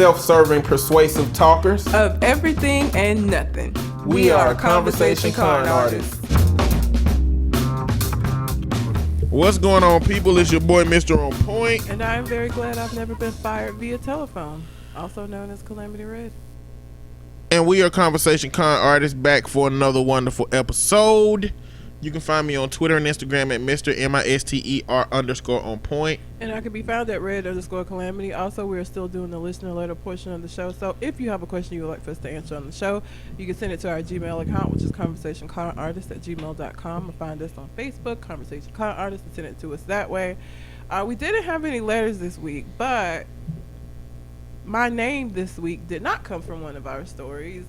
self-serving, persuasive talkers of everything and nothing. We are Conversation Con Artists. What's going on, people? It's your boy, Mr. On Point. And I'm very glad I've never been fired via telephone, also known as Calamity Red. And we are Conversation Con Artists, back for another wonderful episode. You can find me on Twitter and Instagram at Mr. MISTER_on point. And I can be found at Red_Calamity. Also, we're still doing the listener letter portion of the show. So if you have a question you would like for us to answer on the show, you can send it to our Gmail account, which is conversationconartist@gmail.com. Or find us on Facebook, Conversation Con Artist, and send it to us that way. We didn't have any letters this week, but my name this week did not come from one of our stories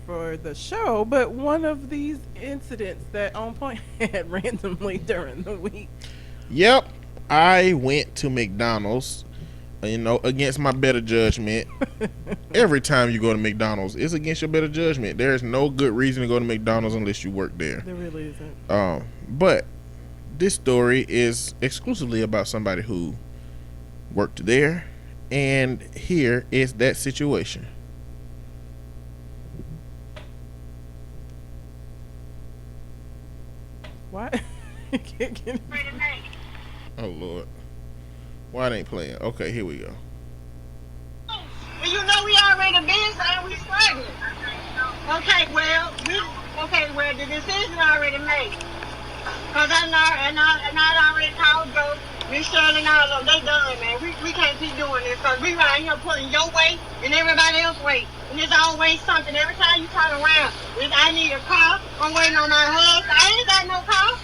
for the show, but one of these incidents that On Point had randomly during the week. Yep, I went to McDonald's, against my better judgment. Every time you go to McDonald's, it's against your better judgment. There is no good reason to go to McDonald's unless you work there. There really isn't. But this story is exclusively about somebody who worked there, and here is that situation. What? Oh Lord, why it ain't playing? Okay, here we go. You know we already been saying we struggling. Okay, well the decision already made. Cause I already called Joe, Miss Shirley, and all of them. They done, man. We can't keep doing this, cause we right here putting your weight and everybody else's weight. And there's always something. Every time you turn around, I need a car. I'm waiting on my husband. I ain't got no car,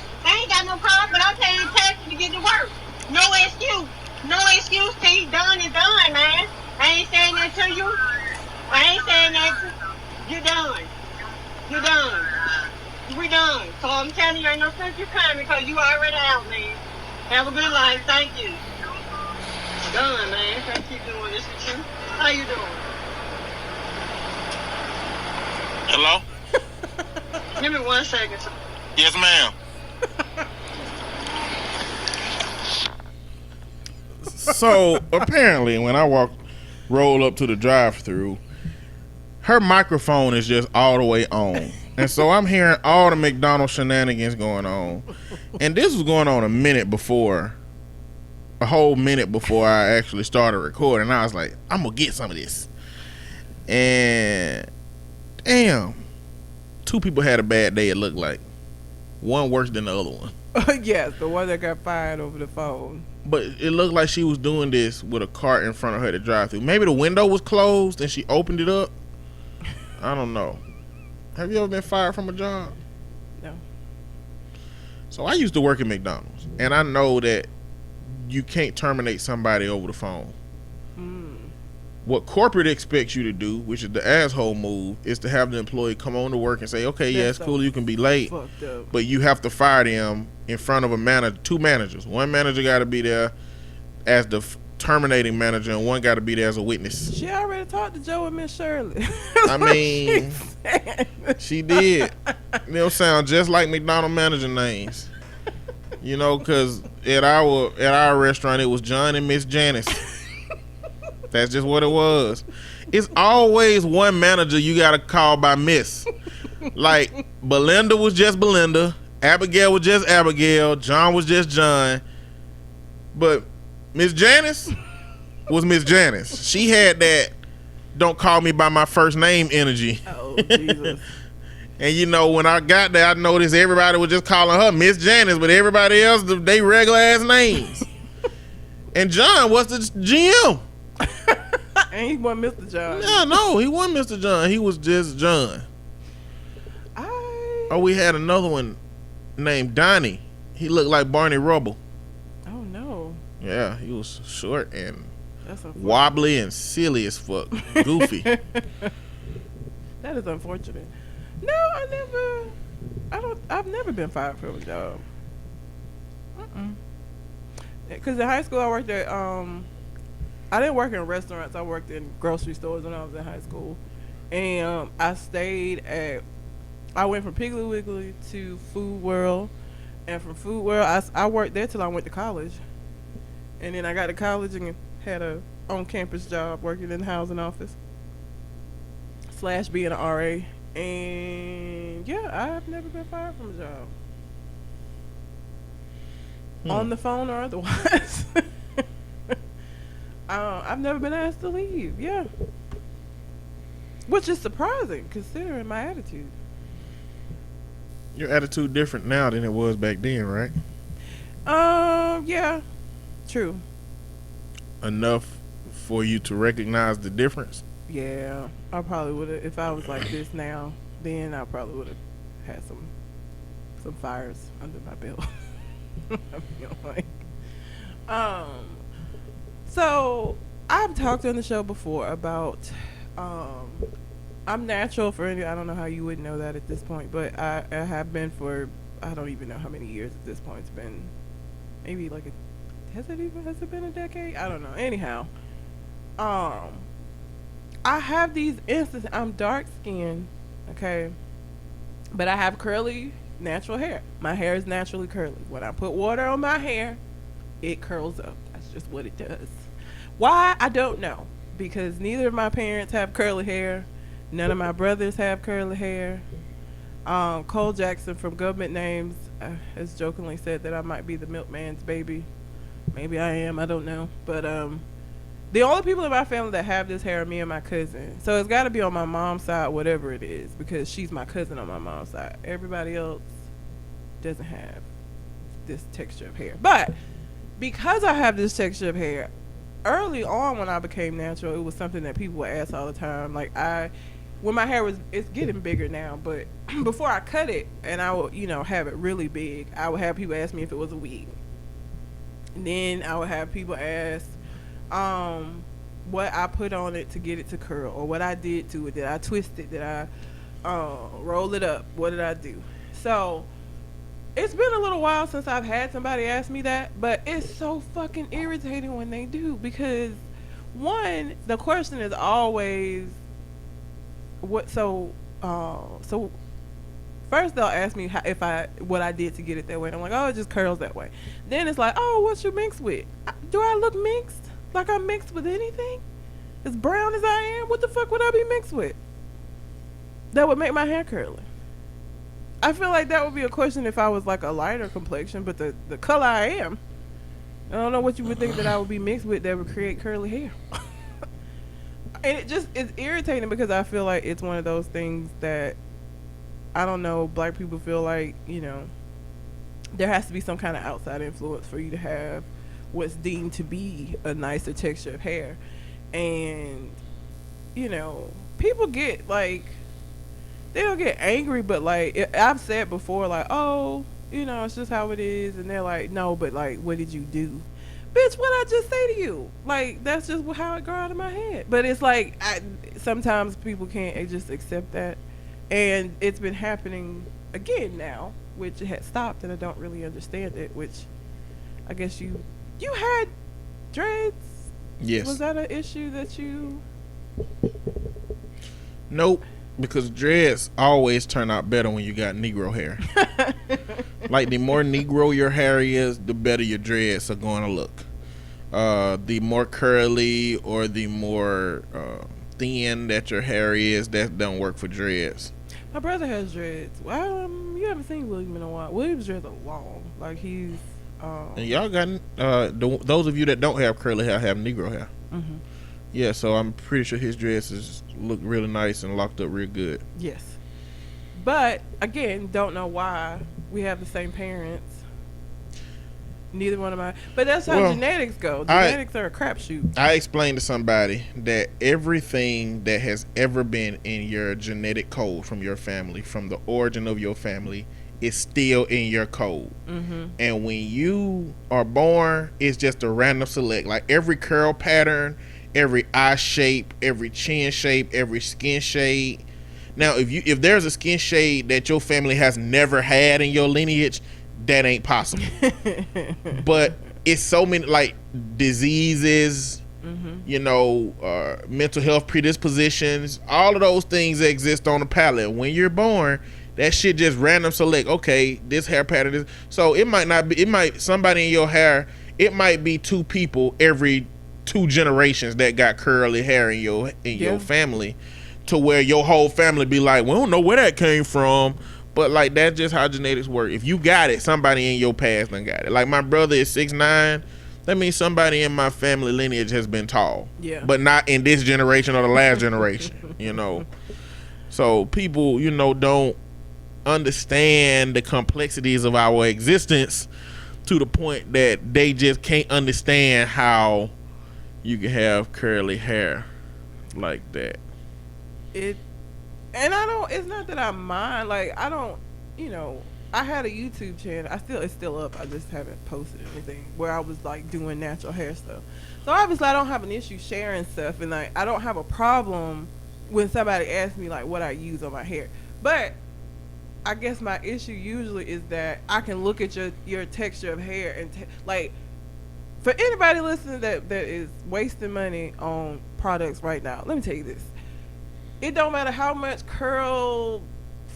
but I'm paying taxes to get to work. No excuse, T. Done is done, man. I ain't saying that to you. You done. We done. So I'm telling you, ain't no sense you coming because you already out, man. Have a good life. Thank you. Done, man. Can't keep doing this with you. How you doing? Hello? Give me 1 second. Yes, ma'am. So apparently, when I roll up to the drive-thru, her microphone is just all the way on, and so I'm hearing all the McDonald's shenanigans going on. And this was going on a whole minute before I actually started recording. I was like, I'm gonna get some of this, and damn, 2 people had a bad day. It looked like one worse than the other one. Yes, the one that got fired over the phone. But it looked like she was doing this with a cart in front of her to drive through. Maybe the window was closed and she opened it up. I don't know. Have you ever been fired from a job? No. So I used to work at McDonald's, and I know that you can't terminate somebody over the phone. What corporate expects you to do, which is the asshole move, is to have the employee come on to work and say, okay, yeah, it's cool, you can be late, but you have to fire them in front of a 2 managers. One manager got to be there as the terminating manager, and one got to be there as a witness. She already talked to Joe and Miss Shirley. I mean, she did. They'll sound just like McDonald's manager names. Because at our restaurant, it was John and Miss Janice. That's just what it was. It's always one manager you got to call by Miss. Like, Belinda was just Belinda. Abigail was just Abigail. John was just John. But Miss Janice was Miss Janice. She had that don't call me by my first name energy. Oh, Jesus. And when I got there, I noticed everybody was just calling her Miss Janice, but everybody else, they regular ass names. And John was the GM. And he wasn't Mr. John. No, he wasn't Mr. John. He was just John. We had another one named Donnie. He looked like Barney Rubble. Oh, no. Yeah, he was short and wobbly and silly as fuck. Goofy. That is unfortunate. No, I've never been fired from a job. Because in high school I worked at, I didn't work in restaurants. I worked in grocery stores when I was in high school. And I went from Piggly Wiggly to Food World. And from Food World, I worked there till I went to college. And then I got to college and had a on campus job working in the housing office / being an RA. And yeah, I've never been fired from a job. On the phone or otherwise. I've never been asked to leave. Yeah. Which is surprising considering my attitude. Your attitude different now than it was back then, right? Yeah. True. Enough for you to recognize the difference? Yeah. I probably would have, if I was like this now, then I probably would have had some fires under my belt. You know, like, so I've talked on the show before about I'm natural for any. I don't know how you would know that at this point, but I have been for I don't even know how many years at this point. It's been maybe like has it been a decade? I don't know. Anyhow, I have these instances. I'm dark skinned, okay, but I have curly natural hair. My hair is naturally curly. When I put water on my hair, it curls up. That's just what it does. Why? I don't know. Because neither of my parents have curly hair. None of my brothers have curly hair. Cole Jackson from Government Names has jokingly said that I might be the milkman's baby. Maybe I am. I don't know. But the only people in my family that have this hair are me and my cousin. So it's got to be on my mom's side, whatever it is, because she's my cousin on my mom's side. Everybody else doesn't have this texture of hair. But because I have this texture of hair, early on when I became natural, it was something that people would ask all the time. Like when my hair it's getting bigger now, but before I cut it and I would, have it really big, I would have people ask me if it was a wig. And then I would have people ask what I put on it to get it to curl, or what I did to it. Did I twist it? Did I roll it up? What did I do? So it's been a little while since I've had somebody ask me that, but it's so fucking irritating when they do, because one, the question is always so first they'll ask me what I did to get it that way, and I'm like, oh, it just curls that way. Then it's like, oh, what's you mixed with? Do I look mixed? Like I'm mixed with anything? As brown as I am, what the fuck would I be mixed with that would make my hair curly? I feel like that would be a question if I was like a lighter complexion, but the color I am, I don't know what you would think that I would be mixed with that would create curly hair. And it's irritating because I feel like it's one of those things that, I don't know, black people feel like, there has to be some kind of outside influence for you to have what's deemed to be a nicer texture of hair. And, people get like, they don't get angry, but like I've said before, like, oh, it's just how it is, and they're like, no, but like, what did you do? Bitch, what I just say to you? Like, that's just how it grew out of my head. But it's like, sometimes people can't just accept that, and it's been happening again now, which it had stopped, and I don't really understand it. Which I guess you had dreads. Yes. Was that an issue that you? Nope. Because dreads always turn out better when you got Negro hair. Like, the more Negro your hair is, the better your dreads are going to look. The more curly or the more thin that your hair is, that don't work for dreads. My brother has dreads. Well, you haven't seen William in a while. William's dreads are long. Like, he's... and y'all got... those of you that don't have curly hair have Negro hair. Mm-hmm. Yeah, so I'm pretty sure his dresses look really nice and locked up real good. Yes. But, again, don't know why we have the same parents. Neither one of my... But that's how genetics go. Genetics are a crapshoot. I explained to somebody that everything that has ever been in your genetic code from your family, from the origin of your family, is still in your code. Mm-hmm. And when you are born, it's just a random select. Like, every curl pattern... every eye shape, every chin shape, every skin shade. Now, if there's a skin shade that your family has never had in your lineage, that ain't possible. But it's so many, like, diseases, mental health predispositions, all of those things that exist on the palette. When you're born, that shit just random select. Okay, this hair pattern is... So it might not be... somebody in your hair, it might be 2 people every 2 generations that got curly hair in your family, to where your whole family be like, we don't know where that came from. But like, that's just how genetics work. If you got it, somebody in your past done got it. Like, my brother is 6'9". That means somebody in my family lineage has been tall. Yeah. But not in this generation or the last generation, you know. So people, you know, don't understand the complexities of our existence to the point that they just can't understand how you can have curly hair like that. It's not that I mind, like, I don't, you know, I had a YouTube channel. It's still up. I just haven't posted anything where I was like doing natural hair stuff. So obviously I don't have an issue sharing stuff, and like, I don't have a problem when somebody asks me like what I use on my hair. But I guess my issue usually is that I can look at your texture of hair and like, for anybody listening that is wasting money on products right now, let me tell you this. It don't matter how much curl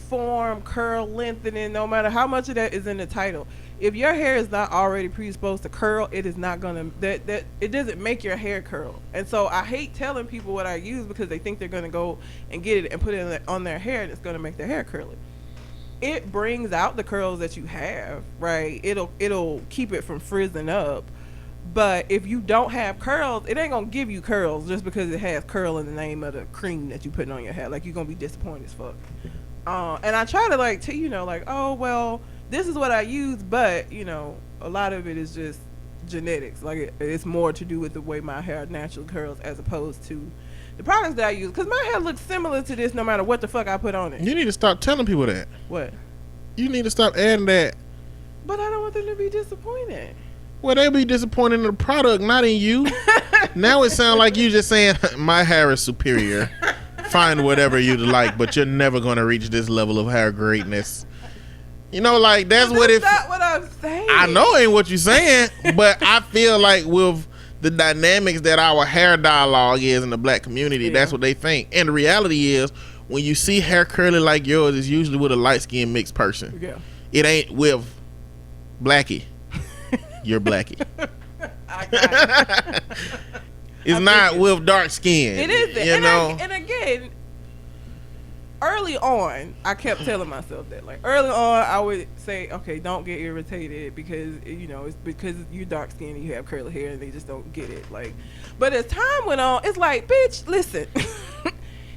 form, curl lengthening, no matter how much of that is in the title. If your hair is not already predisposed to curl, it is not gonna that it doesn't make your hair curl. And so I hate telling people what I use because they think they're gonna go and get it and put it on their hair and it's gonna make their hair curly. It brings out the curls that you have, right? It'll keep it from frizzing up. But if you don't have curls, it ain't gonna give you curls just because it has curl in the name of the cream that you putting on your hair. Like, you're gonna be disappointed as fuck. And I try to like tell you know, like, oh well, this is what I use, but you know, a lot of it is just genetics. Like, it's more to do with the way my hair naturally curls as opposed to the products that I use. Because my hair looks similar to this no matter what the fuck I put on it. You need to stop telling people that. What? You need to stop adding that. But I don't want them to be disappointed. Well, they'll be disappointed in the product, not in you. Now it sounds like you just saying, my hair is superior. Find whatever you like, but you're never going to reach this level of hair greatness. You know, like, that's what it... That's not what I'm saying. I know ain't what you're saying, but I feel like with the dynamics that our hair dialogue is in the black community, that's what they think. And the reality is, when you see hair curly like yours, it's usually with a light-skinned mixed person. Yeah. It ain't with Blackie. You're Blackie. I got it. It's not with dark skin. It isn't. You know? And again, early on, I kept telling myself that. Like, early on, I would say, okay, don't get irritated because, you know, it's because you're dark skinned and you have curly hair and they just don't get it. Like, but as time went on, it's like, bitch, listen.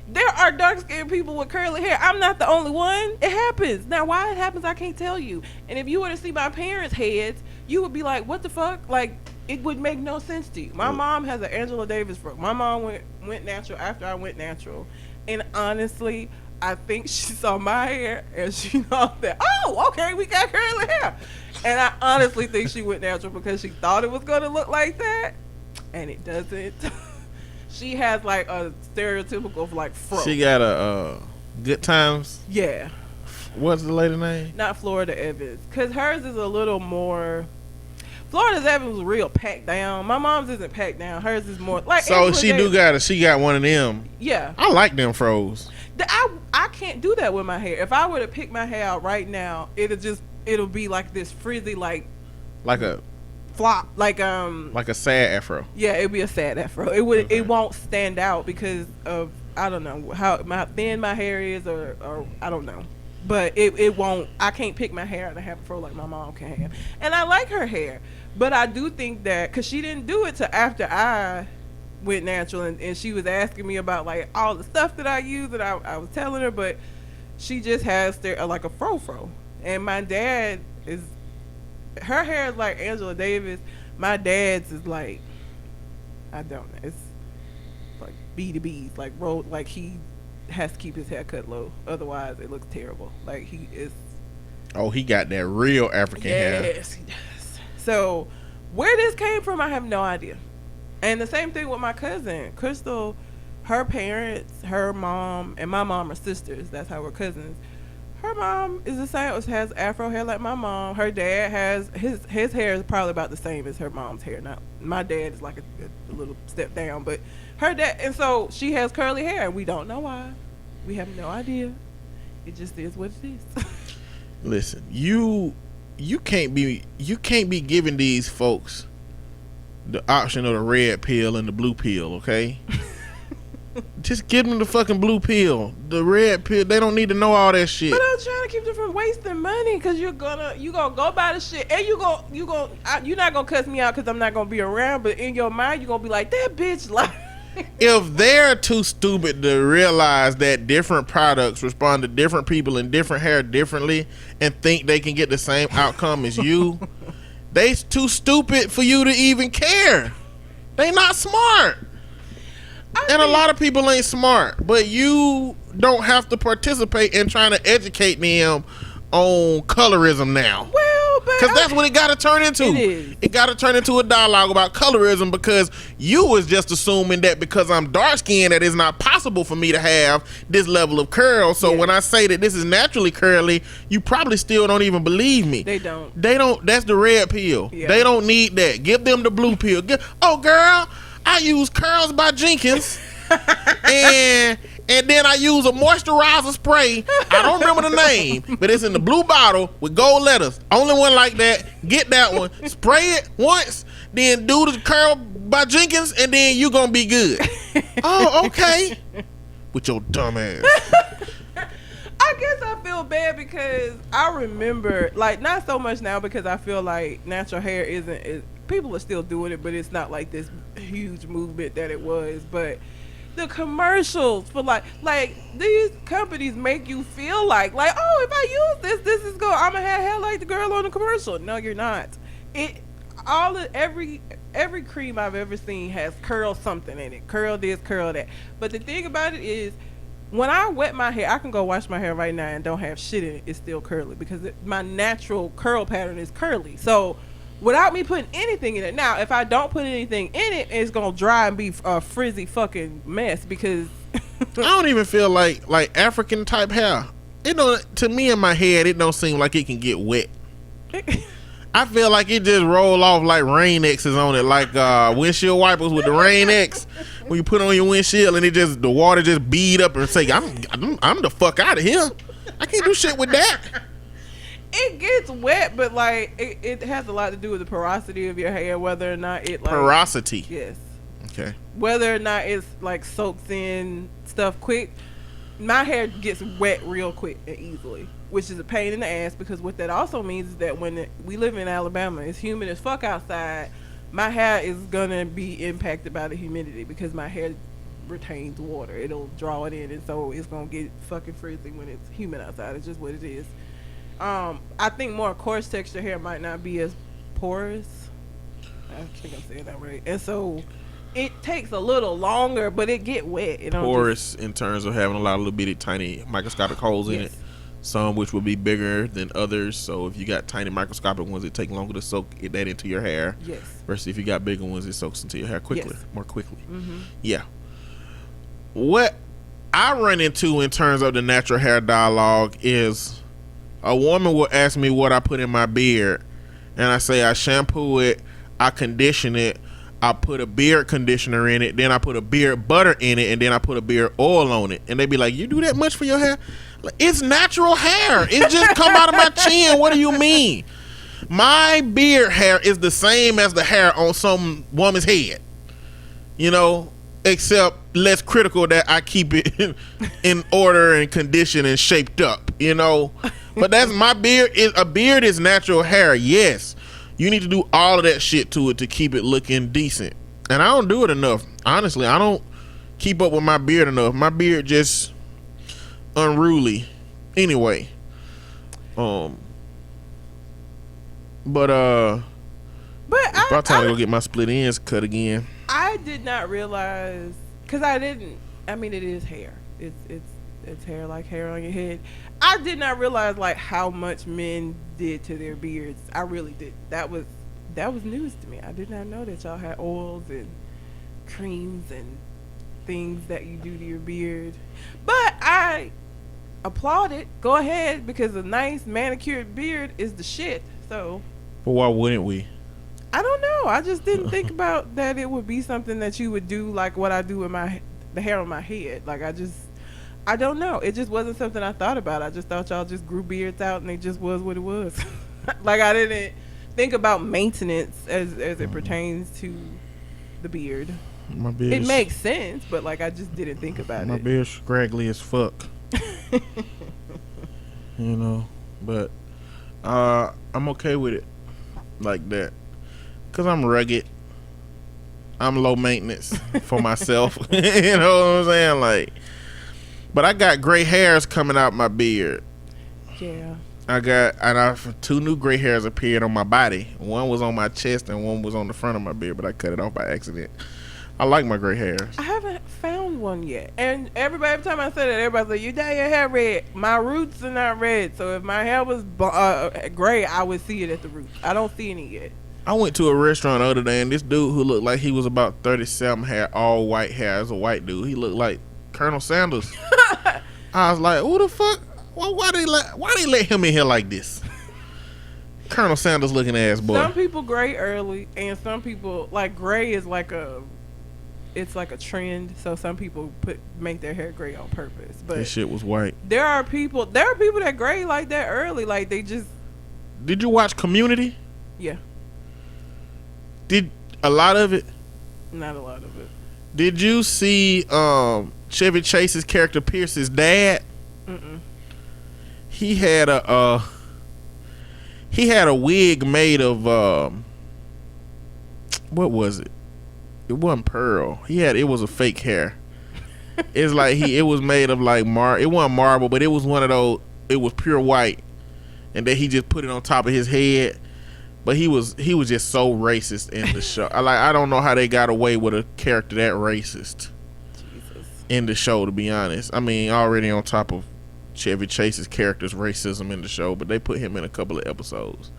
There are dark-skinned people with curly hair. I'm not the only one. It happens. Now, why it happens, I can't tell you. And if you were to see my parents' heads, you would be like, what the fuck? Like, it would make no sense to you. My mom has an Angela Davis fro. My mom went natural after I went natural. And honestly, I think she saw my hair and she know that, oh, okay, we got curly hair. And I honestly think she went natural because she thought it was going to look like that. And it doesn't. She has like a stereotypical like fro. She got a Good Times. Yeah. What's the lady name? Not Florida Evans, because hers is a little more. Florida Evans was real packed down. My mom's isn't packed down. Hers is more like. So Angela Davis. She got one of them. Yeah. I like them froze. I can't do that with my hair. If I were to pick my hair out right now, it'll be like this frizzy like a flop, like a sad afro. Yeah, it'd be a sad afro. It won't stand out because of, I don't know how thin my hair is or I don't know, but it won't. I can't pick my hair out and have a fro like my mom can have. And I like her hair, but I do think that because she didn't do it till after I went natural, and she was asking me about like all the stuff that I use, and I was telling her, but she just has like a fro, and my dad is. Her hair is like Angela Davis. My dad's is like, I don't know. It's like B to B's, like roll. Like he has to keep his hair cut low, otherwise it looks terrible. Like he is. Oh, he got that real African hair. Yes, he does. So where this came from, I have no idea. And the same thing with my cousin Crystal. Her parents, her mom, and my mom are sisters. That's how we're cousins. Her mom is the same, has afro hair like my mom. Her dad has, his hair is probably about the same as her mom's hair. Now, my dad is like a little step down, but her dad, and so she has curly hair, and we don't know why. We have no idea. It just is what it is. Listen, you can't be giving these folks the option of the red pill and the blue pill, okay? Just give them the fucking blue pill. The red pill, they don't need to know all that shit. But I'm trying to keep them from wasting money, because you're gonna go buy the shit, and you're not gonna cuss me out because I'm not gonna be around, but in your mind you're gonna be like, that bitch like. If they're too stupid to realize that different products respond to different people and different hair differently and think they can get the same outcome as you, they too stupid for you to even care. They not smart. And a lot of people ain't smart, but you don't have to participate in trying to educate them on colorism now. Well, because that's what it got to turn into. It is. It got to turn into a dialogue about colorism, because you was just assuming that because I'm dark skinned that it's not possible for me to have this level of curl. So when I say that this is naturally curly, you probably still don't even believe me. They don't. That's the red pill. Yeah. They don't need that. Give them the blue pill. Oh, girl, I use Curls by Jenkins, and then I use a moisturizer spray. I don't remember the name, but it's in the blue bottle with gold letters. Only one like that. Get that one. Spray it once, then do the Curl by Jenkins, and then you gonna be good. Oh, okay. With your dumb ass. I guess I feel bad because I remember, like, not so much now, because I feel like natural hair people are still doing it, but it's not like this huge movement that it was. But the commercials for like these companies make you feel like, oh, if I use this is going, I'm gonna have hair like the girl on the commercial. No, you're not. Every cream I've ever seen has curl something in it. Curl this, curl that. But the thing about it is, when I wet my hair, I can go wash my hair right now and don't have shit in it. It's still curly because my natural curl pattern is curly. So without me putting anything in it. Now, if I don't put anything in it, it's gonna dry and be a frizzy fucking mess, because I don't even feel like African type hair. It don't, to me in my head, it don't seem like it can get wet. I feel like it just roll off like rain X's on it, like windshield wipers with the rain X. When you put on your windshield and the water just bead up and say, I'm the fuck out of here. I can't do shit with that. It gets wet, but like it has a lot to do with the porosity of your hair, whether or not it like porosity. Yes. Okay. Whether or not it's like soaks in stuff quick. My hair gets wet real quick and easily, which is a pain in the ass, because what that also means is that when we live in Alabama, it's humid as fuck outside. My hair is gonna be impacted by the humidity because my hair retains water. It'll draw it in, and so it's gonna get fucking frizzy when it's humid outside. It's just what it is. I think more coarse texture hair might not be as porous. I think I'm saying that right. And so it takes a little longer, but it get wet. Porous in terms of having a lot of little bitty tiny microscopic holes in it. Some which will be bigger than others. So if you got tiny microscopic ones, it take longer to soak that into your hair. Yes. Versus if you got bigger ones, it soaks into your hair more quickly. Mm-hmm. Yeah. What I run into in terms of the natural hair dialogue is a woman will ask me what I put in my beard, and I say I shampoo it, I condition it, I put a beard conditioner in it, then I put a beard butter in it, and then I put a beard oil on it. And they be like, you do that much for your hair? Like, it's natural hair. It just come out of my chin. What do you mean? My beard hair is the same as the hair on some woman's head, except less critical that I keep it in order and conditioned and shaped up, But that's my beard. A beard is natural hair, yes. You need to do all of that shit to it to keep it looking decent. And I don't do it enough. Honestly, I don't keep up with my beard enough. My beard just unruly. Anyway. But it's about time to go get my split ends cut again. I did not realize, because it is hair. It's hair like hair on your head. I did not realize like how much men did to their beards. I really did. That was news to me. I did not know that y'all had oils and creams and things that you do to your beard. But I applaud it. Go ahead, because a nice manicured beard is the shit. So. But why wouldn't we? I don't know. I just didn't think about that it would be something that you would do like what I do with the hair on my head. Like I don't know. It just wasn't something I thought about. I just thought y'all just grew beards out and it just was what it was. Like I didn't think about maintenance as it pertains to the beard. My beard. It makes sense, but like I just didn't think about my it. beard's scraggly as fuck. You know, but I'm okay with it like that, cause I'm rugged. I'm low maintenance for myself. You know what I'm saying? Like, but I got gray hairs coming out my beard. Yeah. I 2 new gray hairs appeared on my body. One was on my chest and one was on the front of my beard, but I cut it off by accident. I like my gray hairs. I haven't found one yet. And every time I say that, everybody's like, you dye your hair red. My roots are not red. So if my hair was gray, I would see it at the roots. I don't see any yet. I went to a restaurant the other day, and this dude who looked like he was about 37 had all white hair. As a white dude, he looked like Colonel Sanders. I was like, who the fuck? Why they let him in here like this? Colonel Sanders looking ass boy. Some people gray early, and some people like gray is like it's like a trend. So some people make their hair gray on purpose. But this shit was white. There are people that gray like that early. Like they just. Did you watch Community? Yeah. Did a lot of it? Not a lot of it. Did you see Chevy Chase's character Pierce's dad? Mm-mm. He had a wig made of what was it? It wasn't pearl. It was a fake hair. It's like it was made of like it wasn't marble, but it was one of those. It was pure white, and then he just put it on top of his head. But he was just so racist in the show. I don't know how they got away with a character that racist in the show, to be honest. I mean, already on top of Chevy Chase's character's racism in the show, but they put him in a couple of episodes.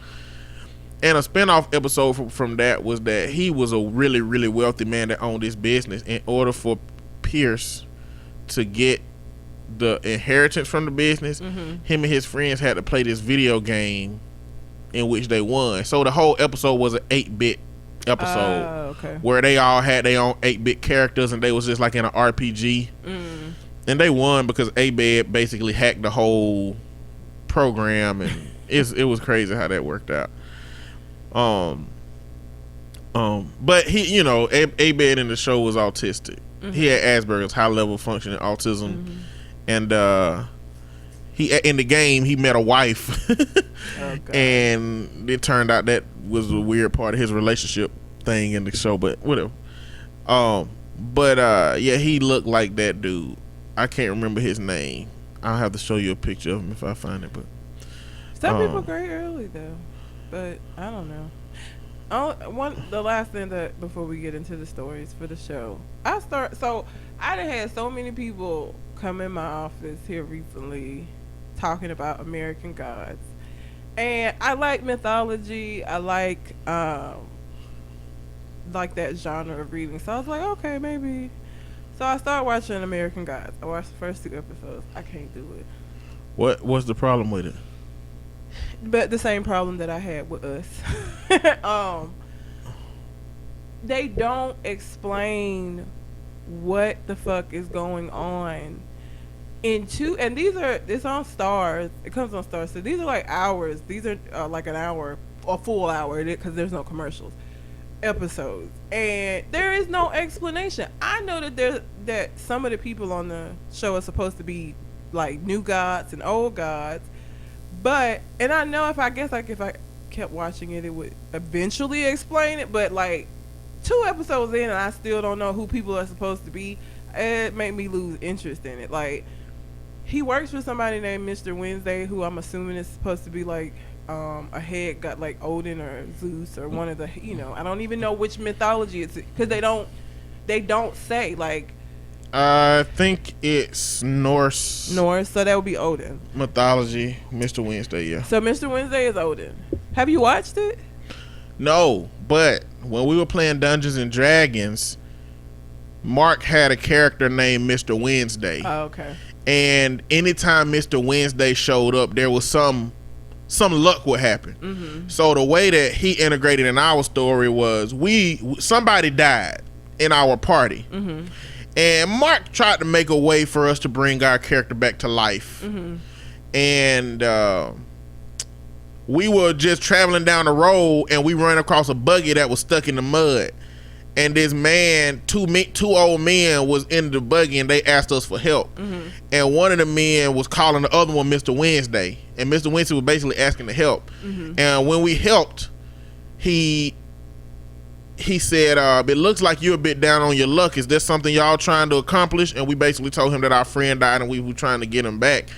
And a spinoff episode from that was that he was a really, really wealthy man that owned this business. In order for Pierce to get the inheritance from the business, him and his friends had to play this video game in which they won. So the whole episode was an 8-bit episode where they all had their own 8-bit characters, and they was just like in an RPG. And they won because A-Bed basically hacked the whole program, and it was crazy how that worked out. But he, you know, A-Bed in the show was autistic. He had Asperger's, high level functioning autism, and he in the game he met a wife, and it turned out that was a weird part of his relationship thing in the show. But whatever. Yeah, he looked like that dude. I can't remember his name. I'll have to show you a picture of him if I find it. But some people gray early though, but I don't know. The last thing that before we get into the stories for the show, I done had so many people come in my office here recently talking about American Gods, and I like mythology. I like that genre of reading. So I was like, okay, maybe. So I started watching American Gods. I watched the first 2 episodes. I can't do it. What's the problem with it? But the same problem that I had with Us. They don't explain what the fuck is going on and it's on Stars. It comes on Stars. So these are like hours. These are like an hour or full hour because there's no commercials episodes, and there is no explanation. I know that some of the people on the show are supposed to be like new gods and old gods, and I know if I kept watching it would eventually explain it, but like 2 episodes in and I still don't know who people are supposed to be. It made me lose interest in it. Like, he works with somebody named Mr. Wednesday, who I'm assuming is supposed to be like a head god, like Odin or Zeus or one of the, I don't even know which mythology it's because they don't say. Like, I think it's Norse, so that would be Odin mythology. Mr. Wednesday, yeah. So Mr. Wednesday is Odin. Have you watched it? No, but when we were playing Dungeons and Dragons, Mark had a character named Mr. Wednesday. Oh, okay. And anytime Mr. Wednesday showed up, there was some luck would happen. Mm-hmm. So the way that he integrated in our story was somebody died in our party. Mm-hmm. And Mark tried to make a way for us to bring our character back to life. Mm-hmm. And we were just traveling down the road and we ran across a buggy that was stuck in the mud. And this man, two old men was in the buggy and they asked us for help. Mm-hmm. And one of the men was calling the other one Mr. Wednesday. And Mr. Wednesday was basically asking to help. Mm-hmm. And when we helped, he said, it looks like you're a bit down on your luck. Is there something y'all trying to accomplish? And we basically told him that our friend died and we were trying to get him back.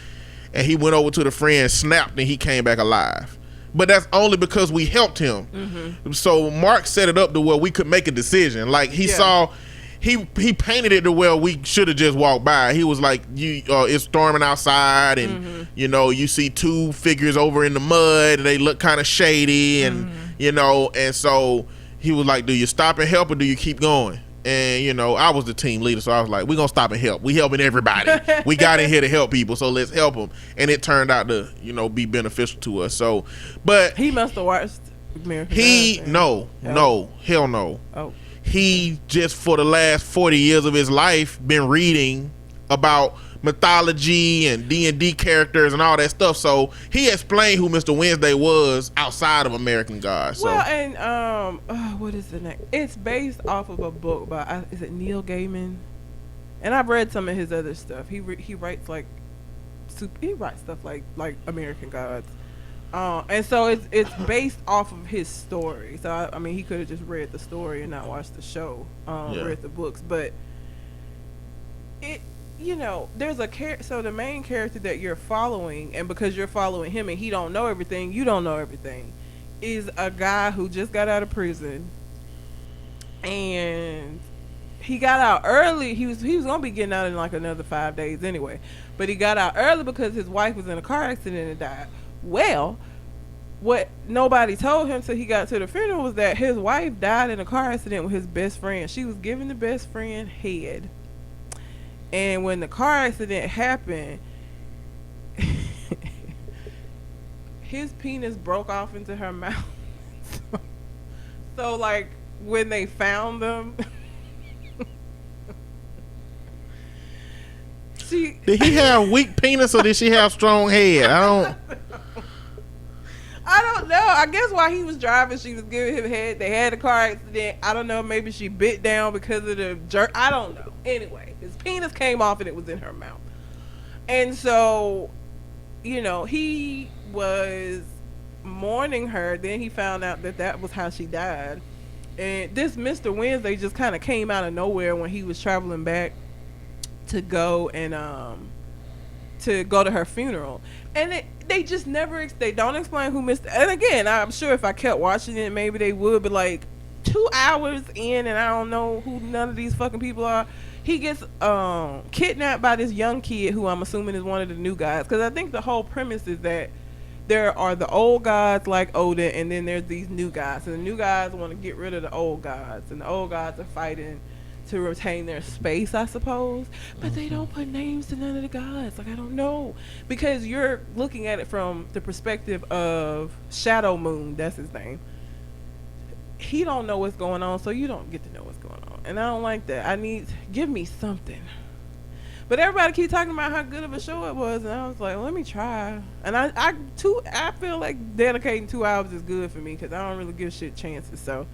And he went over to the friend, snapped, and he came back alive. But that's only because we helped him. Mm-hmm. So Mark set it up to where we could make a decision. Like he saw, he painted it to where we should have just walked by. He was like, it's storming outside, and you see two figures over in the mud, and they look kind of shady, and and so he was like, do you stop and help or do you keep going? And I was the team leader, so I was like, we're gonna stop and help. We helping everybody. We got in here to help people, so let's help them. And it turned out to be beneficial to us. So, but he must have watched American Gods. Hell no. Oh, he just for the last 40 years of his life been reading about mythology and D&D characters and all that stuff. So he explained who Mr. Wednesday was outside of American Gods. So. Well, and what is the name? It's based off of a book by is it Neil Gaiman? And I've read some of his other stuff. He writes stuff like American Gods. And so it's based off of his story. So I mean, he could have just read the story and not watched the show, read the books, but it. There's so the main character that you're following, and because you're following him and he don't know everything, you don't know everything, is a guy who just got out of prison, and he got out early. He was gonna be getting out in like another 5 days anyway, but he got out early because his wife was in a car accident and died. Well, what nobody told him till he got to the funeral was that his wife died in a car accident with his best friend. She was giving the best friend head. And when the car accident happened, his penis broke off into her mouth. So like when they found them, did he have weak penis or did she have strong head? I don't know. I guess while he was driving, she was giving him head. They had a car accident. I don't know. Maybe she bit down because of the jerk. I don't know. Anyway, his penis came off and it was in her mouth. And so, he was mourning her. Then he found out that was how she died. And this Mr. Wednesday just kind of came out of nowhere when he was traveling back to go and to her funeral. And they just never, they don't explain who Mr. And again, I'm sure if I kept watching it, maybe they would, but like 2 hours in and I don't know who none of these fucking people are. He gets kidnapped by this young kid who I'm assuming is one of the new guys. Because I think the whole premise is that there are the old gods like Odin, and then there's these new guys. And the new guys want to get rid of the old gods. And the old gods are fighting to retain their space, I suppose. But they don't put names to none of the gods. Like, I don't know. Because you're looking at it from the perspective of Shadow Moon. That's his name. He don't know what's going on, so you don't get to know what's going on. And I don't like that. Give me something. But everybody keep talking about how good of a show it was, and I was like, well, let me try. And I feel like dedicating 2 hours is good for me because I don't really give shit chances. So,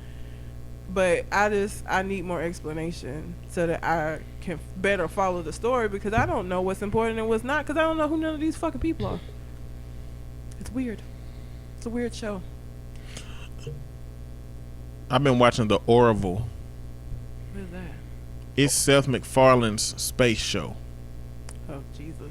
but I need more explanation so that I can better follow the story because I don't know what's important and what's not because I don't know who none of these fucking people are. It's weird. It's a weird show. I've been watching The Orville. What is that? It's Seth MacFarlane's space show. Oh, Jesus.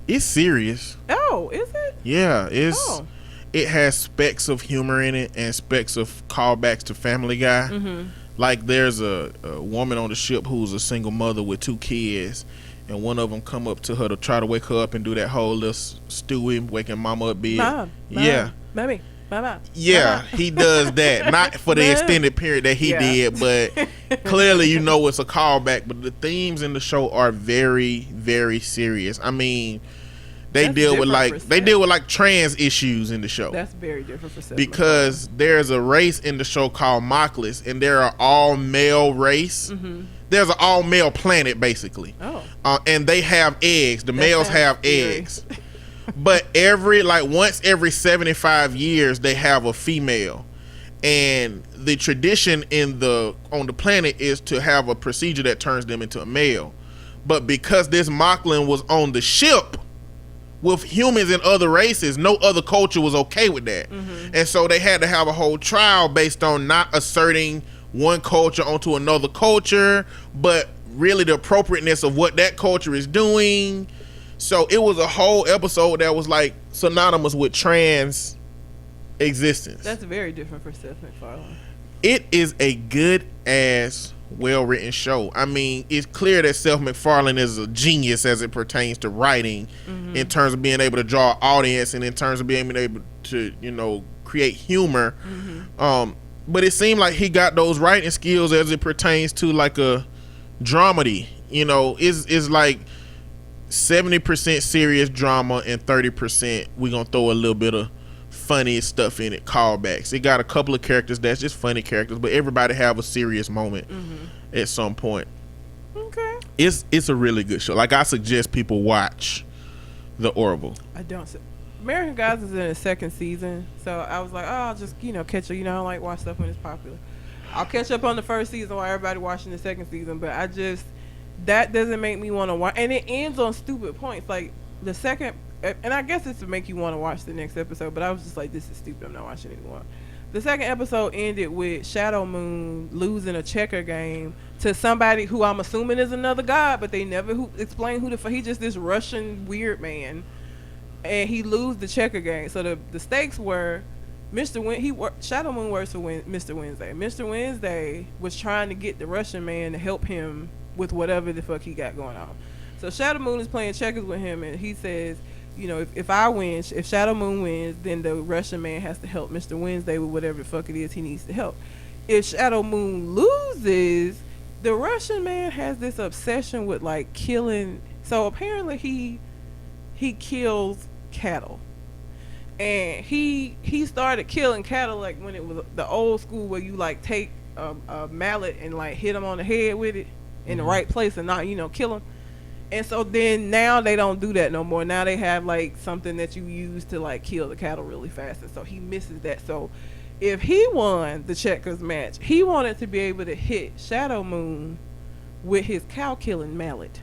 It's serious. Oh, is it? Yeah, it has specks of humor in it and specks of callbacks to Family Guy. Mm-hmm. Like there's a woman on the ship who's a single mother with 2 kids, and one of them come up to her to try to wake her up and do that whole little Stewie waking mama up bid. Mom, yeah. Mommy. Yeah, he does that. Not for the extended period that he did, but clearly it's a callback. But the themes in the show are very, very serious. I mean, they deal with trans issues in the show. That's very different for Seth because there's a race in the show called Mockless, and they're an all male race. Mm-hmm. There's an all male planet basically. Oh, and they have eggs. The males have eggs. But once every 75 years they have a female. And the tradition on the planet is to have a procedure that turns them into a male. But because this Mocklin was on the ship with humans and other races, no other culture was okay with that. And so they had to have a whole trial based on not asserting one culture onto another culture, but really the appropriateness of what that culture is doing. So it was a whole episode that was like synonymous with trans existence. That's very different for Seth MacFarlane. It is a good ass, well written show. I mean, it's clear that Seth MacFarlane is a genius as it pertains to writing, in terms of being able to draw an audience and in terms of being able to, create humor. But it seemed like he got those writing skills as it pertains to like a dramedy. It's like 70% serious drama and 30% we gonna throw a little bit of funny stuff in it, callbacks. It got a couple of characters that's just funny characters, but everybody have a serious moment at some point. Okay. It's a really good show. Like, I suggest people watch The Orville. I don't. American Gods is in the second season, so I was like, oh, I'll just catch up. I don't like watch stuff when it's popular. I'll catch up on the first season while everybody watching the second season, but that doesn't make me want to watch, and it ends on stupid points. Like the second, and I guess it's to make you want to watch the next episode, but I was just like, this is stupid, I'm not watching it anymore. The second episode ended with Shadow Moon losing a checker game to somebody who I'm assuming is another god, but they never explain who he just this Russian weird man, and he lose the checker game. So the stakes were Shadow Moon works for Mr. Wednesday. Mr. Wednesday was trying to get the Russian man to help him with whatever the fuck he got going on. So Shadow Moon is playing checkers with him, and he says, if I win, if Shadow Moon wins, then the Russian man has to help Mr. Wednesday with whatever the fuck it is he needs to help. If Shadow Moon loses, the Russian man has this obsession with like killing. So apparently he kills cattle, and he started killing cattle like when it was the old school where you like take a mallet and like hit them on the head with it in the right place and not kill them. And so then now they don't do that no more. Now they have like something that you use to like kill the cattle really fast, and so he misses that. So if he won the checkers match, he wanted to be able to hit Shadow Moon with his cow killing mallet.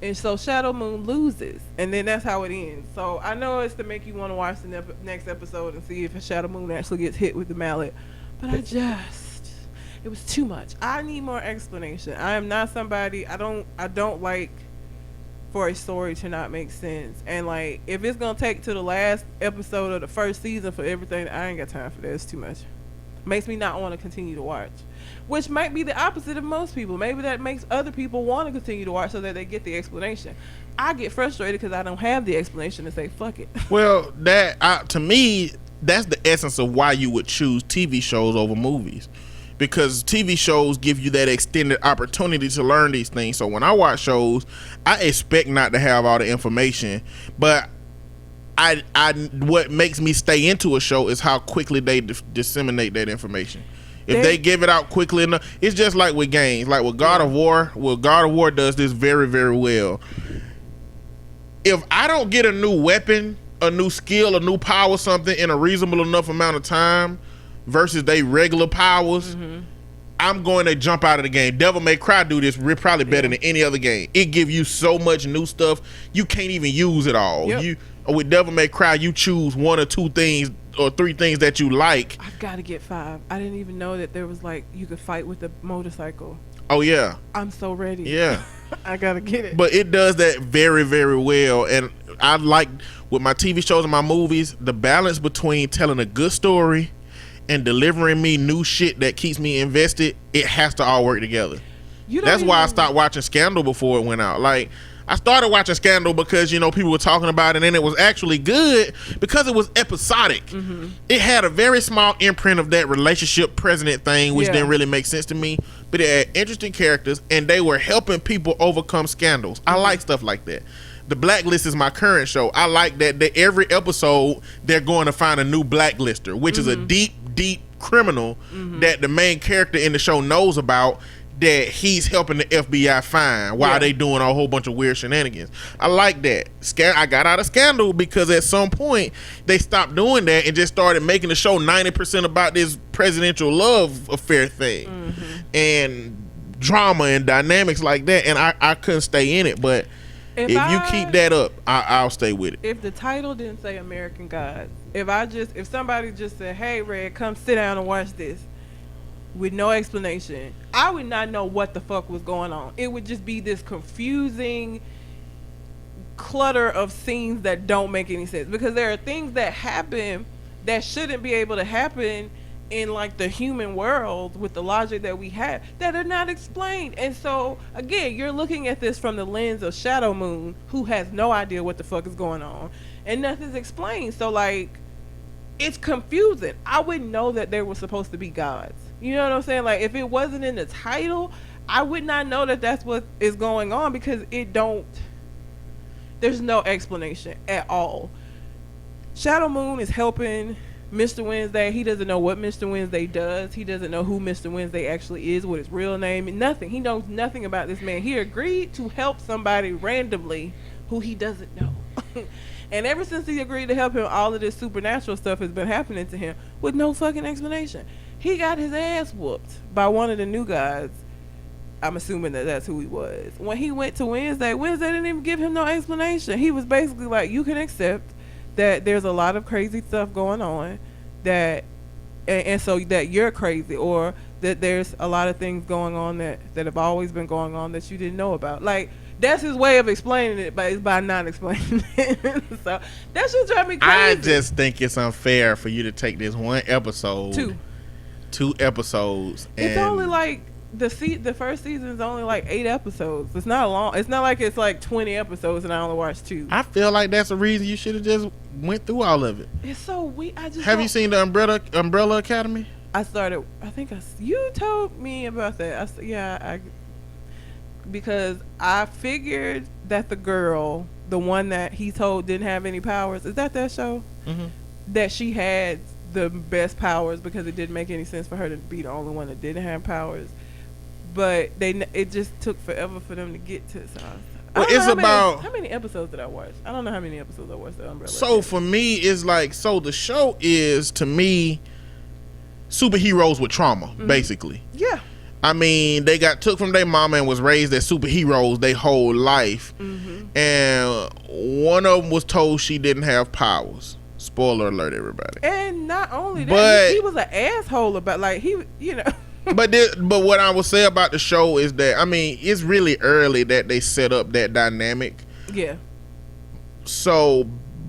And so Shadow Moon loses, and then that's how it ends. So I know it's to make you want to watch the next episode and see if Shadow Moon actually gets hit with the mallet, but it was too much. I need more explanation. I am not somebody, I don't like for a story to not make sense. And like, if it's gonna take to the last episode of the first season for everything, I ain't got time for that. It's too much. Makes me not want to continue to watch, which might be the opposite of most people. Maybe that makes other people want to continue to watch so that they get the explanation. I get frustrated because I don't have the explanation to say fuck it. Well, to me, that's the essence of why you would choose TV shows over movies, because TV shows give you that extended opportunity to learn these things. So when I watch shows, I expect not to have all the information, but what makes me stay into a show is how quickly they disseminate that information. If they give it out quickly enough, it's just like with games, like with God of War. Well, God of War does this very, very well. If I don't get a new weapon, a new skill, a new power, something in a reasonable enough amount of time versus they regular powers, I'm going to jump out of the game. Devil May Cry do this probably better than any other game. It give you so much new stuff, you can't even use it all. With Devil May Cry, you choose one or two things or three things that you like. I've got to get 5. I didn't even know that there was like you could fight with a motorcycle. Oh yeah, I'm so ready. Yeah. I gotta get it. But it does that very, very well. And I like, with my TV shows and my movies, the balance between telling a good story and delivering me new shit that keeps me invested. It has to all work together. That's why I stopped watching Scandal before it went out. Like, I started watching Scandal because people were talking about it, and it was actually good because it was episodic. It had a very small imprint of that relationship president thing, which didn't really make sense to me, but it had interesting characters, and they were helping people overcome scandals. I like stuff like that. The Blacklist is my current show. I like that every episode they're going to find a new blacklister, which is a deep criminal that the main character in the show knows about. that he's helping the FBI find while they doing a whole bunch of weird shenanigans. I like that. I got out of Scandal because at some point they stopped doing that and just started making the show 90% about this presidential love affair thing and drama and dynamics like that, and I couldn't stay in it. But if you keep that up, I'll stay with it. If the title didn't say American Gods, if somebody just said, "Hey, Red, come sit down and watch this," with no explanation, I would not know what the fuck was going on. It would just be this confusing clutter of scenes that don't make any sense, because there are things that happen that shouldn't be able to happen in like the human world with the logic that we have that are not explained. And so again, you're looking at this from the lens of Shadow Moon, who has no idea what the fuck is going on, and nothing's explained. So like, it's confusing. I wouldn't know that there were supposed to be gods. You know what I'm saying? Like, if it wasn't in the title, I would not know that that's what is going on, because there's no explanation at all. Shadow Moon is helping Mr. Wednesday. He doesn't know what Mr. Wednesday does. He doesn't know who Mr. Wednesday actually is, what his real name, nothing. He knows nothing about this man. He agreed to help somebody randomly who he doesn't know. And ever since he agreed to help him, all of this supernatural stuff has been happening to him with no fucking explanation. He got his ass whooped by one of the new guys. I'm assuming that that's who he was. When he went to Wednesday didn't even give him no explanation. He was basically like, you can accept that there's a lot of crazy stuff going on, that and so that you're crazy, or that there's a lot of things going on that have always been going on that you didn't know about. Like, that's his way of explaining it, but it's by not explaining it. So that should drive me crazy. I just think it's unfair for you to take this one episode, two episodes. It's only like the first season is only like 8 episodes. It's not long. It's not like it's like 20 episodes and I only watched 2. I feel like that's a reason you should have just went through all of it. It's so weird. Have you seen the Umbrella Academy? You told me about that. Because I figured that the girl, the one that he told didn't have any powers, is that show? Mm-hmm. That she had the best powers, because it didn't make any sense for her to be the only one that didn't have powers. But it just took forever for them to get to. So well, it's about how many episodes did I watch? I don't know how many episodes I watched. The Umbrella. So for me, it's like, the show is, to me, superheroes with trauma, basically. Yeah. I mean, they got took from their mama and was raised as superheroes their whole life. Mm-hmm. And one of them was told she didn't have powers. Spoiler alert, everybody. And not only that, he was an asshole about, like, But what I will say about the show is that, I mean, it's really early that they set up that dynamic. Yeah. So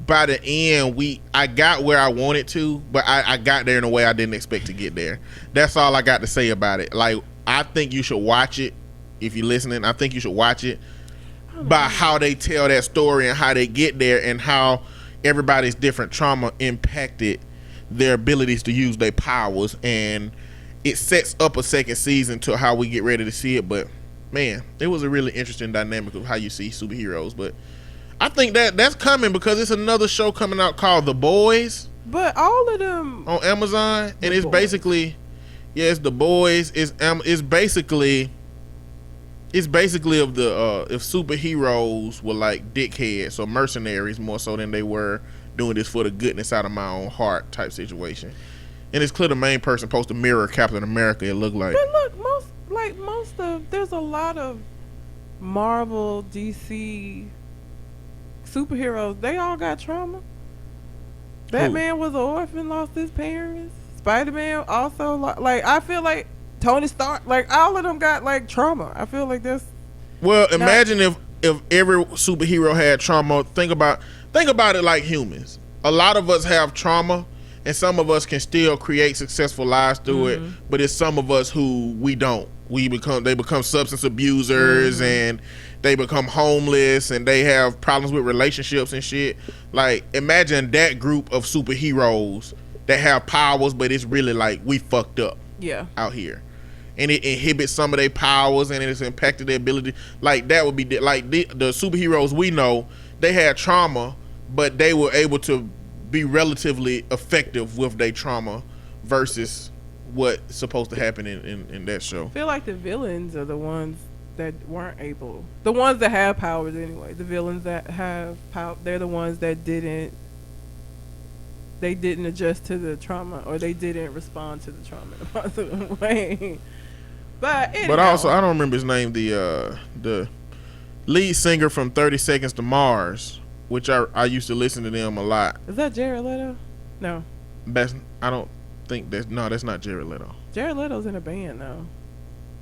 by the end, I got where I wanted to, but I got there in a way I didn't expect to get there. That's all I got to say about it. Like, I think you should watch it. If you're listening, I think you should watch it by how they tell that story and how they get there, and how everybody's different trauma impacted their abilities to use their powers. And it sets up a second season to how we get ready to see it. But man, it was a really interesting dynamic of how you see superheroes. But I think that's coming, because it's another show coming out called The Boys. But all of them on Amazon, and it's basically, it's The Boys. It's basically of the if superheroes were like dickheads or mercenaries more so than they were doing this for the goodness out of my own heart type situation. And it's clear the main person supposed to mirror Captain America, it looked like. But look, there's a lot of Marvel, DC superheroes. They all got trauma. Batman was an orphan, lost his parents. Spider-Man also, I feel like Tony Stark, like, all of them got like trauma. I feel like that's. Well, imagine if every superhero had trauma. Think about it like humans. A lot of us have trauma, and some of us can still create successful lives through it, but it's some of us who we don't. They become substance abusers, and they become homeless, and they have problems with relationships and shit. Like, imagine that group of superheroes that have powers, but it's really like, we fucked up out here, and it inhibits some of their powers, and it's impacted their ability. Like, that would be like the superheroes we know. They had trauma, but they were able to be relatively effective with their trauma versus what's supposed to happen in that show. I feel like the villains are the ones that weren't able. The ones that have powers anyway. The villains that have power, they're the ones that didn't. They didn't adjust to the trauma, or they didn't respond to the trauma in a positive way. But anyhow, But also, I don't remember his name. The lead singer from 30 Seconds to Mars, which I used to listen to them a lot. is that Jared Leto? No, I don't think that's not Jared Leto. Jared Leto's in a band though.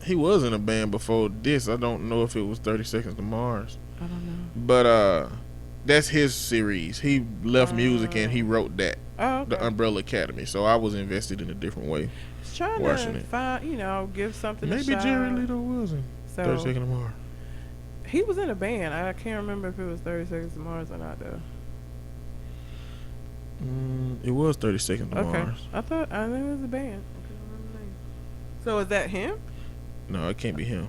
He was in a band before this. I don't know if it was 30 Seconds to Mars. I don't know. But that's his series. He left music and he wrote that. Oh, okay. The Umbrella Academy. So I was invested in a different way. Just trying watching to it. find, give something a Maybe shot. Jared Leto was in 30 So Seconds to Mars. he was in a band. I can't remember if it was 30 Seconds to Mars or not though. It was 30 Seconds to Okay, Mars. I knew it was a band. I couldn't remember the name. So is that him? No, it can't be him.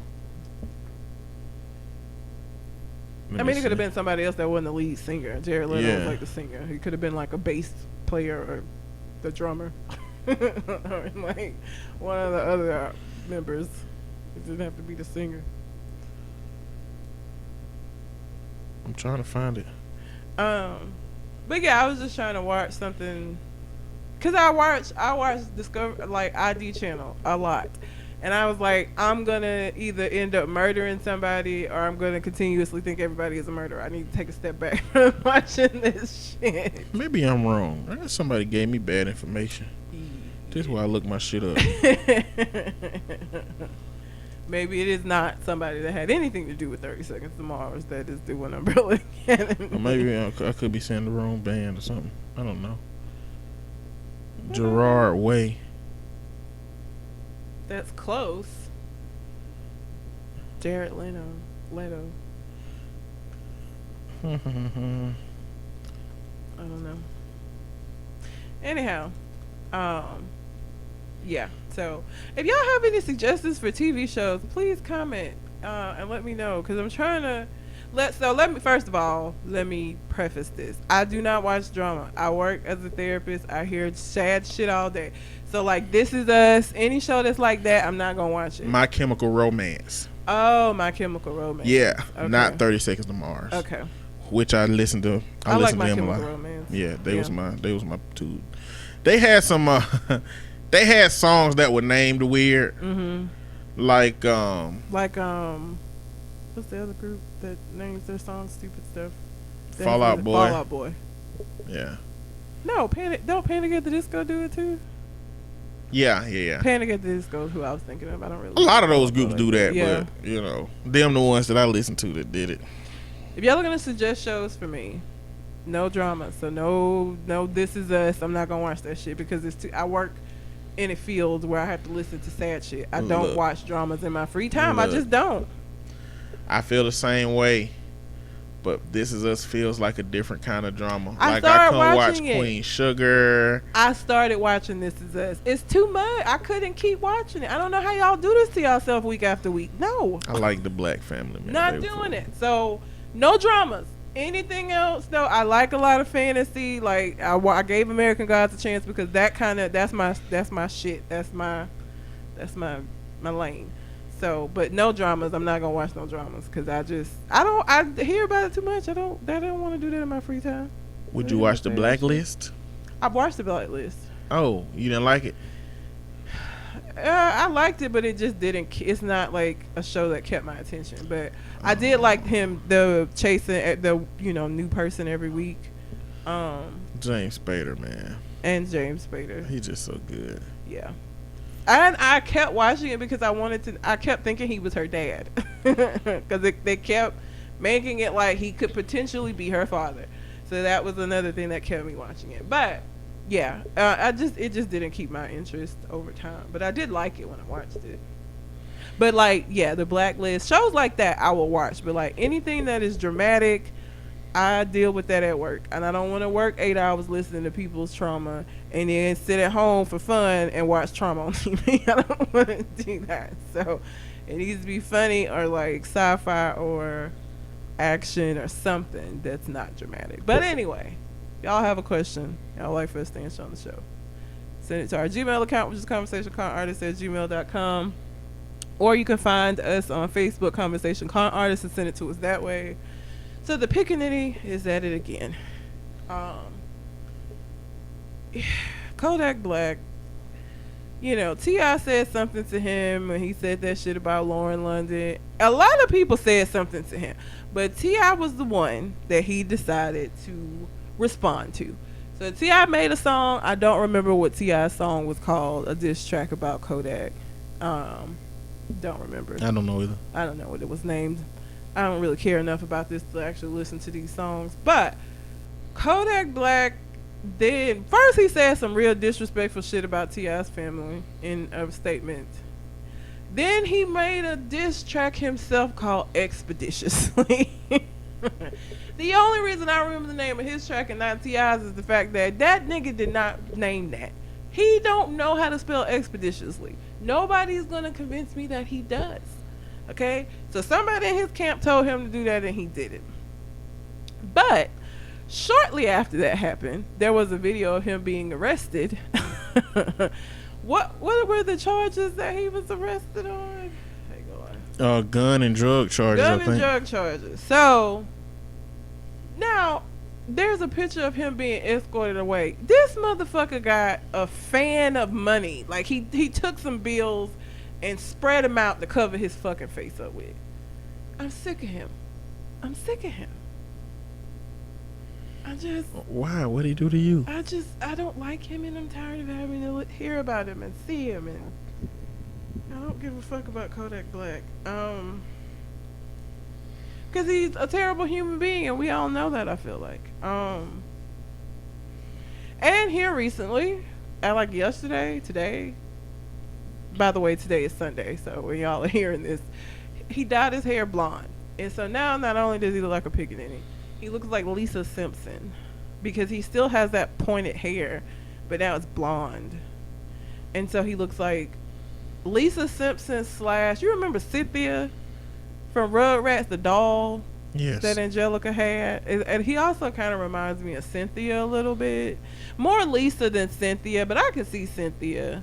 Let I me mean, it could have see. been somebody else that wasn't the lead singer. Jared Leto was Yeah. like the singer. He could have been like a bass player or the drummer, or like one of the other members. It didn't have to be the singer. I'm trying to find it. But yeah, I was just trying to watch something, cause I watch Discover like ID Channel a lot, and I was like, I'm gonna either end up murdering somebody or I'm gonna continuously think everybody is a murderer. I need to take a step back from watching this shit. Maybe I'm wrong. I guess somebody gave me bad information. This is why I look my shit up. Maybe it is not somebody that had anything to do with 30 Seconds to Mars that is doing Umbrella Academy. Or maybe I could be saying the wrong band or something. I don't know. Gerard Way. That's close. Jared Leto. I don't know. Anyhow, yeah. So if y'all have any suggestions for TV shows, please comment and let me know, because I'm trying to let me preface this. I do not watch drama. I work as a therapist. I hear sad shit all day. So like This Is Us, any show that's like that, I'm not gonna watch it. My Chemical Romance. Oh, My Chemical Romance. Yeah, Okay. not 30 Seconds to Mars. Okay. Which I listened to. I like listened My to them a Chemical lot. Romance. Yeah, they was my two. They had some they had songs that were named weird. Mhm. Like what's the other group that names their songs stupid stuff? Fall Out Boy. Fall Out Boy. Yeah. No, Panic at the Disco do it too? Yeah. Panic at the Disco is who I was thinking of. I don't really A lot of like those Fall Out groups Boy do like that, Yeah. but you know, them the ones that I listened to that did it. If y'all are gonna suggest shows for me, no drama. So no This Is Us. I'm not gonna watch that shit because it's too. I work in a field where I have to listen to sad shit. I don't Look. watch dramas in my free time. I Look. just don't. I feel the same way, but This Is Us feels like a different kind of drama. I Like I started couldn't watch watching it. Queen Sugar. I started watching This Is Us. It's too much. I couldn't keep watching it. I don't know how y'all do this to yourself week after week. No. I like the Black Family, man. Not They were doing cool. it. So no dramas. Anything else though? I like a lot of fantasy. Like I gave American Gods a chance because that's my shit. That's my lane. So, but no dramas. I'm not gonna watch no dramas because I hear about it too much. I don't want to do that in my free time. Would you watch The Blacklist? I've watched the Blacklist. Oh, you didn't like it? I liked it, but it just didn't. It's not like a show that kept my attention. But I did like the chasing at the new person every week. James Spader, man. And James Spader. He's just so good. Yeah. And I kept watching it because I kept thinking he was her dad. Because they kept making it like he could potentially be her father. So that was another thing that kept me watching it. But yeah, it just didn't keep my interest over time. But I did like it when I watched it. But like, yeah, The Blacklist, shows like that I will watch. But like anything that is dramatic, I deal with that at work, and I don't want to work 8 hours listening to people's trauma and then sit at home for fun and watch trauma on TV. I don't want to do that. So it needs to be funny or like sci-fi or action or something that's not dramatic. But anyway, y'all have a question y'all like for us to answer on the show, send it to our Gmail account, which is conversationconartist@gmail.com. Or you can find us on Facebook, Conversation Con Artist, and send it to us that way. So the pickaninny is at it again. Kodak Black, you know, T.I. said something to him when he said that shit about Lauren London. A lot of people said something to him, but T.I. was the one that he decided to respond to. So T.I. made a song. I don't remember what T.I.'s song was called, a diss track about Kodak. Don't remember. I don't know either. I don't know what it was named. I don't really care enough about this to actually listen to these songs. But Kodak Black did, first he said some real disrespectful shit about T.I.'s family in a statement. Then he made a diss track himself called Expeditiously. The only reason I remember the name of his track and not T.I.'s is the fact that that nigga did not name that. He don't know how to spell expeditiously. Nobody's gonna convince me that he does. Okay? So somebody in his camp told him to do that and he did it. But shortly after that happened, there was a video of him being arrested. What were the charges that he was arrested on? Hang on. Gun and drug charges, I think. Gun and drug charges. So now there's a picture of him being escorted away. This motherfucker got a fan of money. Like he took some bills and spread them out to cover his fucking face up with. I'm sick of him. I'm sick of him. Why? What'd he do to you? I don't like him, and I'm tired of having to hear about him and see him, and I don't give a fuck about Kodak Black. Because he's a terrible human being, and we all know that, I feel like. And here recently, like yesterday, today, by the way, today is Sunday, so when y'all are hearing this, he dyed his hair blonde. And so now not only does he look like a pickaninny, he looks like Lisa Simpson, because he still has that pointed hair, but now it's blonde. And so he looks like Lisa Simpson / you remember Cynthia from Rugrats, the doll? Yes. That Angelica had. And he also kind of reminds me of Cynthia a little bit. More Lisa than Cynthia, but I could see Cynthia.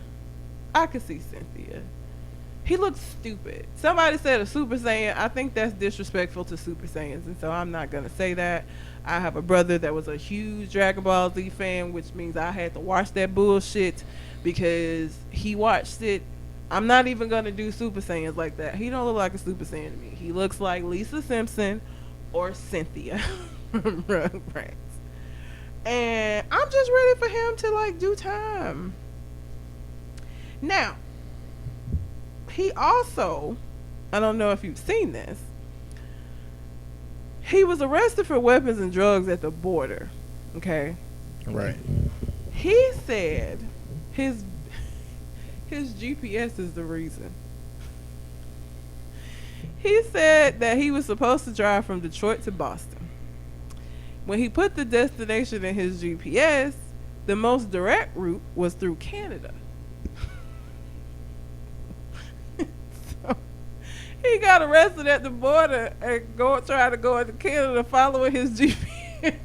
He looks stupid. Somebody said a Super Saiyan. I think that's disrespectful to Super Saiyans, and so I'm not going to say that. I have a brother that was a huge Dragon Ball Z fan, which means I had to watch that bullshit because he watched it. I'm not even going to do Super Saiyans like that. He don't look like a Super Saiyan to me. He looks like Lisa Simpson or Cynthia from Rugrats. And I'm just ready for him to, like, do time. Now, he also, I don't know if you've seen this, he was arrested for weapons and drugs at the border. Okay? Right. He said his GPS is the reason. He said that he was supposed to drive from Detroit to Boston. When he put the destination in his GPS, the most direct route was through Canada. So he got arrested at the border and trying to go into Canada following his GPS.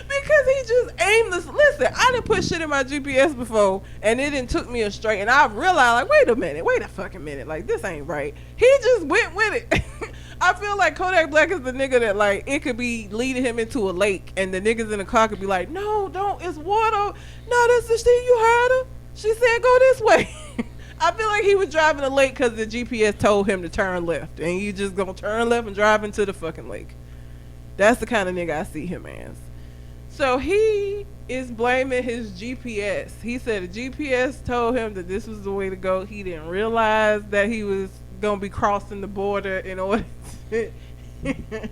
Because he just aimless. Listen, I didn't put shit in my GPS before, and it didn't took me astray. And I realized, like, wait a fucking minute, like this ain't right. He just went with it. I feel like Kodak Black is the nigga that, like, it could be leading him into a lake, and the niggas in the car could be like, no, don't, it's water. No, that's the shit, you heard her. She said go this way. I feel like he was driving a lake because the GPS told him to turn left, and you just gonna turn left and drive into the fucking lake. That's the kind of nigga I see him as. So he is blaming his GPS. He said the GPS told him that this was the way to go. He didn't realize that he was going to be crossing the border in order to... And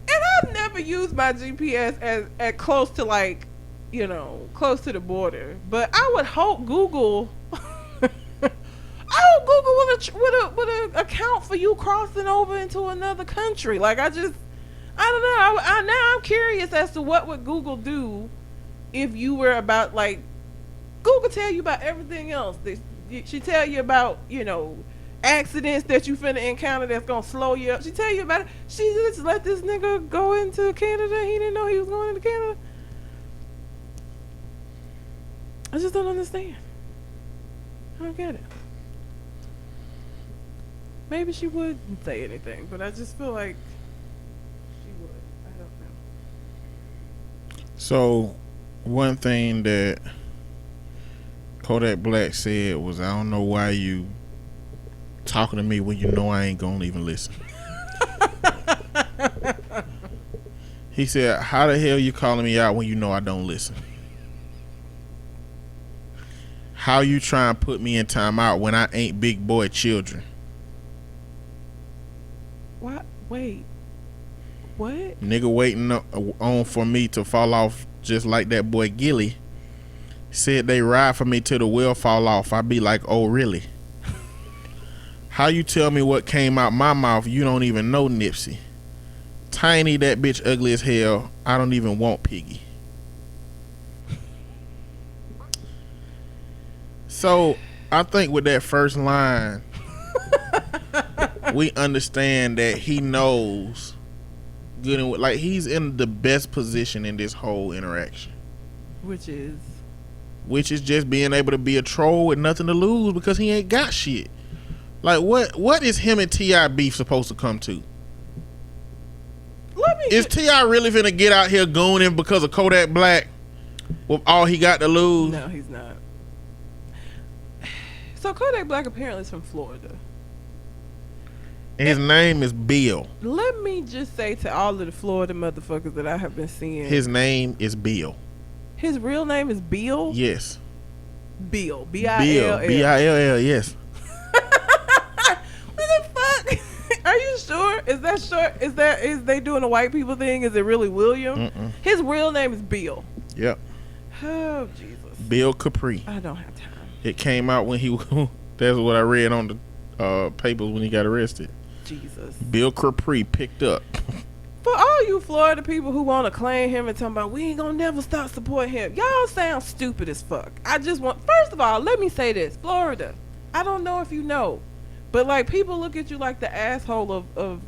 I've never used my GPS as close to, like, you know, close to the border. But I would hope Google... I hope Google would account for you crossing over into another country. Like, I don't know. Now I'm curious as to what would Google do if you were about, like, Google tell you about everything else. She tell you about, you know, accidents that you finna encounter that's gonna slow you up. She tell you about it. She just let this nigga go into Canada. He didn't know he was going into Canada. I just don't understand. I don't get it. Maybe she wouldn't say anything, but I just feel like she would. I don't know. So, one thing that Kodak Black said was, "I don't know why you talking to me when you know I ain't gonna even listen." He said, "How the hell you calling me out when you know I don't listen? How you try and put me in timeout when I ain't big boy children?" What? Wait. What? Nigga waiting on for me to fall off just like that boy Gilly. Said they ride for me till the wheel fall off. I be like, oh really? How you tell me what came out my mouth? You don't even know Nipsey. Tiny, that bitch ugly as hell. I don't even want Piggy. So I think with that first line, we understand that he knows good and like he's in the best position in this whole interaction, Which is just being able to be a troll with nothing to lose because he ain't got shit. Like what is him and T.I. beef supposed to come to? Is T.I. really finna get out here gooning because of Kodak Black with all he got to lose? No, he's not. So Kodak Black apparently is from Florida. His name is Bill. Let me just say to all of the Florida motherfuckers that I have been seeing, His name is Bill. his real name is Bill. Yes. Bill. Bill. B-I-L-L. B-I-L-L. Yes. What the fuck? Are you sure? Is that short? Is they doing a white people thing? Is it really William? Mm-mm. His real name is Bill. Yep. Oh Jesus. Bill Capri. I don't have time. It came out when he. That's what I read on the papers when he got arrested. Jesus. Bill Capri picked up. For all you Florida people who want to claim him and talking about we ain't gonna never stop supporting him, y'all sound stupid as fuck. I just want, first of all, let me say this, Florida. I don't know if you know, but like people look at you like the asshole of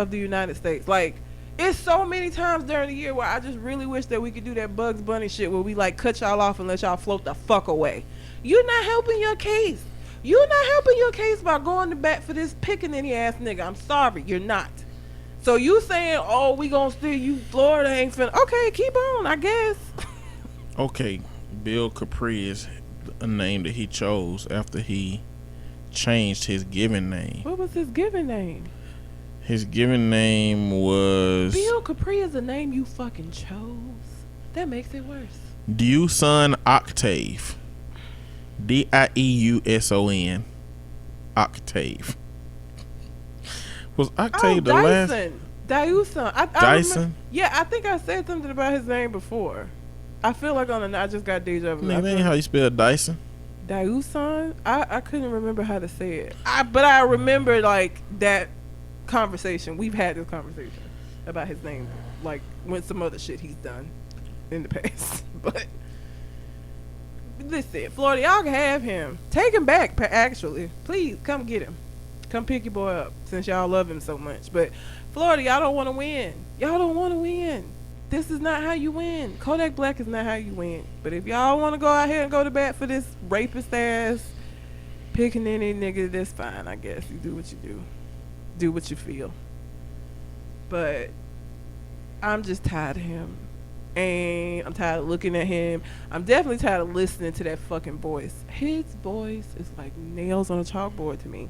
the United States. Like it's so many times during the year where I just really wish that we could do that Bugs Bunny shit where we like cut y'all off and let y'all float the fuck away. You're not helping your case. You're not helping your case by going to bat for this pickaninny ass nigga. I'm sorry, you're not. So you saying, oh, we gonna steal you, Florida ain't finna. Okay, keep on, I guess. Okay, Bill Capri is a name that he chose after he changed his given name. What was his given name? His given name was Bill Capri is a name you fucking chose. That makes it worse. Dewson Octave. Dieuson. Octave. Was Octave the last? Dyson. Dyson? Yeah, I think I said something about his name before. I feel like I just got deja vu. Nigga, that ain't how you spell Dyson. Dyson? I couldn't remember how to say it. But I remember like that conversation. We've had this conversation about his name, like with some other shit he's done in the past. But listen, Florida, y'all can have him. Take him back, actually. Please, come get him. Come pick your boy up, since y'all love him so much. But Florida, y'all don't want to win. Y'all don't want to win. This is not how you win. Kodak Black is not how you win. But if y'all want to go out here and go to bat for this rapist ass, picking any nigga, that's fine, I guess. You do what you do. Do what you feel. But I'm just tired of him. And I'm tired of looking at him. I'm definitely tired of listening to that fucking voice. His voice is like nails on a chalkboard to me.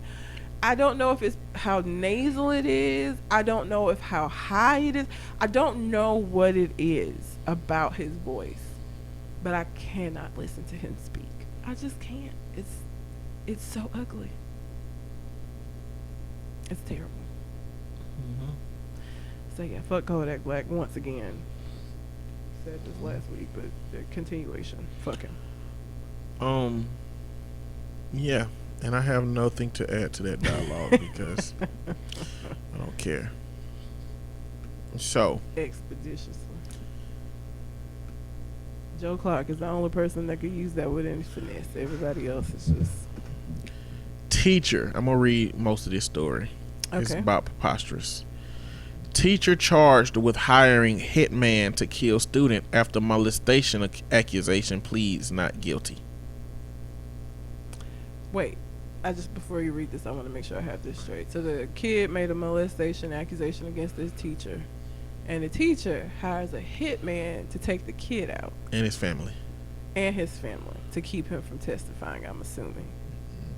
I don't know if it's how nasal it is. I don't know if how high it is. I don't know what it is about his voice. But I cannot listen to him speak. I just can't. It's so ugly. It's terrible. Mm-hmm. So yeah, fuck Kodak Black once again. Said this last week, but the continuation. Fuck him. Yeah. And I have nothing to add to that dialogue because I don't care. So Expeditiously. Joe Clark is the only person that could use that with any finesse. Everybody else is just teacher. I'm gonna read most of this story. It's okay. about preposterous. Teacher charged with hiring hitman to kill student after molestation accusation pleads not guilty. Wait, before you read this, I want to make sure I have this straight. So the kid made a molestation accusation against this teacher, and the teacher hires a hitman to take the kid out And his family. To keep him from testifying, I'm assuming.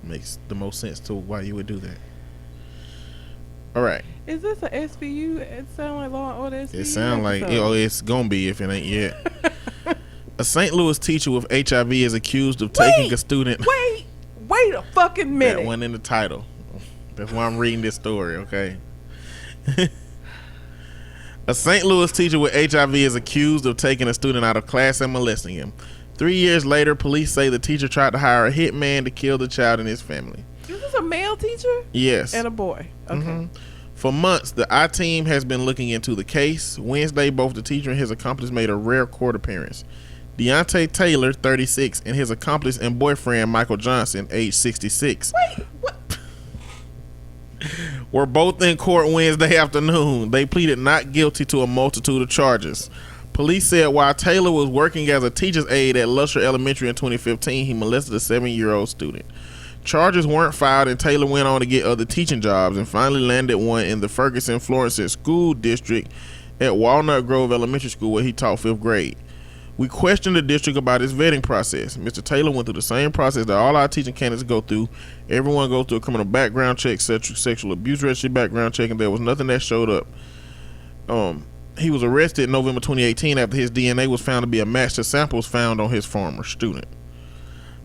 Makes the most sense to why you would do that. All right. Is this a SVU? It sounds like Law and Order SVU. It sounds like it's gonna be if it ain't yet. A St. Louis teacher with HIV is accused of taking a student. Wait a fucking minute. That one in the title. That's why I'm reading this story. Okay. A St. Louis teacher with HIV is accused of taking a student out of class and molesting him. 3 years later, police say the teacher tried to hire a hitman to kill the child and his family. Is this a male teacher? Yes. And a boy. Okay. Mm-hmm. For months, the I-Team has been looking into the case. Wednesday, both the teacher and his accomplice made a rare court appearance. Deontay Taylor, 36, and his accomplice and boyfriend, Michael Johnson, age 66. Wait, what? Were both in court Wednesday afternoon. They pleaded not guilty to a multitude of charges. Police said while Taylor was working as a teacher's aide at Lusher Elementary in 2015, he molested a 7-year-old student. Charges weren't filed, and Taylor went on to get other teaching jobs and finally landed one in the Ferguson Florissant School District at Walnut Grove Elementary School, where he taught 5th grade. We questioned the district about his vetting process. Mr. Taylor went through the same process that all our teaching candidates go through. Everyone goes through a criminal background check, sexual abuse registry background check, and there was nothing that showed up. He was arrested in November 2018 after his DNA was found to be a match to samples found on his former student.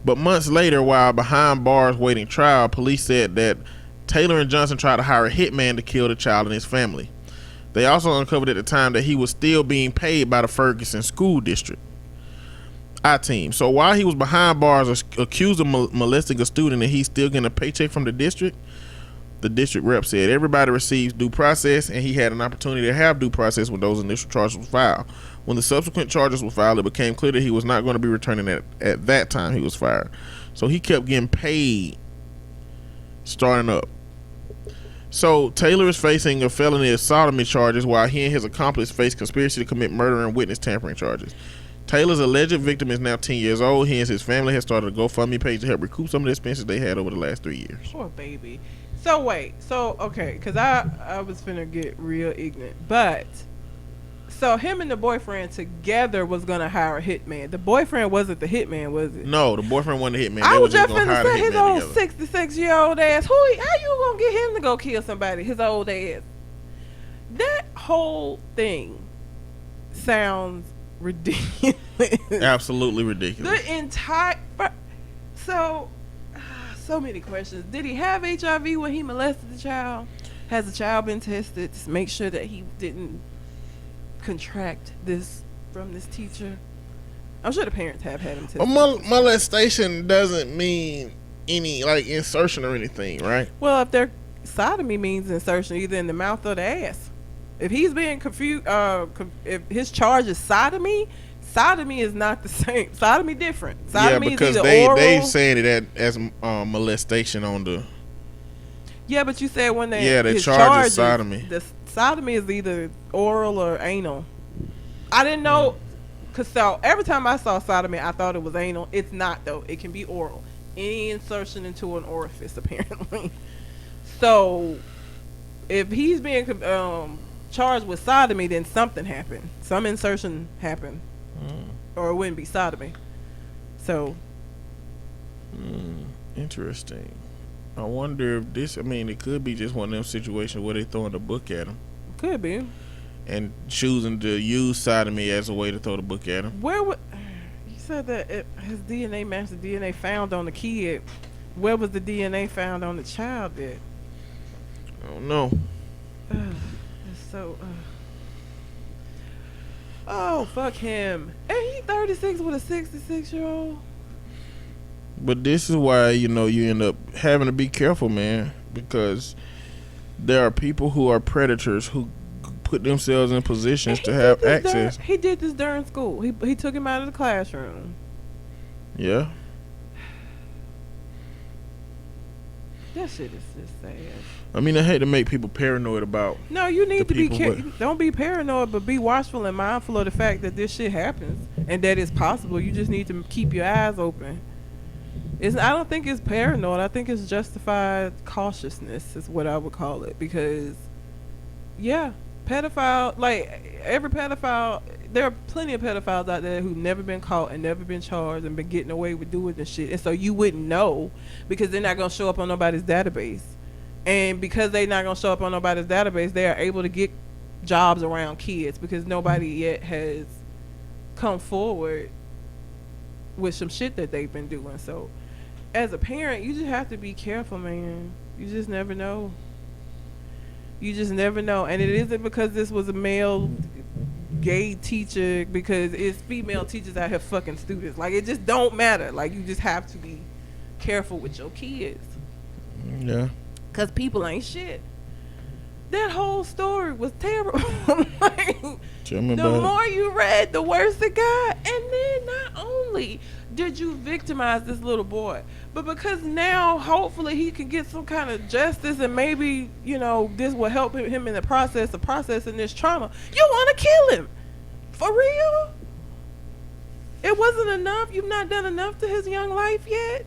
But months later, while behind bars waiting trial, police said that Taylor and Johnson tried to hire a hitman to kill the child and his family. They also uncovered at the time that he was still being paid by the Ferguson School District I-Team. So while he was behind bars accused of molesting a student and he's still getting a paycheck from the district rep said everybody receives due process, and he had an opportunity to have due process when those initial charges were filed. When the subsequent charges were filed, it became clear that he was not going to be returning at that time he was fired. So he kept getting paid starting up. So Taylor is facing a felony of sodomy charges, while he and his accomplice face conspiracy to commit murder and witness tampering charges. Taylor's alleged victim is now 10 years old. He and his family have started a GoFundMe page to help recoup some of the expenses they had over the last 3 years. Poor baby. So wait, okay, because I was finna get real ignorant, but so him and the boyfriend together was gonna hire a hitman. The boyfriend wasn't the hitman, was it? No, the boyfriend wasn't the hitman. I They was just gonna finna hire the say his hitman old together. 66-year-old ass. How you gonna get him to go kill somebody? His old ass. That whole thing sounds ridiculous. Absolutely ridiculous. The entire so many questions. Did he have HIV when he molested the child? Has the child been tested to make sure that he didn't contract this from this teacher? I'm sure the parents have had him tested. Molestation doesn't mean any like insertion or anything, right? Well, if their sodomy means insertion either in the mouth or the ass. If he's being confused, if his charge is sodomy is not the same. Sodomy different. Sodomy yeah, because is either oral. they saying it as molestation on the. Yeah, but you said when they the his charge is sodomy. The sodomy is either oral or anal. I didn't know, cause so every time I saw sodomy, I thought it was anal. It's not though. It can be oral. Any insertion into an orifice, apparently. So, if he's being charged with sodomy, then something happened. Some insertion happened, or it wouldn't be sodomy. So, Interesting. I wonder if this. I mean, it could be just one of them situations where they throwing the book at him could be. and choosing to use sodomy as a way to throw the book at him. Where would you said that his DNA matched the DNA found on the kid? Where was the DNA found on the child at? I don't know. It's so. Oh, fuck him! And he 36 with a 66-year-old. But this is why you end up having to be careful, man, because there are people who are predators who put themselves in positions to have access. He did this during school. He took him out of the classroom. Yeah. That shit is just sad. I mean, I hate to make people paranoid about. No, you need to be people, don't be paranoid, but be watchful and mindful of the fact that this shit happens and that it's possible. You just need to keep your eyes open. I don't think it's paranoid. I think it's justified cautiousness is what I would call it. Because, yeah, pedophile, like every pedophile, there are plenty of pedophiles out there who've never been caught and never been charged and been getting away with doing this shit. And so you wouldn't know because they're not going to show up on nobody's database. And because they're not going to show up on nobody's database, they are able to get jobs around kids because nobody yet has come forward with some shit that they've been doing. So as a parent, you just have to be careful, man. You just never know. You just never know. And it isn't because this was a male gay teacher, because it's female teachers out here fucking students. Like, it just don't matter. Like, you just have to be careful with your kids. Yeah. Because people ain't shit. That whole story was terrible. Like, Tell me the about more you read, the worse it got. And then not only did you victimize this little boy, but because now hopefully he can get some kind of justice and maybe, you know, this will help him in the process of processing this trauma, you want to kill him. For real? It wasn't enough? You've not done enough to his young life yet?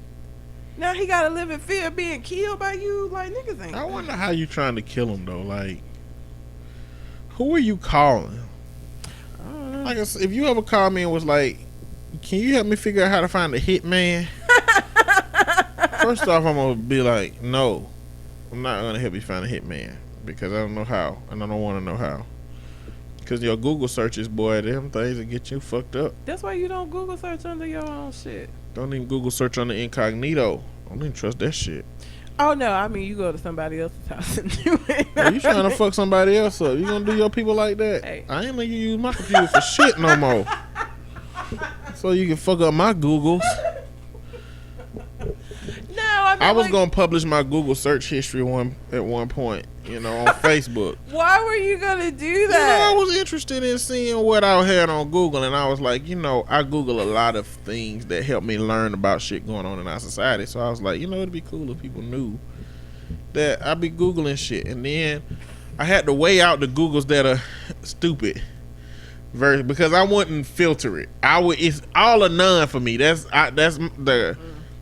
Now he got to live in fear of being killed by you? Like, niggas ain't. I wonder how you trying to kill him, though. Like, who are you calling? I don't know. Like, if you ever called me and was like, can you help me figure out how to find a hitman? First off, I'm going to be like, no, I'm not going to help you find a hitman because I don't know how, and I don't want to know how. Because your Google searches, boy, them things that get you fucked up. That's why you don't Google search under your own shit. Don't even Google search on the incognito. I don't even trust that shit. Oh, no, I mean, you go to somebody else's house and do it. Well, you trying to fuck somebody else up. You gonna do your people like that? Hey. I ain't letting you use my computer for shit no more. So you can fuck up my Googles. No, I mean, I was like, gonna publish my Google search history at one point, you know, on Facebook. why were you gonna do You know, that? I was interested in seeing what I had on Google, and I was like, you know, I Google a lot of things that help me learn about shit going on in our society. So I was like, you know, it'd be cool if people knew that I be Googling shit. And then I had to weigh out the Googles that are stupid, because I wouldn't filter it. It's all or none for me. That's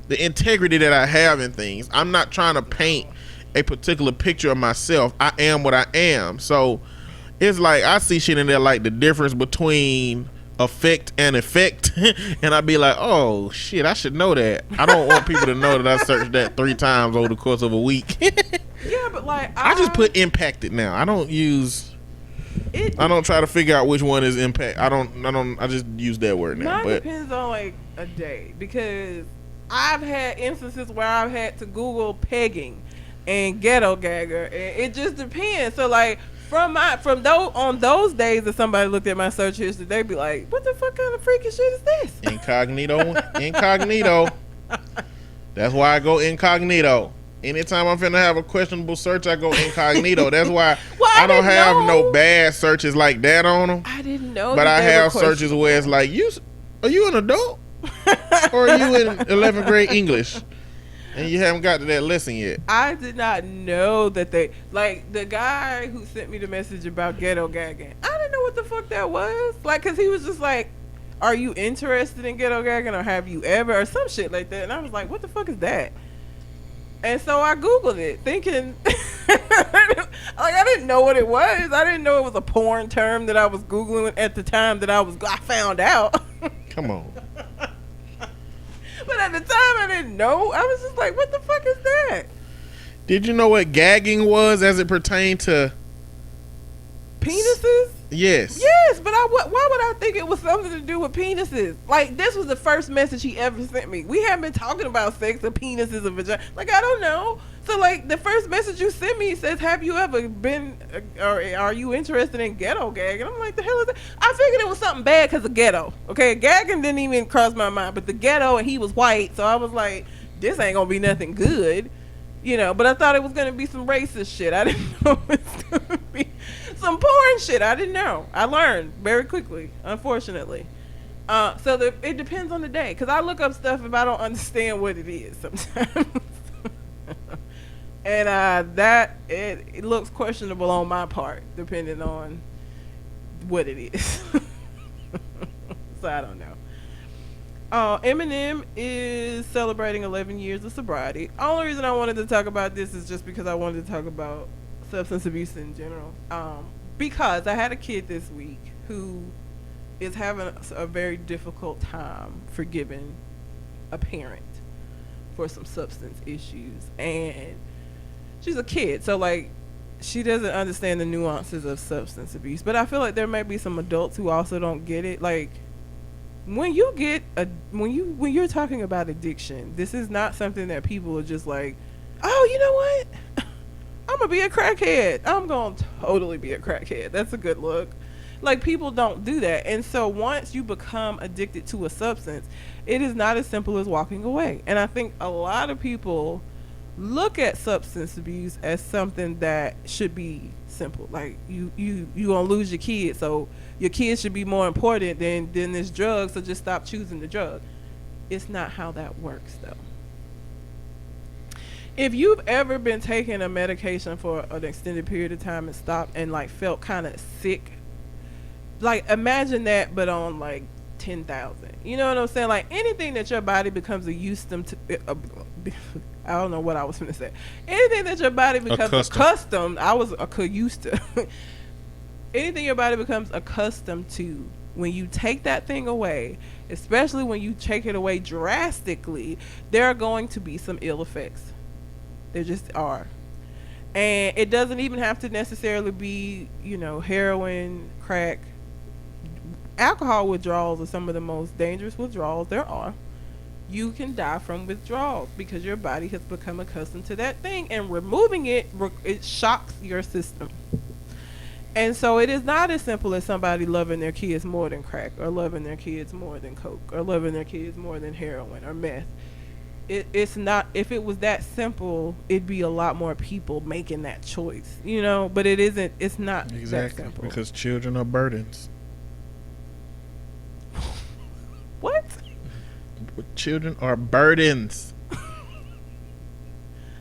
the integrity that I have in things. I'm not trying to paint a particular picture of myself. I am what I am. So it's like I see shit in there like the difference between effect and effect, and I'd be like, oh shit, I should know that. I don't want people to know that I searched that 3 times over the course of a week. Yeah, but like I just put impacted now. I don't try to figure out which one is impact. I just use that word now. Mine But depends on like a day, because I've had instances where I've had to Google pegging and ghetto gagger, and it just depends. So like on those days that somebody looked at my search history, they'd be like, what the fuck kind of freaky shit is this? Incognito. That's why I go incognito. Anytime I'm finna have a questionable search, I go incognito. That's why I don't have no bad searches like that on them. I didn't know. But I have searches where it's like, are you an adult? Or are you in 11th grade English? And you haven't got to that lesson yet. I did not know that like, the guy who sent me the message about ghetto gagging, I didn't know what the fuck that was. Like, because he was just like, are you interested in ghetto gagging, or have you ever, or some shit like that. And I was like, what the fuck is that? And so I Googled it, thinking, like, I didn't know what it was. I didn't know it was a porn term that I was Googling at the time that I found out. Come on. But at the time, I didn't know. I was just like, what the fuck is that? Did you know what gagging was as it pertained to Penises? Yes. Yes, but why would I think it was something to do with penises? Like, this was the first message he ever sent me. We haven't been talking about sex or penises or vagina. Like, I don't know. So, like, the first message you sent me says, have you ever been, or are you interested in ghetto gagging? I'm like, the hell is that? I figured it was something bad because of ghetto. Okay, gagging didn't even cross my mind, but the ghetto, and he was white, so I was like, this ain't gonna be nothing good. You know, but I thought it was going to be some racist shit. I didn't know it was going to be some porn shit. I didn't know. I learned very quickly, unfortunately. So it depends on the day. Because I look up stuff if I don't understand what it is sometimes. And it looks questionable on my part, depending on what it is. So I don't know. Eminem is celebrating 11 years of sobriety. Only reason I wanted to talk about this is just because I wanted to talk about substance abuse in general. Because I had a kid this week who is having a very difficult time forgiving a parent for some substance issues. And she's a kid, so like she doesn't understand the nuances of substance abuse. But I feel like there may be some adults who also don't get it. Like when you're talking about addiction, this is not something that people are just like, oh, you know what? I'm gonna be a crackhead. I'm gonna totally be a crackhead. That's a good look. Like people don't do that. And so once you become addicted to a substance, it is not as simple as walking away. And I think a lot of people look at substance abuse as something that should be simple. Like you gonna lose your kids, so your kids should be more important than this drug, so just stop choosing the drug. It's not how that works though. If you've ever been taking a medication for an extended period of time and stopped and like felt kind of sick, like imagine that but on like 10,000. You know what I'm saying? Like anything that your body becomes accustomed to, I don't know what I was going to say. Anything that your body becomes accustomed, I was used to. Anything your body becomes accustomed to, when you take that thing away, especially when you take it away drastically, there are going to be some ill effects. There just are. And it doesn't even have to necessarily be, heroin, crack. Alcohol withdrawals are some of the most dangerous withdrawals there are. You can die from withdrawals because your body has become accustomed to that thing, and removing it shocks your system. And so it is not as simple as somebody loving their kids more than crack, or loving their kids more than coke, or loving their kids more than heroin or meth. It's not. If it was that simple, it'd be a lot more people making that choice, but it isn't. It's not that simple. Because children are burdens. What? Children are burdens. How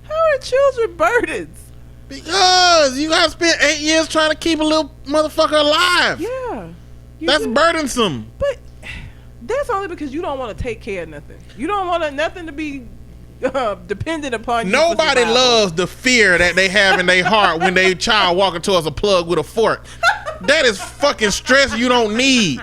are children burdens? Because you gotta spend 8 years trying to keep a little motherfucker alive. Yeah. That's burdensome. But that's only because you don't want to take care of nothing. You don't want nothing to be dependent upon you. Nobody loves the fear that they have in their heart when their child walking towards a plug with a fork. That is fucking stress you don't need.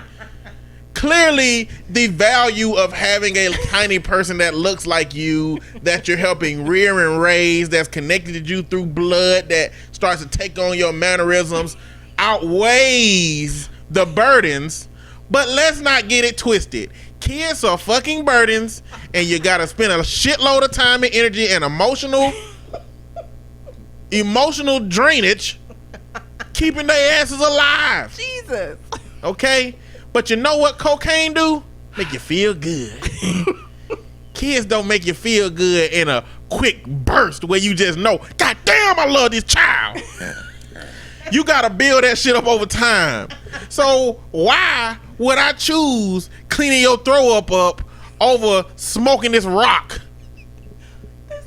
Clearly, the value of having a tiny person that looks like you, that you're helping rear and raise, that's connected to you through blood, that starts to take on your mannerisms, outweighs the burdens. But let's not get it twisted. Kids are fucking burdens, and you gotta spend a shitload of time and energy and emotional drainage keeping their asses alive. Jesus. Okay? But you know what cocaine do? Make you feel good. Kids don't make you feel good in a quick burst where you just know, God damn, I love this child. You gotta build that shit up over time. So why would I choose cleaning your throw up over smoking this rock? This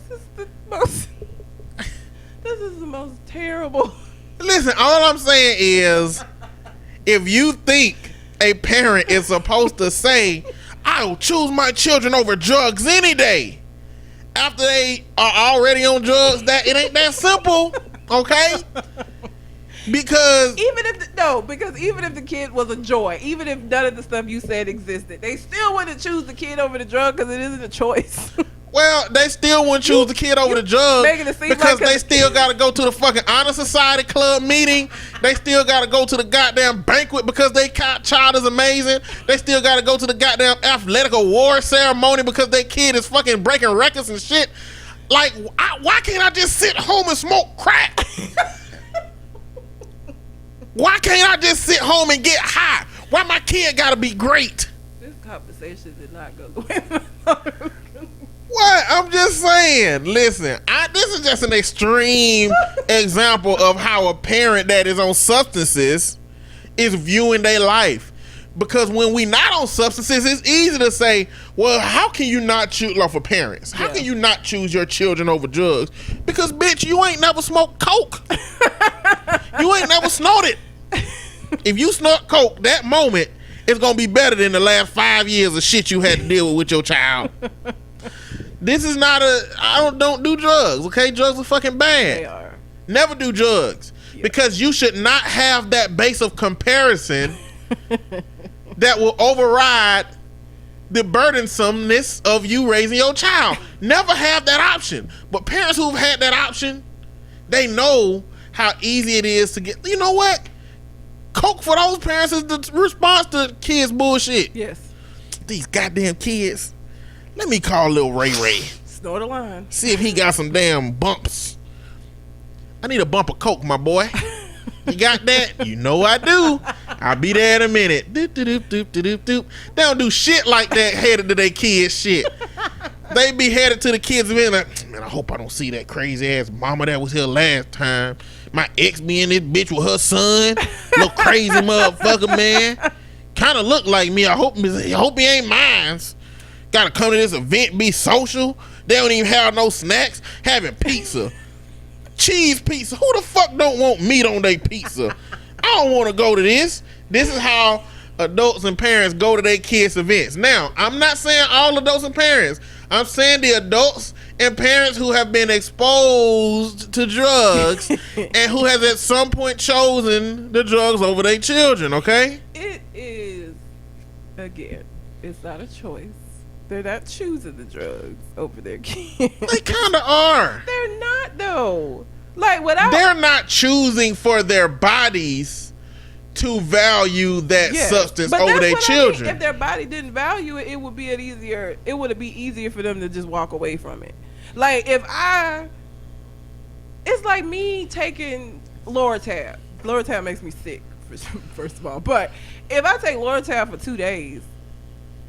is the most terrible. Listen, all I'm saying is, if you think a parent is supposed to say, I'll choose my children over drugs any day, after they are already on drugs, that it ain't that simple, okay? Because even if the kid was a joy, even if none of the stuff you said existed, they still wouldn't choose the kid over the drug because it isn't a choice. Well, they still wouldn't choose the kid over the drug because they still got to go to the fucking honor society club meeting. They still got to go to the goddamn banquet because their child is amazing. They still got to go to the goddamn athletic award ceremony because their kid is fucking breaking records and shit. Like, why can't I just sit home and smoke crack? Why can't I just sit home and get high? Why my kid got to be great? This conversation did not go the way. What? I'm just saying. Listen, this is just an extreme example of how a parent that is on substances is viewing their life. Because when we not on substances, it's easy to say, well, how can you not choose, like for parents, how can you not choose your children over drugs? Because, bitch, you ain't never smoked coke. You ain't never snorted. If you snort coke, that moment is going to be better than the last 5 years of shit you had to deal with your child. This is not don't do drugs, okay? Drugs are fucking bad. They are. Never do drugs. Yeah. Because you should not have that base of comparison that will override the burdensomeness of you raising your child. Never have that option. But parents who've had that option, they know how easy it is to get. You know what? Coke for those parents is the response to kids' bullshit. Yes. These goddamn kids. Let me call little Ray Ray. Snort a line. See if he got some damn bumps. I need a bump of Coke, my boy. You got that? You know I do. I'll be there in a minute. Doop, doop, doop, doop, doop. They don't do shit like that headed to their kids shit. They be headed to the kids and be like, man, I hope I don't see that crazy ass mama that was here last time. My ex be in this bitch with her son. Little crazy motherfucker, man. Kind of look like me. I hope he ain't mine. Gotta come to this event, be social. They don't even have no snacks. Having pizza. Cheese pizza. Who the fuck don't want meat on their pizza? I don't want to go to this. This is how adults and parents go to their kids' events. Now, I'm not saying all adults and parents. I'm saying the adults and parents who have been exposed to drugs and who has at some point chosen the drugs over their children, okay? It is, again, it's not a choice. They're not choosing the drugs over their kids. They kind of are. They're not, though. Like, without... They're not choosing for their bodies to value that substance over their children. I mean. If their body didn't value it, it would be easier for them to just walk away from it. Like, it's like me taking Loratab. Loratab makes me sick, first of all. But if I take Loratab for 2 days,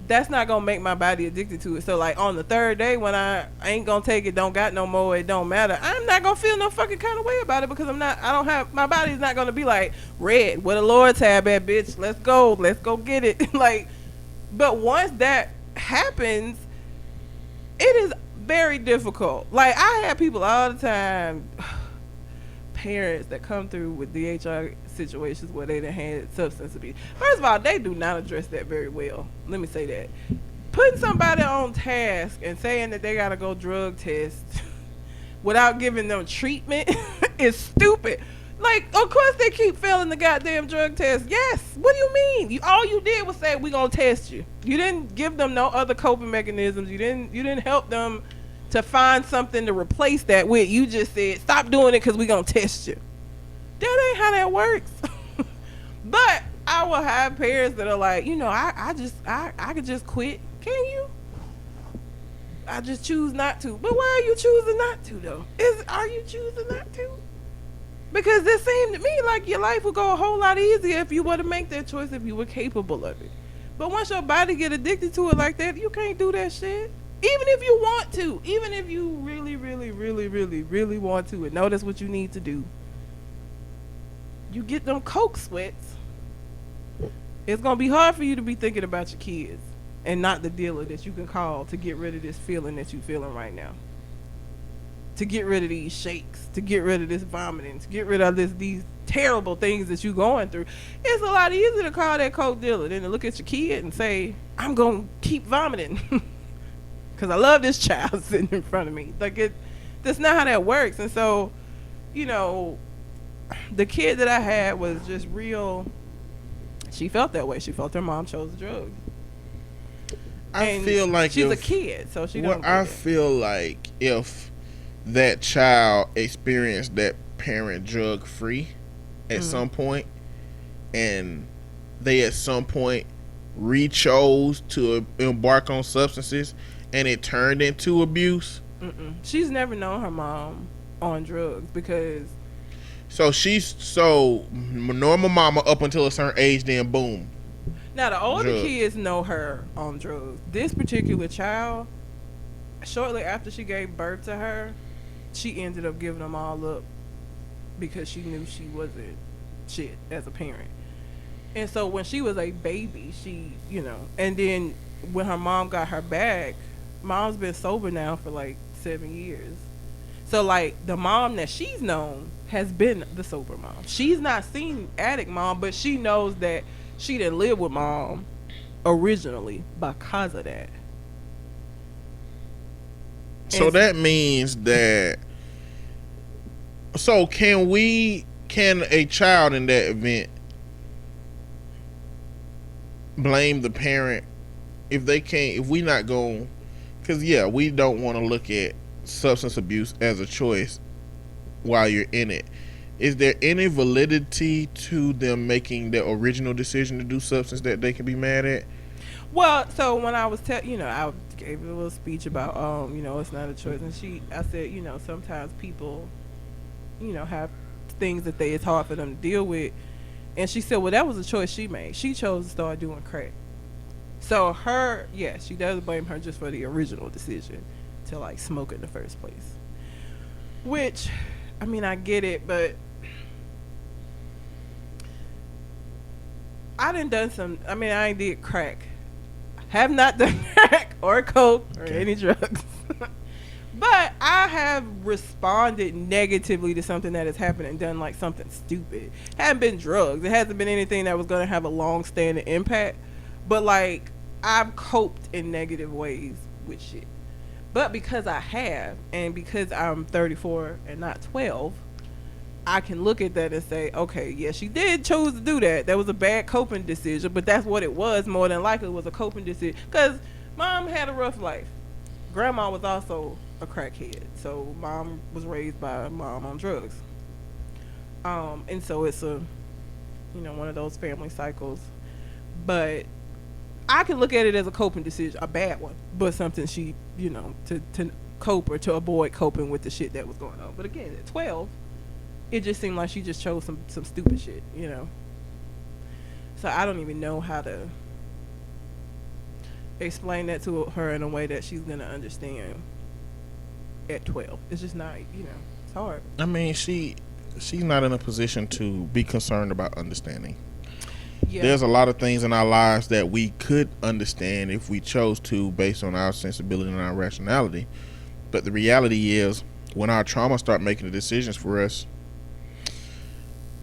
that's not gonna make my body addicted to it. So like on the third day when I ain't gonna take it, don't got no more, it don't matter, I'm not gonna feel no fucking kind of way about it because my body's not gonna be like, red, where the Loratab at, bitch, let's go get it. Like, but once that happens, it is very difficult. Like, I have people all the time, parents that come through with DHR situations where they done had substance abuse. First of all, they do not address that very well. Let me say that. Putting somebody on task and saying that they gotta go drug test without giving them treatment is stupid. Like, of course they keep failing the goddamn drug test. Yes. What do you mean? All you did was say, we gonna test you. You didn't give them no other coping mechanisms. You didn't help them to find something to replace that with. You just said, stop doing it because we gonna test you. That ain't how that works. But I will have parents that are like, I could just quit. Can you? I just choose not to. But why are you choosing not to, though? Are you choosing not to? Because it seemed to me like your life would go a whole lot easier if you were to make that choice, if you were capable of it. But once your body get addicted to it like that, you can't do that shit. Even if you want to. Even if you really, really, really, really, really want to and know that's what you need to do. You get them coke sweats, it's going to be hard for you to be thinking about your kids and not the dealer that you can call to get rid of this feeling that you're feeling right now. To get rid of these shakes, to get rid of this vomiting, to get rid of these terrible things that you're going through. It's a lot easier to call that coke dealer than to look at your kid and say, I'm going to keep vomiting because I love this child sitting in front of me. Like, that's not how that works. And so, the kid that I had was just real. She felt that way. She felt her mom chose the drug. I feel like she's a kid, so she don't. I feel like if that child experienced that parent drug free at some point, and they at some point re-chose to embark on substances, and it turned into abuse. She's never known her mom on drugs because. So she's normal mama up until a certain age, then boom. Now the older kids know her on drugs. This particular child, shortly after she gave birth to her, she ended up giving them all up because she knew she wasn't shit as a parent. And so when she was a baby, she, and then when her mom got her back, mom's been sober now for like 7 years. So like the mom that she's known has been the sober mom. She's not seen addict mom, but she knows that she didn't live with mom originally because of that. So that means that. So can a child in that event blame the parent if they can't, if we not going, because we don't want to look at substance abuse as a choice while you're in it. Is there any validity to them making the original decision to do substance that they can be mad at? Well, so when I was I gave a little speech about it's not a choice, and I said, sometimes people have things that it's hard for them to deal with. And she said, well, that was a choice she made. She chose to start doing crack. So she does blame her just for the original decision to like smoke in the first place. Which, I mean, I get it, but I ain't did crack. Have not done crack or coke or any drugs. But I have responded negatively to something that has happened and done like something stupid. Haven't been drugs. It hasn't been anything that was going to have a long-standing impact. But like I've coped in negative ways with shit. But because I have, and because I'm 34 and not 12, I can look at that and say, okay, yeah, she did choose to do that. That was a bad coping decision, but that's what it was. More than likely, it was a coping decision. Because mom had a rough life. Grandma was also a crackhead, so mom was raised by mom on drugs. And so it's one of those family cycles. But I can look at it as a coping decision, a bad one, but something she, to cope or to avoid coping with the shit that was going on. But again, at 12, it just seemed like she just chose some stupid shit, So I don't even know how to explain that to her in a way that she's gonna understand at 12. It's just not, it's hard. I mean, she's not in a position to be concerned about understanding. Yeah. There's a lot of things in our lives that we could understand if we chose to, based on our sensibility and our rationality. But the reality is, when our trauma start making the decisions for us,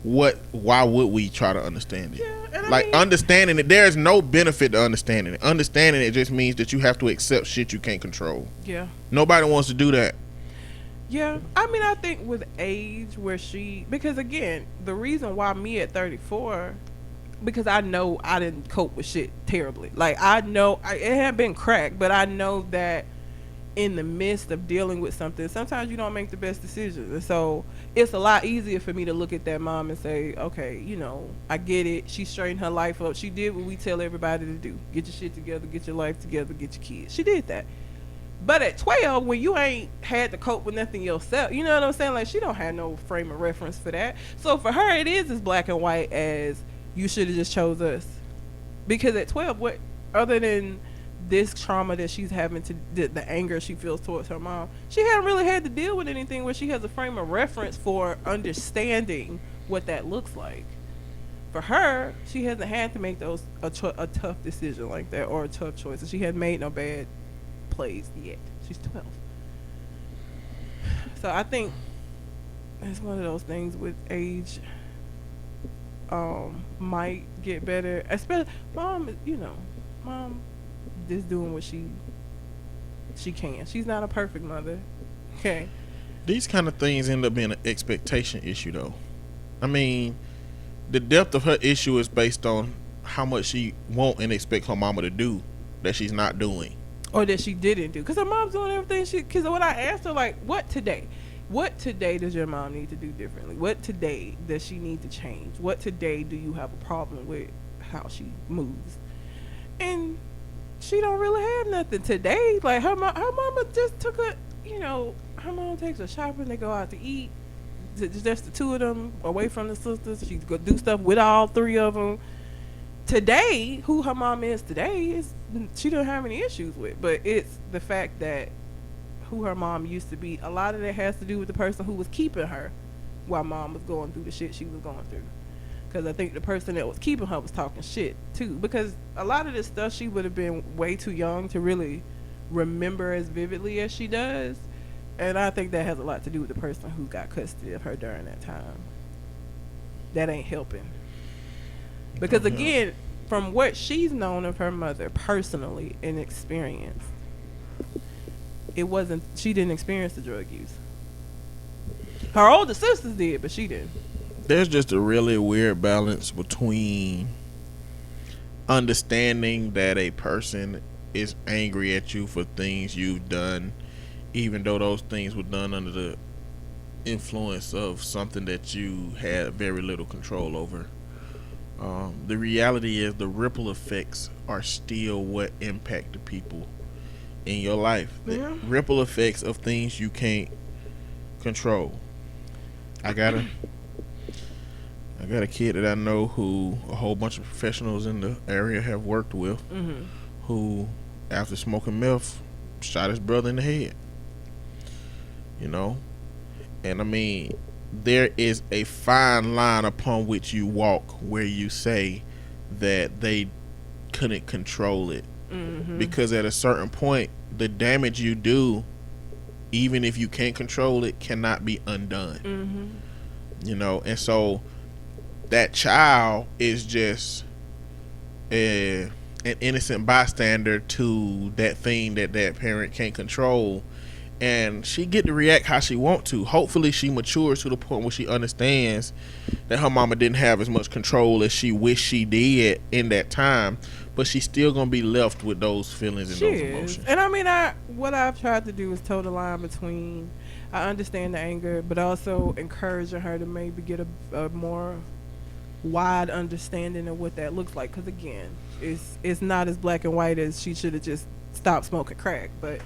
why would we try to understand it? Yeah, understanding it, there's no benefit to understanding it. Understanding it just means that you have to accept shit you can't control. Yeah. Nobody wants to do that. Yeah. I mean, I think with age because again, the reason why me at 34, because I know I didn't cope with shit terribly. Like, I know it had been cracked, but I know that in the midst of dealing with something, sometimes you don't make the best decisions. And so it's a lot easier for me to look at that mom and say, okay, I get it. She straightened her life up. She did what we tell everybody to do. Get your shit together, get your life together, get your kids. She did that. But at 12, when you ain't had to cope with nothing yourself, you know what I'm saying? Like, she don't have no frame of reference for that. So for her, it is as black and white as you should have just chose us. Because at 12, what other than this trauma that she's having, the anger she feels towards her mom, she hadn't really had to deal with anything where she has a frame of reference for understanding what that looks like. For her, she hasn't had to make a tough decision like that or a tough choice. She hadn't made no bad plays yet. She's 12. So I think it's one of those things with age. Might get better, especially mom just doing what she can. She's not a perfect mother. Okay. These kind of things end up being an expectation issue, though. I mean, the depth of her issue is based on how much she want and expect her mama to do that she's not doing, or that she didn't do. Because her mom's doing everything because when I asked her, like, what today does your mom need to do differently? What today does she need to change? What today do you have a problem with how she moves? And she don't really have nothing today. Like, her mama just took her mom takes her shopping. They go out to eat. Just the two of them away from the sisters. She's going to do stuff with all three of them. Today, who her mom is today, she don't have any issues with. But it's the fact that who her mom used to be, a lot of that has to do with the person who was keeping her while mom was going through the shit she was going through. Because I think the person that was keeping her was talking shit too. Because a lot of this stuff she would have been way too young to really remember as vividly as she does. And I think that has a lot to do with the person who got custody of her during that time. That ain't helping. Because again, from what she's known of her mother personally and experience, she didn't experience the drug use. Her older sisters did, but she didn't. There's just a really weird balance between understanding that a person is angry at you for things you've done, even though those things were done under the influence of something that you had very little control over. The reality is the ripple effects are still what impact the people in your life. The ripple effects of things you can't control. I got a kid that I know who a whole bunch of professionals in the area have worked with, who, after smoking meth, shot his brother in the head. You know? And I mean, there is a fine line upon which you walk where you say that they couldn't control it. Because at a certain point, the damage you do, even if you can't control it, cannot be undone. You know, and so that child is just an innocent bystander to that thing that parent can't control, and she get to react how she want to. Hopefully she matures to the point where she understands that her mama didn't have as much control as she wished she did in that time, but she's still gonna be left with those feelings and those emotions. And I mean, what I've tried to do is toe the line between, I understand the anger, but also encouraging her to maybe get a more wide understanding of what that looks like. Because again, it's not as black and white as she should have just stopped smoking crack. But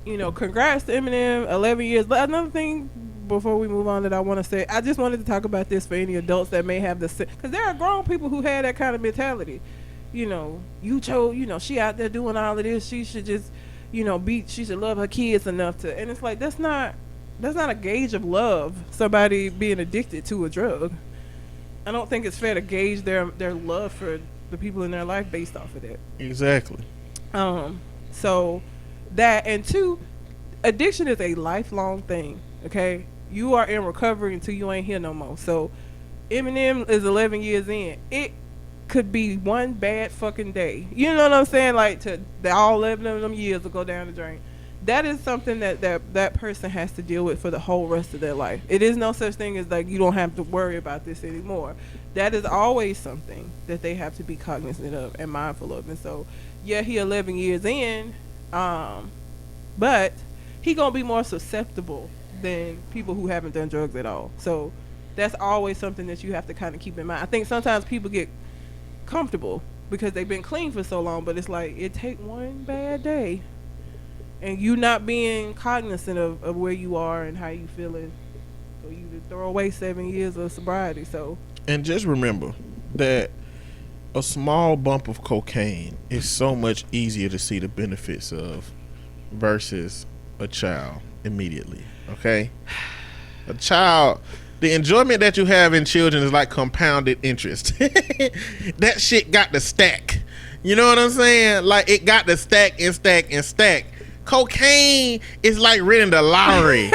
you know, congrats to Eminem, 11 years. But another thing before we move on that I want to say, I just wanted to talk about this for any adults that may have this, because there are grown people who had that kind of mentality. You know, she out there doing all of this, she should just, she should love her kids enough to, and it's like, that's not a gauge of love, somebody being addicted to a drug. I don't think it's fair to gauge their love for the people in their life based off of that. Exactly. So that, and two, addiction is a lifelong thing, okay? You are in recovery until you ain't here no more. So Eminem is 11 years in. It could be one bad fucking day. You know what I'm saying? Like, all 11 of them years will go down the drain. That is something that person has to deal with for the whole rest of their life. It is no such thing as like, you don't have to worry about this anymore. That is always something that they have to be cognizant of and mindful of. And so, yeah, he 11 years in, but he gonna be more susceptible than people who haven't done drugs at all. So that's always something that you have to kind of keep in mind. I think sometimes people get comfortable because they've been clean for so long, but it's like, it take one bad day and you not being cognizant of where you are and how you feeling for you to throw away 7 years of sobriety. So, and just remember that a small bump of cocaine is so much easier to see the benefits of versus a child immediately. Okay, a child, the enjoyment that you have in children is like compounded interest. That shit got to stack. You know what I'm saying? Like, it got to stack and stack and stack. Cocaine is like winning the lottery.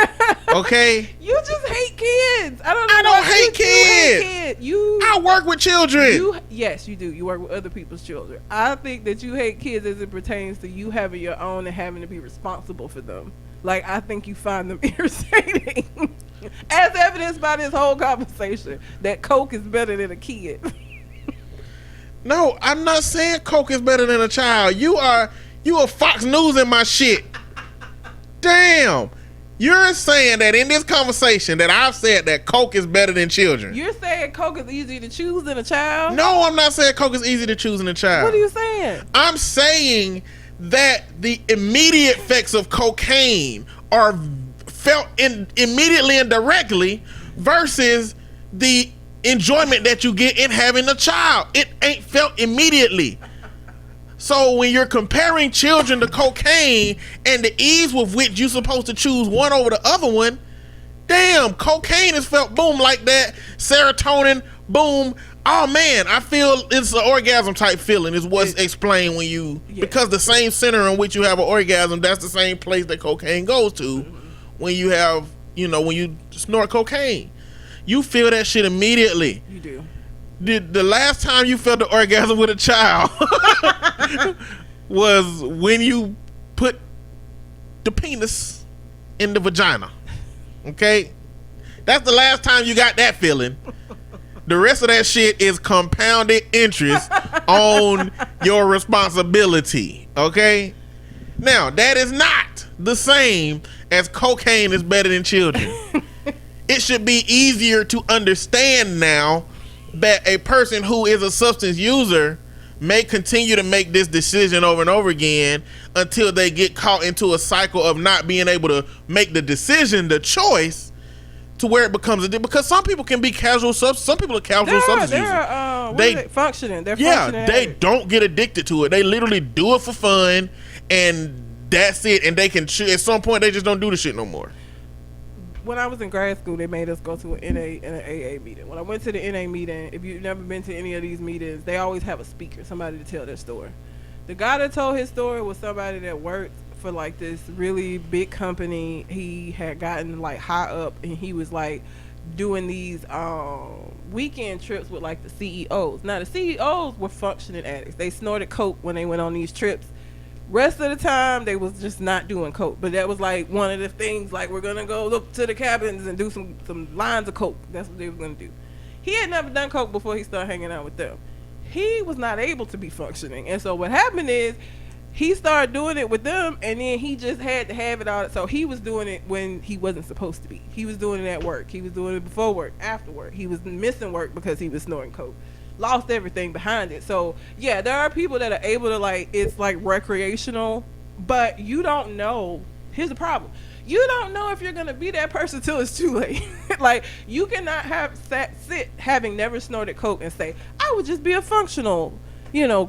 Okay? You just hate kids. I don't hate kids. I work with children. Yes, you do. You work with other people's children. I think that you hate kids as it pertains to you having your own and having to be responsible for them. Like, I think you find them irritating. As evidenced by this whole conversation, that Coke is better than a kid. No, I'm not saying Coke is better than a child. You are Fox News in my shit. Damn. You're saying that in this conversation that I've said that Coke is better than children. You're saying Coke is easier to choose than a child? No, I'm not saying Coke is easy to choose than a child. What are you saying? I'm saying that the immediate effects of cocaine are felt immediately and directly versus the enjoyment that you get in having a child. It ain't felt immediately. So when you're comparing children to cocaine and the ease with which you're supposed to choose one over the other one, damn, cocaine has felt boom like that. Serotonin, boom. Oh man, I feel it's an orgasm type feeling is what's explained when you, because the same center in which you have an orgasm, that's the same place that cocaine goes to when you have, when you snort cocaine. You feel that shit immediately. You do. The last time you felt the orgasm with a child was when you put the penis in the vagina. Okay? That's the last time you got that feeling. The rest of that shit is compounded interest on your responsibility. Okay? Now, that is not the same as cocaine is better than children. It should be easier to understand now that a person who is a substance user may continue to make this decision over and over again until they get caught into a cycle of not being able to make the decision, the choice, to where it becomes because some people can be casual substance. Some people are casual substance users. They're functioning. They're functioning. They don't get addicted to it. They literally do it for fun, and that's it. And they can at some point they just don't do the shit no more. When I was in grad school, they made us go to an NA and an AA meeting. When I went to the NA meeting, if you've never been to any of these meetings, they always have a speaker, somebody to tell their story. The guy that told his story was somebody that worked for like this really big company. He had gotten like high up, and he was like doing these weekend trips with like the CEOs. Now the CEOs were functioning addicts. They snorted coke when they went on these trips. Rest of the time they was just not doing coke, but that was like one of the things, like we're gonna go look to the cabins and do some lines of coke. That's what they were gonna do. He had never done coke before he started hanging out with them. He was not able to be functioning, and so what happened is he started doing it with them, and then he just had to have it all. So he was doing it when he wasn't supposed to be. He was doing it at work. He was doing it before work, after work. He was missing work because he was snorting coke. Lost everything behind it. So yeah, there are people that are able to, like, it's like recreational, but you don't know. Here's the problem: you don't know if you're gonna be that person till it's too late. Like, you cannot sit having never snorted coke and say I would just be a functional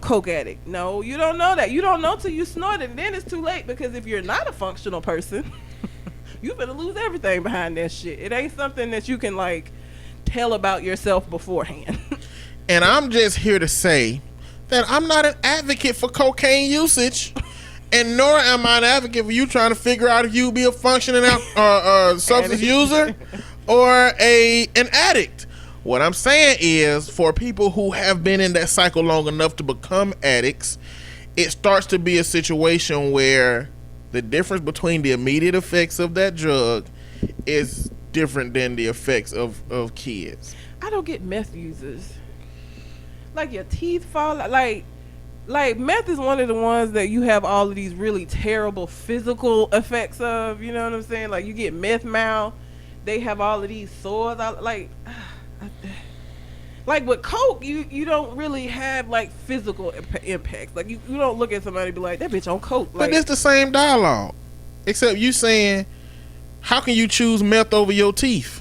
coke addict. No, you don't know that. You don't know till you snort it, and then it's too late, because if you're not a functional person, you better lose everything behind that shit. It ain't something that you can like tell about yourself beforehand. And I'm just here to say that I'm not an advocate for cocaine usage, and nor am I an advocate for you trying to figure out if you be a functioning substance user or an addict. What I'm saying is, for people who have been in that cycle long enough to become addicts, it starts to be a situation where the difference between the immediate effects of that drug is different than the effects of kids. I don't get meth users. Like, your teeth fall out. Like meth is one of the ones that you have all of these really terrible physical effects of. You know what I'm saying? Like, you get meth mouth. They have all of these sores. Like with coke, you don't really have like physical impacts. Like, you don't look at somebody and be like, that bitch on coke. Like, but it's the same dialogue, except you saying, how can you choose meth over your teeth?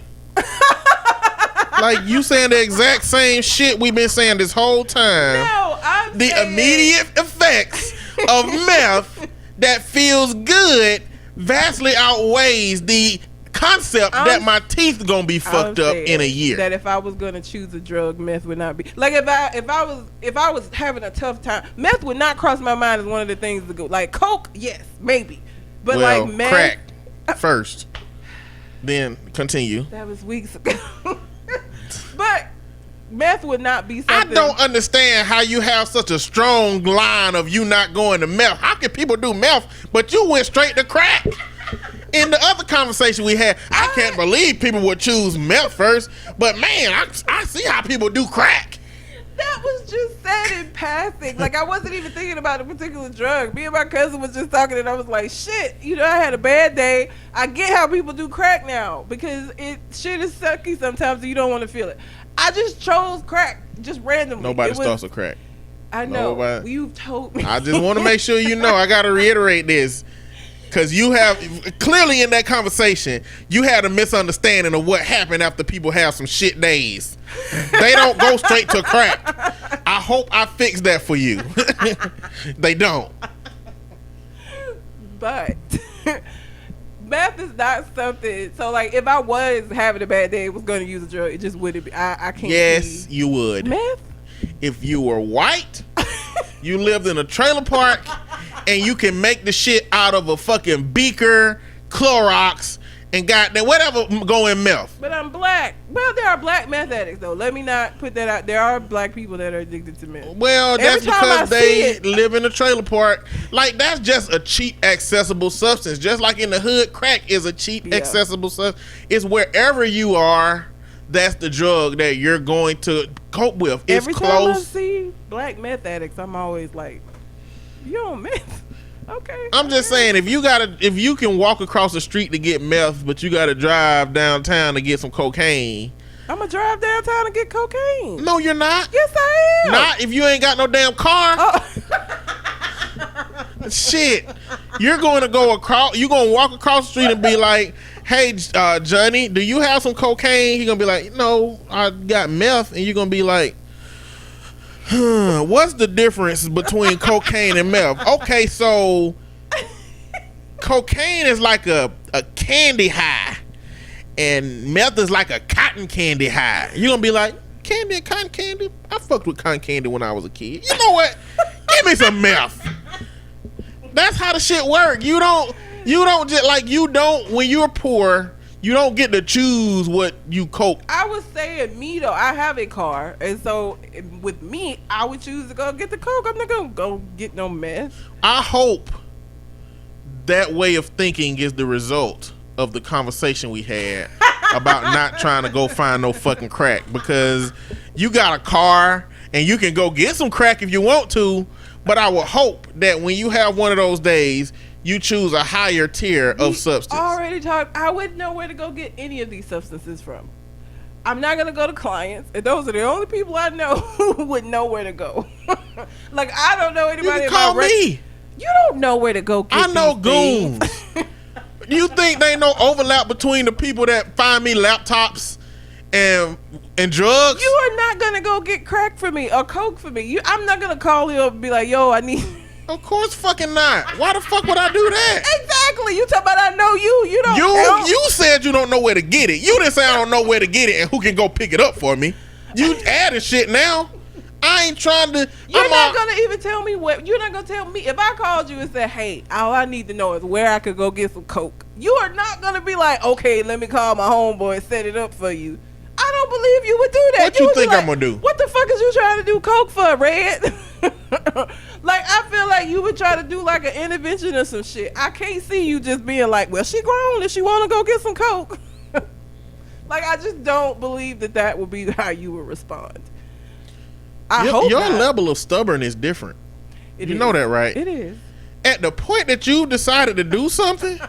Like, you saying the exact same shit we've been saying this whole time. No, I'm the saying immediate effects of meth that feels good vastly outweighs the concept that my teeth gonna be fucked up in a year. That if I was gonna choose a drug, meth would not be. Like, if I was having a tough time, meth would not cross my mind as one of the things to go. Like coke, yes, maybe, but well, like meth, crack first, then continue. That was weeks ago. But meth would not be something. I don't understand how you have such a strong line of you not going to meth. How can people do meth, but you went straight to crack? In the other conversation we had, I can't believe people would choose meth first, but man, I see how people do crack. That was just said in passing. Like, I wasn't even thinking about a particular drug. Me and my cousin was just talking, and I was like, shit, I had a bad day. I get how people do crack now, because shit is sucky sometimes and you don't want to feel it. I just chose crack, just randomly. Nobody starts with crack. I know. You've told me. I just want to make sure you know. I got to reiterate this. Because you have, clearly in that conversation, you had a misunderstanding of what happened after people have some shit days. They don't go straight to crack. I hope I fixed that for you. They don't. But Meth is not something. So like, if I was having a bad day, was going to use a drug, it just wouldn't be. I can't. Yes, you would. Meth. If you were white, you lived in a trailer park, and you can make the shit out of a fucking beaker, Clorox, and goddamn whatever go in meth. But I'm black. Well, there are black meth addicts though. Let me not put that out. There are black people that are addicted to meth. Well, that's because they live in a trailer park. Like, that's just a cheap, accessible substance. Just like in the hood, crack is a cheap, accessible substance. It's wherever you are, that's the drug that you're going to cope with. It's every close. time I see black meth addicts, I'm always like, you on meth? Okay. I'm just saying, if you can walk across the street to get meth, but you gotta drive downtown to get some cocaine. I'm gonna drive downtown to get cocaine. No, you're not. Yes, I am. Not if you ain't got no damn car. Oh. Shit. You're going to go across. You're going to walk across the street and be like, "Hey, Johnny, do you have some cocaine?" He's gonna be like, "No, I got meth," and you're gonna be like, what's the difference between cocaine and meth? Okay, so cocaine is like a candy high, and meth is like a cotton candy high. You're gonna be like, candy and cotton candy? I fucked with cotton candy when I was a kid. You know what? Give me some meth. That's how the shit work. You don't just like, when you're poor, you don't get to choose what you coke. I was saying me though. I have a car, and so with me, I would choose to go get the coke. I'm not gonna go get no meth. I hope that way of thinking is the result of the conversation we had about not trying to go find no fucking crack, because you got a car and you can go get some crack if you want to. But I would hope that when you have one of those days, you choose a higher tier of substance. Already talked. I wouldn't know where to go get any of these substances from. I'm not gonna go to clients, and those are the only people I know who would know where to go. Like, I don't know anybody. You can call me. You don't know where to go get I know these goons. You think they no overlap between the people that find me laptops and drugs? You are not gonna go get crack for me or coke for me. I'm not gonna call you up and be like, "Yo, I need." Of course fucking not. Why the fuck would I do that? Exactly. You talking about I know you. You don't. You said you don't know where to get it. You didn't say I don't know where to get it and who can go pick it up for me. You adding shit now. I ain't trying to. You're not gonna even tell me what. You're not gonna tell me if I called you and said, "Hey, all I need to know is where I could go get some coke." You are not gonna be like, "Okay, let me call my homeboy and set it up for you." I don't believe you would do that. What you think I'm gonna do? What the fuck is you trying to do coke for, Red? Like, I feel like you would try to do like an intervention or some shit. I can't see you just being like, "Well, she grown and she want to go get some coke." Like, I just don't believe that would be how you would respond. Your level of stubborn is different. You know that, right? It is. At the point that you decided to do something,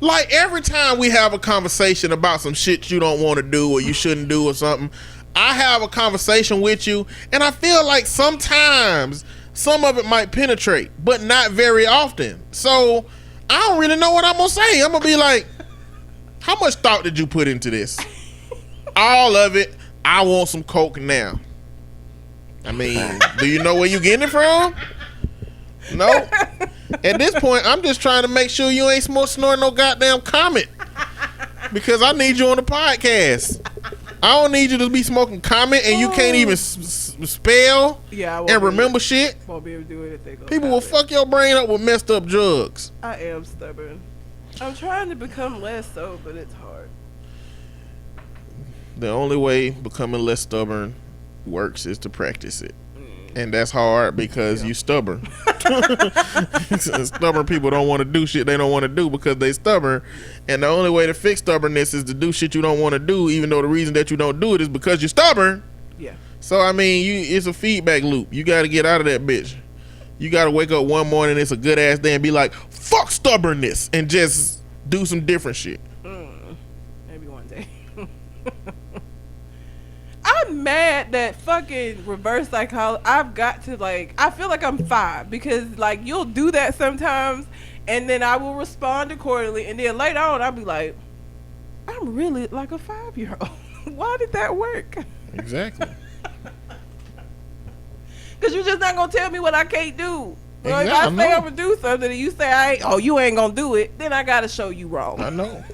like every time we have a conversation about some shit you don't want to do or you shouldn't do or something, I have a conversation with you, and I feel like sometimes some of it might penetrate, but not very often. So I don't really know what I'm gonna say. I'm gonna be like, "How much thought did you put into this?" All of it. I want some coke now. I mean, do you know where you getting it from? No. At this point, I'm just trying to make sure you ain't snorting no goddamn Comet, because I need you on the podcast. I don't need you to be smoking Comet and you can't even spell and remember shit. Won't be able to do it if they go. People will fuck your brain up with messed up drugs. I am stubborn. I'm trying to become less so, but it's hard. The only way becoming less stubborn works is to practice it. And that's hard because you stubborn. Stubborn people don't want to do shit they don't want to do because they stubborn. And the only way to fix stubbornness is to do shit you don't want to do, even though the reason that you don't do it is because you're stubborn. Yeah. So I mean, it's a feedback loop. You got to get out of that bitch. You got to wake up one morning, it's a good ass day, and be like, "Fuck stubbornness," and just do some different shit. Maybe one day. I'm mad that fucking reverse psychology. I've got to, like, I feel like I'm 5 because, like, you'll do that sometimes and then I will respond accordingly, and then later on I'll be like, I'm really like a 5-year-old. Why did that work? Exactly. Because you're just not going to tell me what I can't do. So if I say I'm gonna do something and you say you ain't gonna do it, then I gotta show you wrong. I know.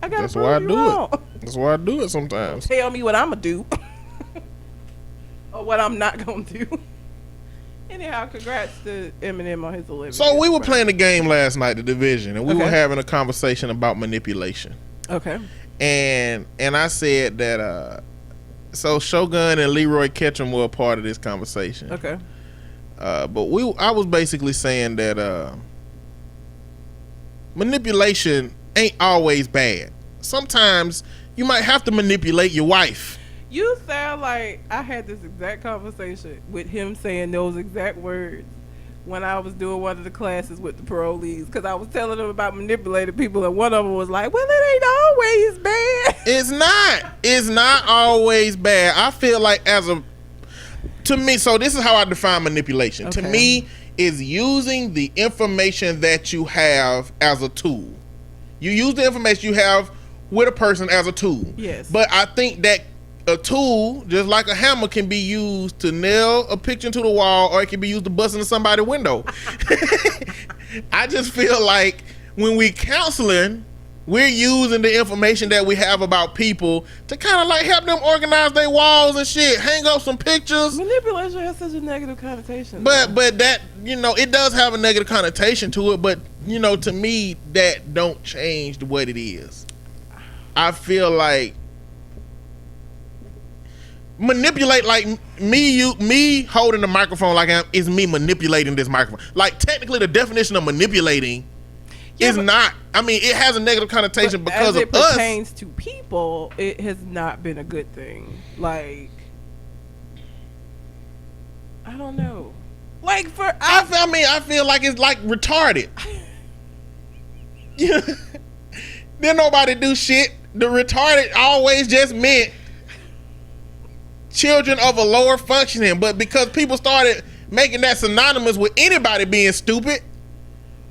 I gotta That's prove why I you do wrong. it. That's why I do it sometimes. Tell me what I'm gonna do. Or what I'm not gonna do. Anyhow, congrats to Eminem on his Olympics. So we were playing the game last night, the division, and we Okay. were having a conversation about manipulation. Okay. And I said that so Shogun and Leroy Ketchum were a part of this conversation. Okay. But I was basically saying that manipulation ain't always bad. Sometimes you might have to manipulate your wife. You sound like I had this exact conversation with him saying those exact words when I was doing one of the classes with the parolees, because I was telling them about manipulating people, and one of them was like, well, it ain't always bad. It's not always bad. I feel like to me, so this is how I define manipulation. Okay. To me, is using the information that you have as a tool. You use the information you have with a person as a tool. Yes. But I think that a tool, just like a hammer, can be used to nail a picture into the wall, or it can be used to bust into somebody's window. I just feel like when we counseling, we're using the information that we have about people to kind of like help them organize their walls and shit, hang up some pictures. Manipulation has such a negative connotation. But that, it does have a negative connotation to it, but to me, that don't change what it is. I feel like manipulate, like me holding the microphone like is me manipulating this microphone. Like technically the definition of manipulating is not, it has a negative connotation because of us. As it pertains to people, it has not been a good thing. Like, I don't know. Like I feel like it's like retarded. Then nobody do shit. The retarded always just meant children of a lower functioning, but because people started making that synonymous with anybody being stupid,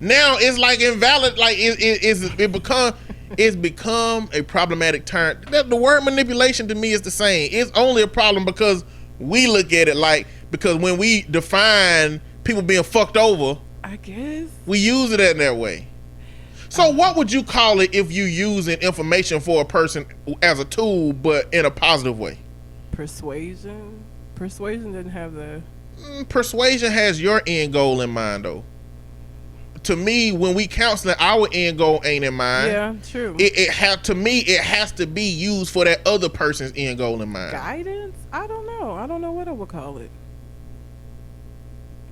now it's like invalid. Like it's become a problematic term. The word manipulation to me is the same. It's only a problem because we look at it like, because when we define people being fucked over, I guess we use it in that way. So what would you call it if you using information for a person as a tool, but in a positive way? Persuasion didn't have the persuasion has your end goal in mind, though. To me, when we counseling, our end goal ain't in mind. Yeah, true. It has to be used for that other person's end goal in mind. Guidance? I don't know what I would call it.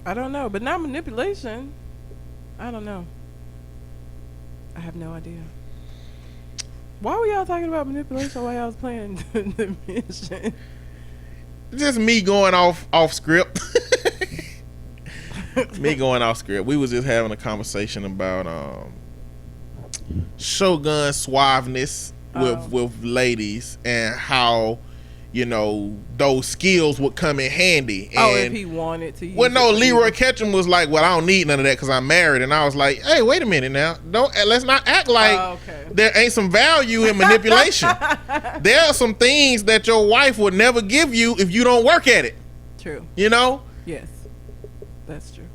I don't know, but not manipulation. I don't know. I have no idea. Why were y'all talking about manipulation while y'all was playing the mission? Just me going off script. Me going off script. We was just having a conversation about Shogun suaveness with ladies and how those skills would come in handy. And if he wanted to use Leroy Ketchum was like, well, I don't need none of that because I'm married. And I was like, hey, wait a minute now. Let's not act like there ain't some value in manipulation. There are some things that your wife would never give you if you don't work at it. True. Yes, that's true.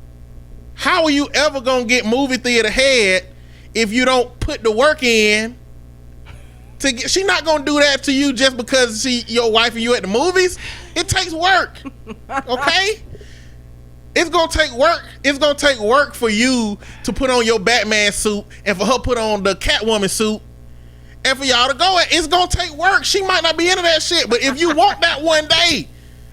How are you ever gonna get movie theater head if you don't put the work in? She not gonna do that to you just because she your wife and you at the movies. It takes work. Okay? It's gonna take work. It's gonna take work for you to put on your Batman suit and for her put on the Catwoman suit and for y'all to go. It's gonna take work. She might not be into that shit, but if you want that one day,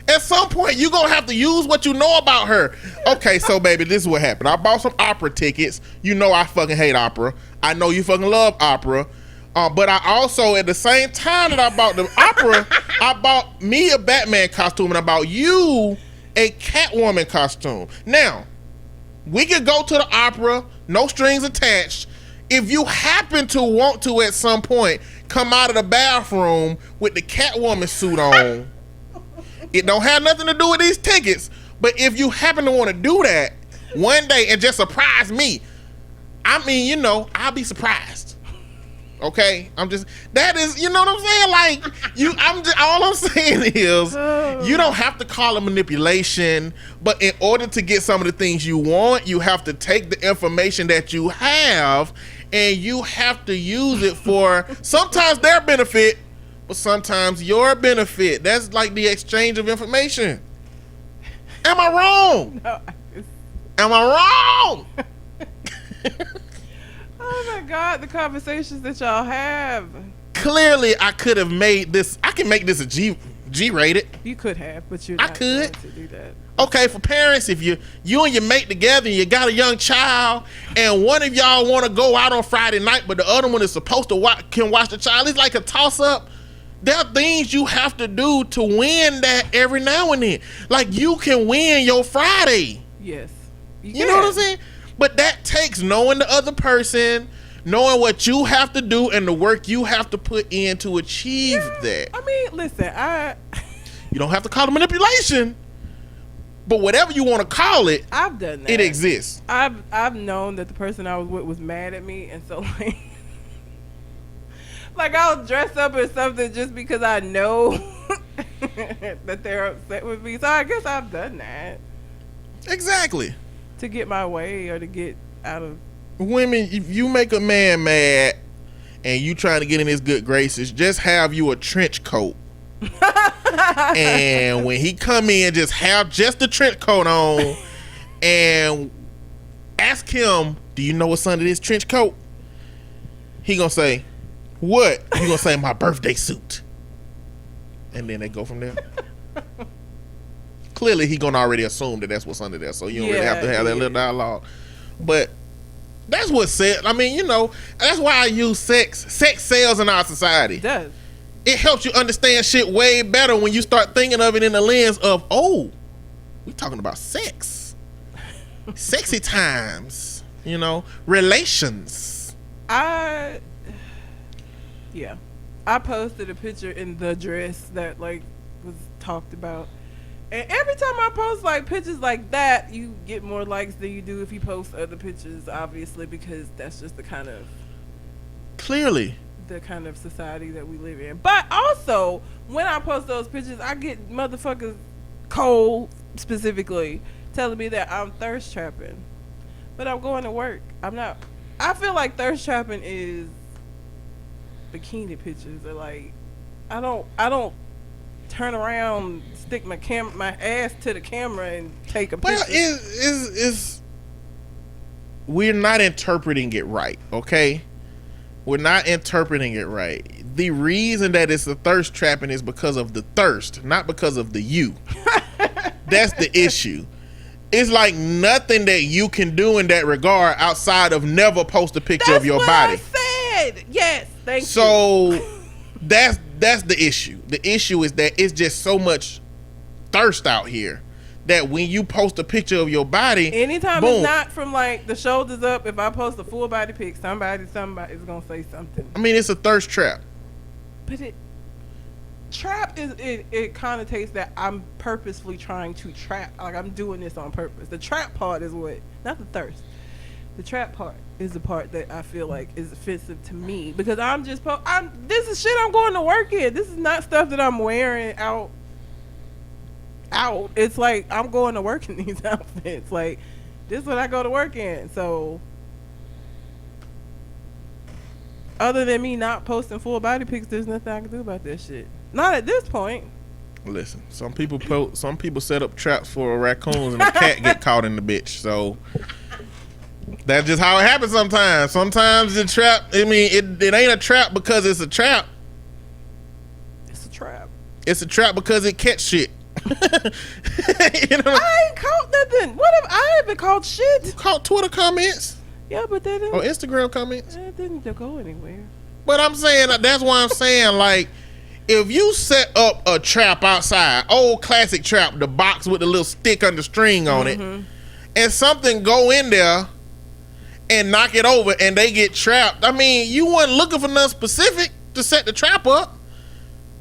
at some point you gonna have to use what you know about her. Okay, so baby, this is what happened. I bought some opera tickets. I fucking hate opera. I know you fucking love opera. But I also, at the same time that I bought the opera, I bought me a Batman costume and I bought you a Catwoman costume. Now, we could go to the opera, no strings attached. If you happen to want to at some point come out of the bathroom with the Catwoman suit on, it don't have nothing to do with these tickets. But if you happen to want to do that one day and just surprise me, I'll be surprised. Okay, that is, you know what I'm saying? Like all I'm saying is you don't have to call it manipulation, but in order to get some of the things you want, you have to take the information that you have and you have to use it for sometimes their benefit, but sometimes your benefit. That's like the exchange of information. Am I wrong? No, Am I wrong? oh my God, the conversations that y'all have. Clearly, I could have made this. I can make this a G rated. You could have, but you're I not could. going to do that. Okay, for parents, if you and your mate together and you got a young child and one of y'all want to go out on Friday night, but the other one is supposed to can watch the child, it's like a toss up. There are things you have to do to win that every now and then. Like you can win your Friday. Yes. You know what I'm saying? But that takes knowing the other person, knowing what you have to do and the work you have to put in to achieve that. I mean, listen, You don't have to call it manipulation, but whatever you want to call it, I've done that. it exists. I've known that the person I was with was mad at me, and so like I'll dress up or something just because I know that they're upset with me. So I guess I've done that Exactly. to get my way or to get out of. Women, if you make a man mad and you trying to get in his good graces, just have you a trench coat. And when he come in, just have just the trench coat on and ask him, do you know what's under this trench coat? He gonna say, what? He gonna say, my birthday suit. And then they go from there. Clearly he gonna already assume that that's what's under there, so you don't really have to have that little dialogue. But that's what said. I mean, you know, that's why I use sex. Sex sells in our society. It does. It helps you understand shit way better when you start thinking of it in the lens of, oh, we talking about sex. Sexy times, you know, relations. I posted a picture in the dress that like was talked about. And every time I post like pictures like that, you get more likes than you do if you post other pictures, obviously, because that's just the kind of society that we live in. But also, when I post those pictures, I get motherfuckers, Cole specifically, telling me that I'm thirst trapping. But I'm going to work. I'm not. I feel like thirst trapping is bikini pictures, or like I don't turn around, stick my ass to the camera and take a picture. Well, we're not interpreting it right, okay? We're not interpreting it right. The reason that it's a thirst trapping is because of the thirst, not because of the you. That's the issue. It's like nothing that you can do in that regard outside of never post a picture of your body. That's what I said. Yes, thank you. So that's the issue. The issue is that it's just so much thirst out here that when you post a picture of your body, anytime boom. It's not from like the shoulders up, if I post a full body pic, somebody is gonna say something. I mean, it's a thirst trap. But it connotates that I'm purposefully trying to trap. Like I'm doing this on purpose. The trap part is what, not the thirst. The trap part is the part that I feel like is offensive to me, because I'm just this is shit I'm going to work in. This is not stuff that I'm wearing out. It's like I'm going to work in these outfits. Like this is what I go to work in. So other than me not posting full body pics, there's nothing I can do about that shit. Not at this point. Listen, some people set up traps for raccoons and the cat get caught in the bitch. So that's just how it happens sometimes. Sometimes the trap, I mean, it ain't a trap because it's a trap. It's a trap. It's a trap because it catch shit. You know? I ain't caught nothing. I haven't caught shit. You caught Twitter comments. Yeah, but that didn't. Or Instagram comments. It didn't go anywhere. But I'm saying, that's why I'm saying, like, if you set up a trap outside, old classic trap, the box with the little stick under string on it, and something go in there and knock it over and they get trapped, I mean, you weren't looking for nothing specific to set the trap up.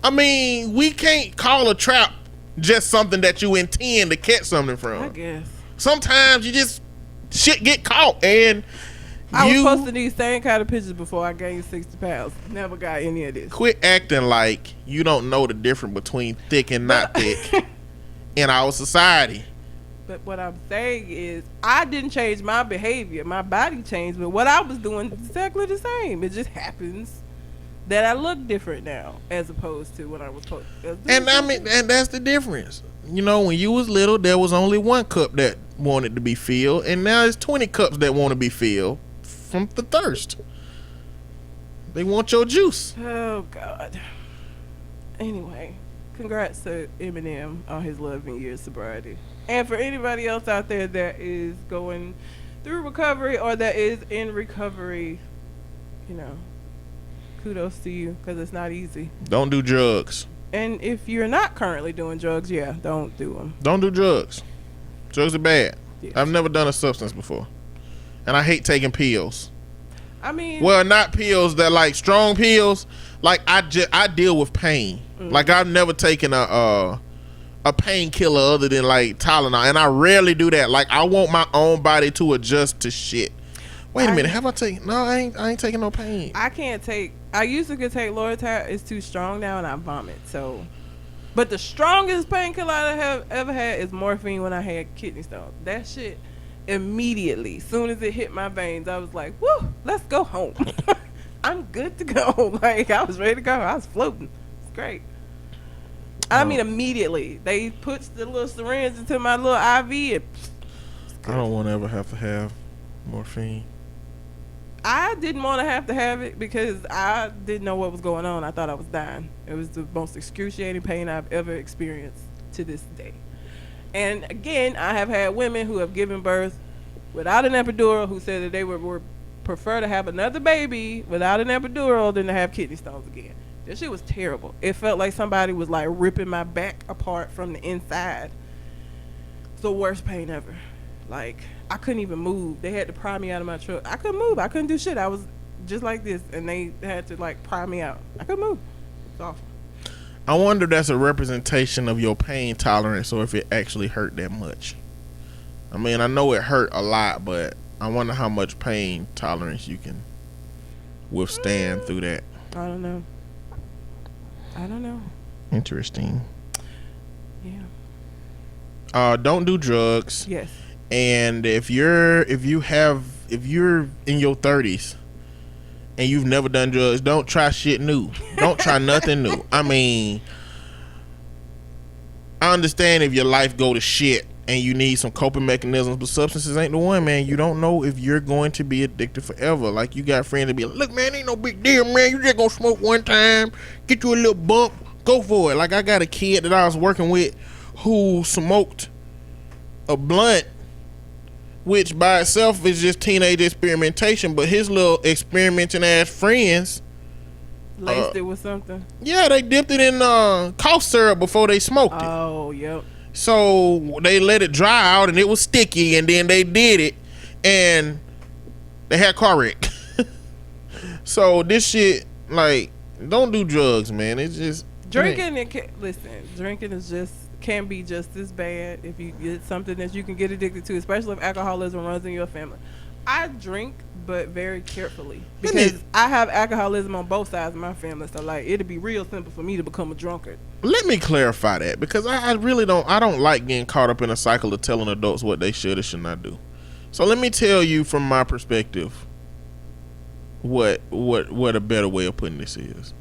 I mean, we can't call a trap just something that you intend to catch something from. I guess. Sometimes you just shit get caught, and I was posting these same kind of pictures before I gained 60 pounds. Never got any of this. Quit acting like you don't know the difference between thick and not thick in our society. But what I'm saying is, I didn't change my behavior. My body changed, but what I was doing is exactly the same. It just happens that I look different now, as opposed to when I was And I mean, and that's the difference. You know, when you was little, there was only one cup that wanted to be filled, and now it's 20 cups that want to be filled from the thirst. They want your juice. Oh God. Anyway, congrats to Eminem on his 11 years sobriety. And for anybody else out there that is going through recovery or that is in recovery, you know, kudos to you, because it's not easy. Don't do drugs. And if you're not currently doing drugs, yeah, don't do them. Don't do drugs. Drugs are bad. Yes. I've never done a substance before, and I hate taking pills. I mean, well, not pills that like strong pills. Like I deal with pain. Like I've never taken a painkiller other than like Tylenol, and I rarely do that. Like I want my own body to adjust to shit. Wait a minute, have I taken? No, I ain't taking no pain. I can't take. I used to could take Loratat. It's too strong now, and I vomit. So, but the strongest painkiller I have ever had is morphine when I had kidney stones. That shit immediately, soon as it hit my veins, I was like, "Woo, let's go home." I'm good to go. Like I was ready to go. I was floating. It's great. I mean, immediately they put the little syringe into my little IV. And I don't want to ever have to have morphine. I didn't want to have it because I didn't know what was going on. I thought I was dying. It was the most excruciating pain I've ever experienced to this day. And again, I have had women who have given birth without an epidural who said that they would prefer to have another baby without an epidural than to have kidney stones again. That shit was terrible. It felt like somebody was like ripping my back apart from the inside. It's the worst pain ever. Like, I couldn't even move. They had to pry me out of my truck. I couldn't move. I couldn't do shit. I was just like this, and they had to like pry me out. I couldn't move. It's awful. I wonder if that's a representation of your pain tolerance or if it actually hurt that much. I mean, I know it hurt a lot, but I wonder how much pain tolerance you can withstand through that. I don't know. Interesting. Yeah. Don't do drugs. Yes. And if you're in your 30s and you've never done drugs, don't try shit new. Don't try nothing new. I mean, I understand if your life go to shit and you need some coping mechanisms, but substances ain't the one, man. You don't know if you're going to be addicted forever. Like, you got friends that be like, look, man, ain't no big deal, man. You just gonna smoke one time, get you a little bump, go for it. Like, I got a kid that I was working with who smoked a blunt, which by itself is just teenage experimentation, but his little experimenting ass friends Laced it with something. Yeah, they dipped it in cough syrup before they smoked it. Oh, yep. So they let it dry out and it was sticky, and then they did it and they had a car wreck. So this shit, like, don't do drugs, man. It's just drinking. Drinking is just can be just as bad if you get something that you can get addicted to, especially if alcoholism runs in your family. I drink, but very carefully, because I have alcoholism on both sides of my family. So like, it'd be real simple for me to become a drunkard. Let me clarify that, because I really don't like getting caught up in a cycle of telling adults what they should or should not do. So let me tell you from my perspective what a better way of putting this is.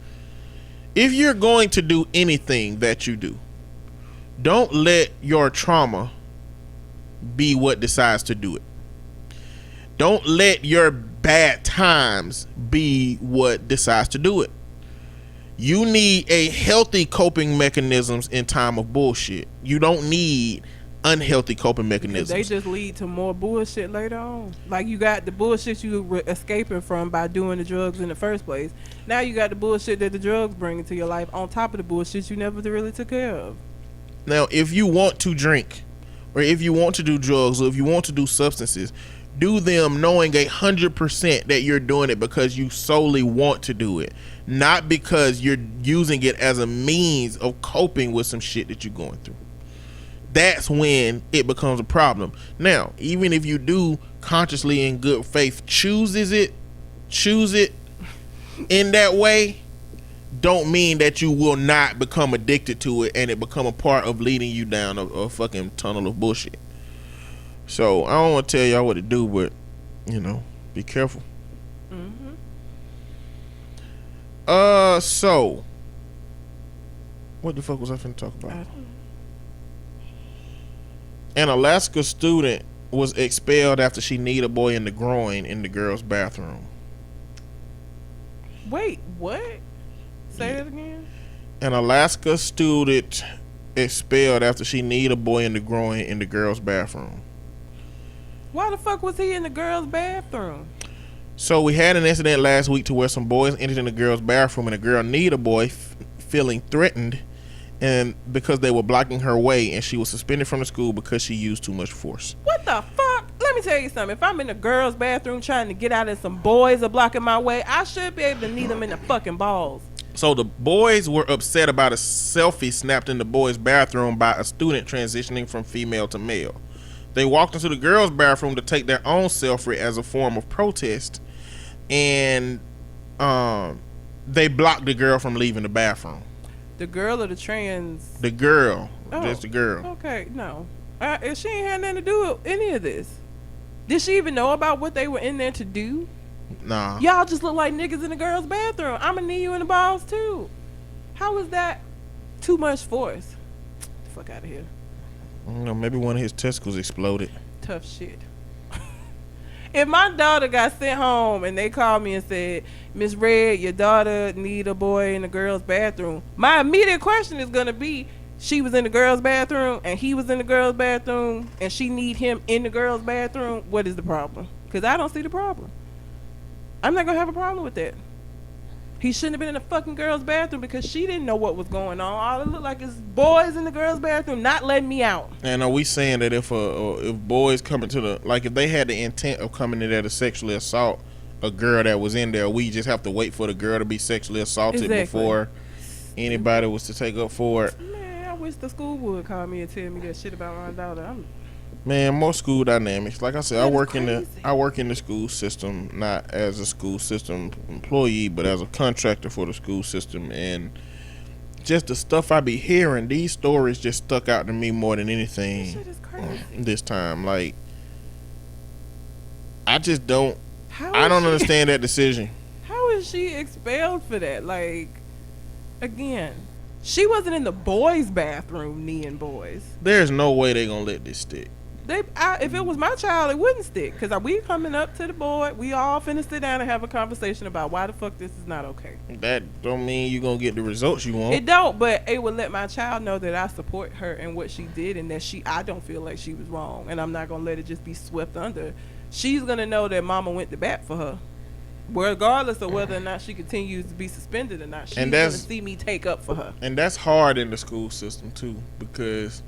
If you're going to do anything that you do, don't let your trauma be what decides to do it. Don't let your bad times be what decides to do it. You need a healthy coping mechanisms in time of bullshit. You don't need unhealthy coping mechanisms. They just lead to more bullshit later on. Like, you got the bullshit you were escaping from by doing the drugs in the first place. Now you got the bullshit that the drugs bring into your life on top of the bullshit you never really took care of. Now, if you want to drink, or if you want to do drugs, or if you want to do substances, do them knowing 100% that you're doing it because you solely want to do it, not because you're using it as a means of coping with some shit that you're going through. that's when it becomes a problem. Now, even if you do consciously in good faith choose it in that way, don't mean that you will not become addicted to it and it become a part of leading you down a fucking tunnel of bullshit. So I don't want to tell y'all what to do, but be careful. So what the fuck was I finna talk about? An Alaska student was expelled after she kneed a boy in the groin in the girls' bathroom. Wait, what? Say that again? An Alaska student expelled after she kneed a boy in the groin in the girls' bathroom. Why the fuck was he in the girls' bathroom? So we had an incident last week to where some boys entered in the girls' bathroom and a girl kneed a boy feeling threatened and because they were blocking her way, and she was suspended from the school because she used too much force. What the fuck? Let me tell you something. If I'm in the girls' bathroom trying to get out and some boys are blocking my way, I should be able to knee them in the fucking balls. So the boys were upset about a selfie snapped in the boys' bathroom by a student transitioning from female to male. They walked into the girls' bathroom to take their own selfie as a form of protest, and they blocked the girl from leaving the bathroom. The girl or the trans? The girl. Just the girl. Okay, no. She ain't had nothing to do with any of this. Did she even know about what they were in there to do? Nah. Y'all just look like niggas in the girls' bathroom. I'ma knee you in the balls too. How is that too much force? Get the fuck out of here. I don't know, maybe one of his testicles exploded. Tough shit. If my daughter got sent home and they called me and said, Miss Red, your daughter need a boy in the girls' bathroom, my immediate question is gonna be, she was in the girls' bathroom and he was in the girls' bathroom and she need him in the girls' bathroom, what is the problem? Because I don't see the problem. I'm not gonna have a problem with that. He shouldn't have been in the fucking girls' bathroom because she didn't know what was going on. All it looked like is boys in the girls' bathroom not letting me out. And are we saying that if boys coming to the, like if they had the intent of coming in there to sexually assault a girl that was in there, we just have to wait for the girl to be sexually assaulted before anybody was to take up for it? Man, I wish the school would call me and tell me that shit about my daughter. Man, more school dynamics. Like I said, I work in the school system, not as a school system employee, but as a contractor for the school system, and just the stuff I be hearing, these stories just stuck out to me more than anything. This shit is crazy. This time, like, I just don't. I don't understand that decision. How is she expelled for that? Like, again, she wasn't in the boys' bathroom kneeing boys. There's no way they gonna let this stick. If it was my child, it wouldn't stick. Because we coming up to the board, we all finna sit down and have a conversation about why the fuck this is not okay. That don't mean you gonna get the results you want. It don't, but it would let my child know that I support her and what she did, and that I don't feel like she was wrong, and I'm not gonna let it just be swept under. She's gonna know that mama went to bat for her, regardless of whether or not she continues to be suspended or not. She's gonna see me take up for her. And that's hard in the school system too, because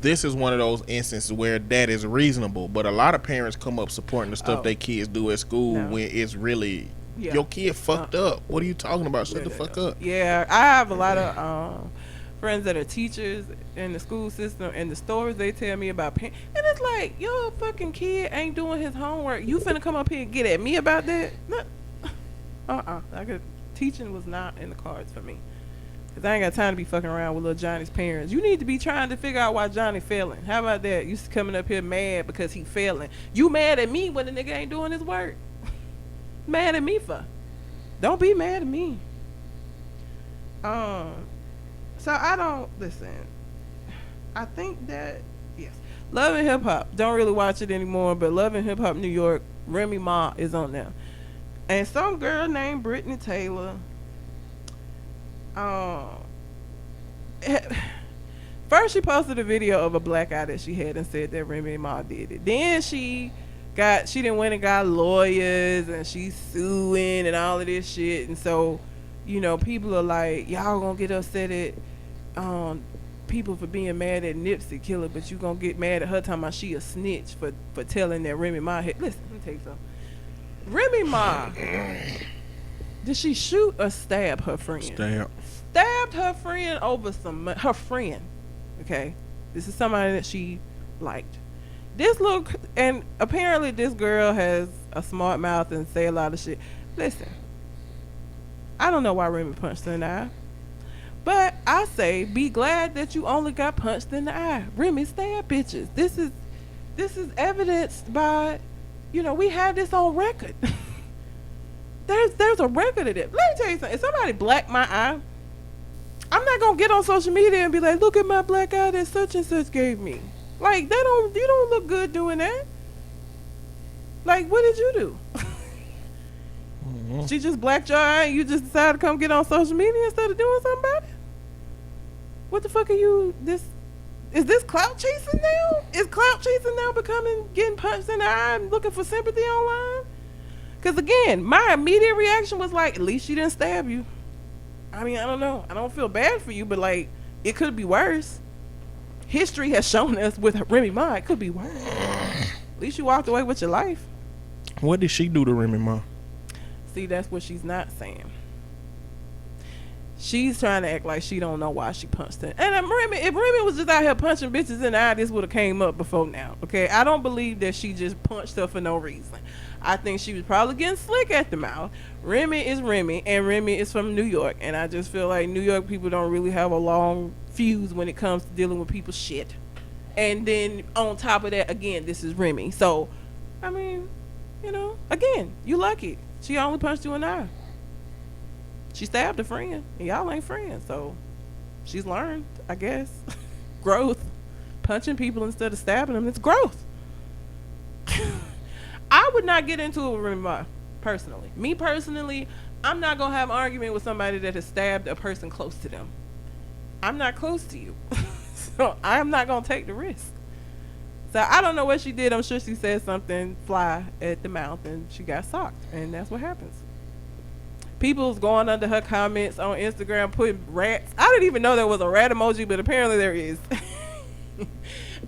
this is one of those instances where that is reasonable, but a lot of parents come up supporting the stuff their kids do at school when it's really your kid fucked up. What are you talking about? Shut the fuck up. Yeah, I have a lot of friends that are teachers in the school system, and the stories they tell me about parents, and it's like, your fucking kid ain't doing his homework. You finna come up here and get at me about that? No. Teaching was not in the cards for me. Cause I ain't got time to be fucking around with little Johnny's parents. You need to be trying to figure out why Johnny failing. How about that? You coming up here mad because he failing. You mad at me when the nigga ain't doing his work. Mad at me for? Don't be mad at me. So I don't listen. I think that Love and Hip Hop. Don't really watch it anymore, but Love and Hip Hop New York, Remy Ma is on there, and some girl named Brittany Taylor. First she posted a video of a black eye that she had and said that Remy Ma did it. Then she didn't went and got lawyers and she's suing and all of this shit. And so, people are like, y'all gonna get upset at people for being mad at Nipsey Killer, but you gonna get mad at her talking about she a snitch for telling that Remy Ma had. Listen, let me tell you something. Remy Ma, did she shoot or stab her friend? Stabbed Stabbed her friend over her friend, okay? This is somebody that she liked. This little, and apparently this girl has a smart mouth and say a lot of shit. Listen, I don't know why Remy punched her in the eye, but I say be glad that you only got punched in the eye. Remy, stab bitches. This is evidenced by, we have this on record. There's a record of it. Let me tell you something. If somebody blacked my eye, I'm not gonna get on social media and be like, look at my black eye that such and such gave me. Like, you don't look good doing that. Like, what did you do? She just blacked your eye and you just decided to come get on social media instead of doing something about it? What the fuck are you, is this clout chasing now? Is clout chasing now becoming getting punched in the eye and looking for sympathy online? Because again, my immediate reaction was like, at least she didn't stab you. I mean, I don't know. I don't feel bad for you, but like, it could be worse. History has shown us with Remy Ma, it could be worse. At least you walked away with your life. What did she do to Remy Ma? See, that's what she's not saying. She's trying to act like she don't know why she punched her. And if Remy was just out here punching bitches in the eye, this would have came up before now. Okay, I don't believe that she just punched her for no reason. I think she was probably getting slick at the mouth. Remy is Remy, and Remy is from New York. And I just feel like New York people don't really have a long fuse when it comes to dealing with people's shit. And then on top of that, again, this is Remy. So, I mean, again, you lucky. She only punched you in the eye. She stabbed a friend, and y'all ain't friends. So, she's learned, I guess. Growth. Punching people instead of stabbing them, it's growth. I would not get into it with Remy Ma, personally. Me personally, I'm not going to have an argument with somebody that has stabbed a person close to them. I'm not close to you. So I'm not going to take the risk. So I don't know what she did. I'm sure she said something fly at the mouth and she got socked. And that's what happens. People's going under her comments on Instagram putting rats. I didn't even know there was a rat emoji, but apparently there is.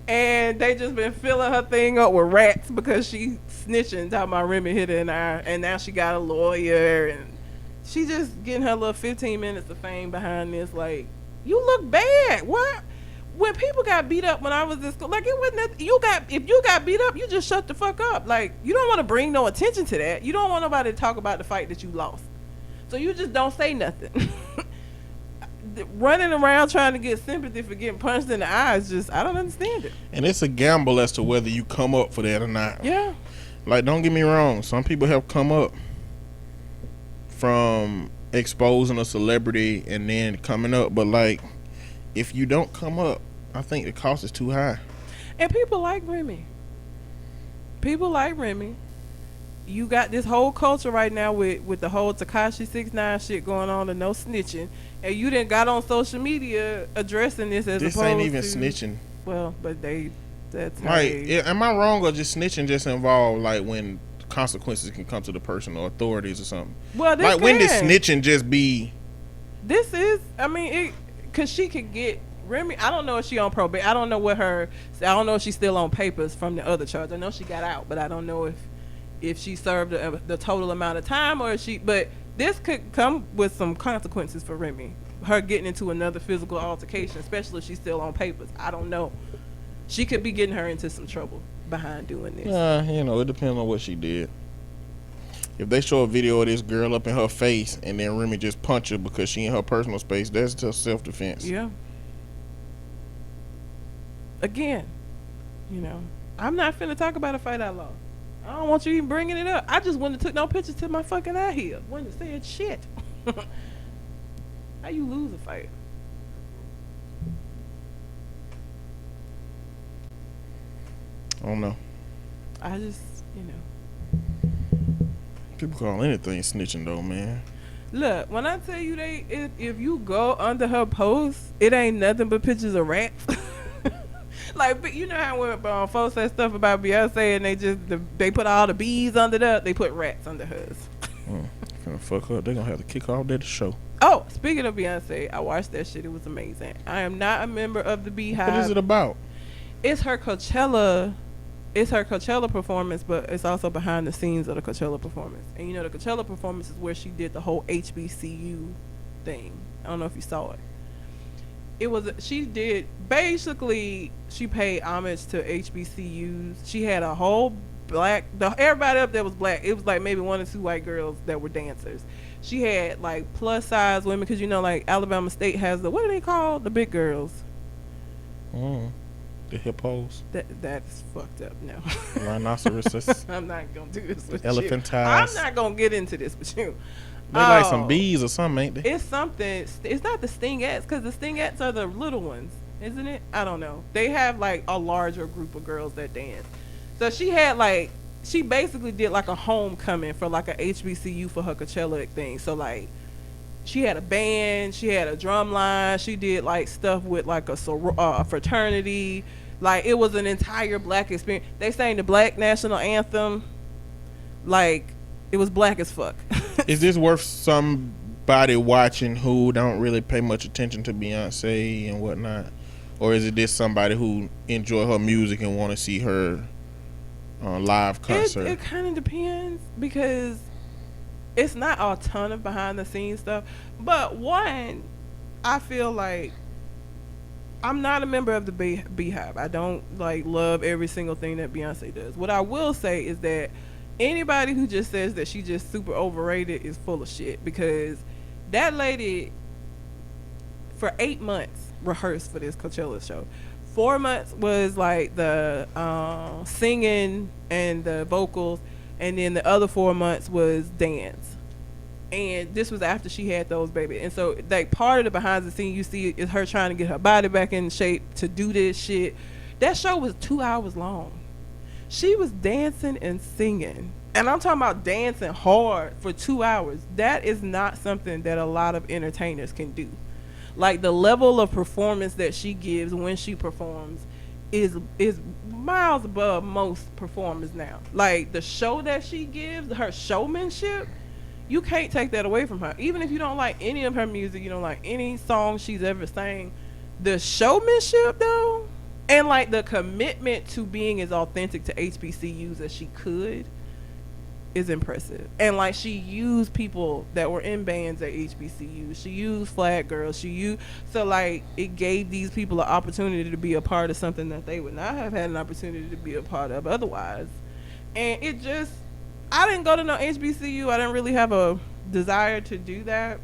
And they just been filling her thing up with rats because she snitching, talking about Remy hit her in the eye, and now she got a lawyer, and she just getting her little 15 minutes of fame behind this. Like, you look bad. What? When people got beat up when I was in school, like, it wasn't that, if you got beat up, you just shut the fuck up. Like, you don't want to bring no attention to that. You don't want nobody to talk about the fight that you lost. So you just don't say nothing. Running around trying to get sympathy for getting punched in the eyes, just, I don't understand it. And it's a gamble as to whether you come up for that or not. Yeah. Like, don't get me wrong. Some people have come up from exposing a celebrity and then coming up. But, like, if you don't come up, I think the cost is too high. And people like Remy. People like Remy. You got this whole culture right now with the whole Tekashi 6ix9ine shit going on and no snitching. And you didn't got on social media addressing this as this opposed ain't even to, snitching. Well, but that's how Like, they, am I wrong, or just snitching just involve like when consequences can come to the person or authorities or something? well, this Like, when did can. snitching just be? This is, I mean, because she could get Remy. I don't know if she on probation. I don't know I don't know if she's still on papers from the other charge. I know she got out, but I don't know if she served the total amount of time or if she. But this could come with some consequences for Remy. Her getting into another physical altercation, especially if she's still on papers. I don't know. She could be getting her into some trouble behind doing this. It depends on what she did. If they show a video of this girl up in her face and then Remy just punch her because she in her personal space, that's just self-defense. Yeah. Again, I'm not finna talk about a fight I lost. I don't want you even bringing it up. I just wouldn't have took no pictures to my fucking eye here. Wouldn't have said shit. How you lose a fight? I don't know. I just, People call anything snitching though, man. Look, when I tell you if you go under her post, it ain't nothing but pictures of rats. Like, you know how when folks say stuff about Beyonce and they put all the bees under there, they put rats under hers. Gonna fuck up. They gonna have to kick off that show. Oh, speaking of Beyonce, I watched that shit. It was amazing. I am not a member of the Beehive. What is it about? It's her Coachella. It's her Coachella performance, but it's also behind the scenes of the Coachella performance. And the Coachella performance is where she did the whole HBCU thing. I don't know if you saw it. She did basically, she paid homage to HBCUs. She had a whole everybody up there was black. It was like maybe one or two white girls that were dancers. She had like plus size women, because like Alabama State has what do they call the big girls? The hippos. That's fucked up. No. Rhinoceroses. I'm not gonna do this with Elephantize. you. I'm not gonna get into this with you. They like some bees or something, ain't they? It's something. It's not the stingettes, because the stingettes are the little ones, isn't it? I don't know. They have like a larger group of girls that dance. So she had she basically did like a homecoming for like a HBCU for her Coachella thing. So like, she had a band, she had a drum line, she did like stuff with like a fraternity. Like, it was an entire black experience. They sang the black national anthem. Like, it was black as fuck. Is this worth somebody watching who don't really pay much attention to Beyonce and whatnot? Or is it just somebody who enjoy her music and want to see her live concert? It kind of depends, because it's not a ton of behind the scenes stuff. But one, I feel like I'm not a member of the Beehive. I don't like love every single thing that Beyonce does. What I will say is that anybody who just says that she just super overrated is full of shit, because that lady for 8 months rehearsed for this Coachella show. 4 months was like the singing and the vocals, and then the other 4 months was dance. And this was after she had those babies. And so like part of the behind the scenes you see is her trying to get her body back in shape to do this shit. That show was 2 hours long. She was dancing and singing. And I'm talking about dancing hard for 2 hours. That is not something that a lot of entertainers can do. Like, the level of performance that she gives when she performs is miles above most performers now. Like, the show that she gives, her showmanship, you can't take that away from her. Even if you don't like any of her music, you don't like any song she's ever sang, the showmanship though, and like the commitment to being as authentic to HBCUs as she could, is impressive. And like, she used people that were in bands at HBCUs. She used flag girls. So like, it gave these people an opportunity to be a part of something that they would not have had an opportunity to be a part of otherwise. And it just, I didn't go to no HBCU. I didn't really have a desire to do that.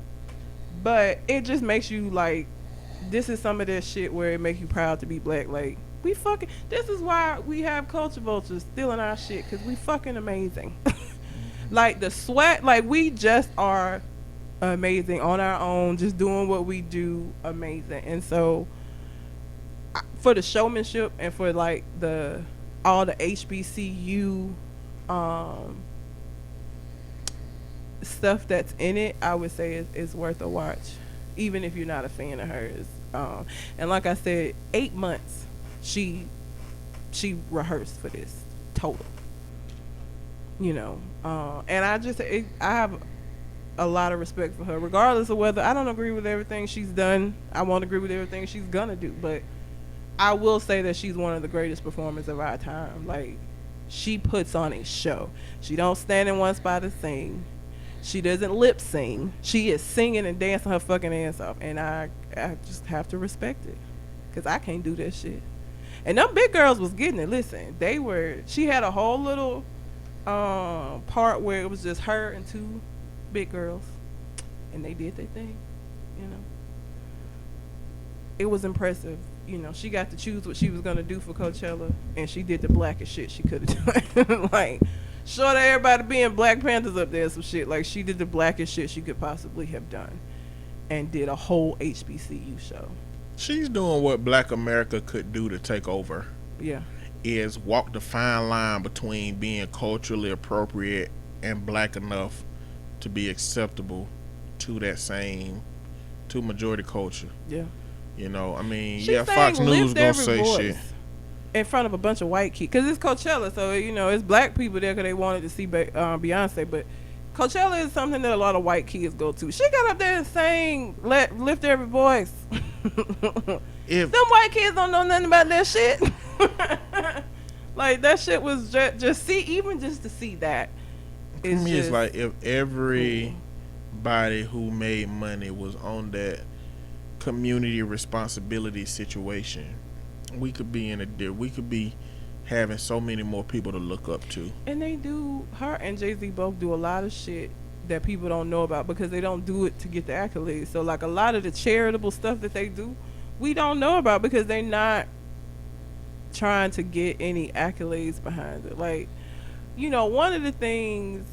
But it just makes you like, this is some of that shit where it makes you proud to be black. Like, this is why we have culture vultures stealing our shit, because we fucking amazing. Like, the sweat, like, we just are amazing on our own, just doing what we do amazing. And so for the showmanship and for like all the HBCU stuff that's in it, I would say is worth a watch, even if you're not a fan of hers. And like I said, 8 months she rehearsed for this total. And I have a lot of respect for her, regardless of whether I don't agree with everything she's done. I won't agree with everything she's gonna do, but I will say that she's one of the greatest performers of our time. Like, she puts on a show. She don't stand in one spot and sing. She doesn't lip sing. She is singing and dancing her fucking ass off, and I just have to respect it, because I can't do that shit. And them big girls was getting it. Listen, she had a whole little part where it was just her and two big girls, and they did their thing. It was impressive. She got to choose what she was gonna do for Coachella, and she did the blackest shit she could have done. Like, short of everybody being Black Panthers up there, some shit. Like, she did the blackest shit she could possibly have done, and did a whole HBCU show. She's doing what Black America could do to take over. Yeah. Is walk the fine line between being culturally appropriate and black enough to be acceptable to majority culture. Yeah. Fox News gonna say shit in front of a bunch of white kids, because it's Coachella, so it's black people there because they wanted to see Beyonce, but Coachella is something that a lot of white kids go to. She got up there and sang Lift Every Voice. Them white kids don't know nothing about that shit. Like, that shit was just to see that. It's like if everybody who made money was on that community responsibility situation, we could be having so many more people to look up to. And they do. Her and Jay-Z both do a lot of shit that people don't know about because they don't do it to get the accolades. So like a lot of the charitable stuff that they do, we don't know about because they're not trying to get any accolades behind it. Like, you know, one of the things,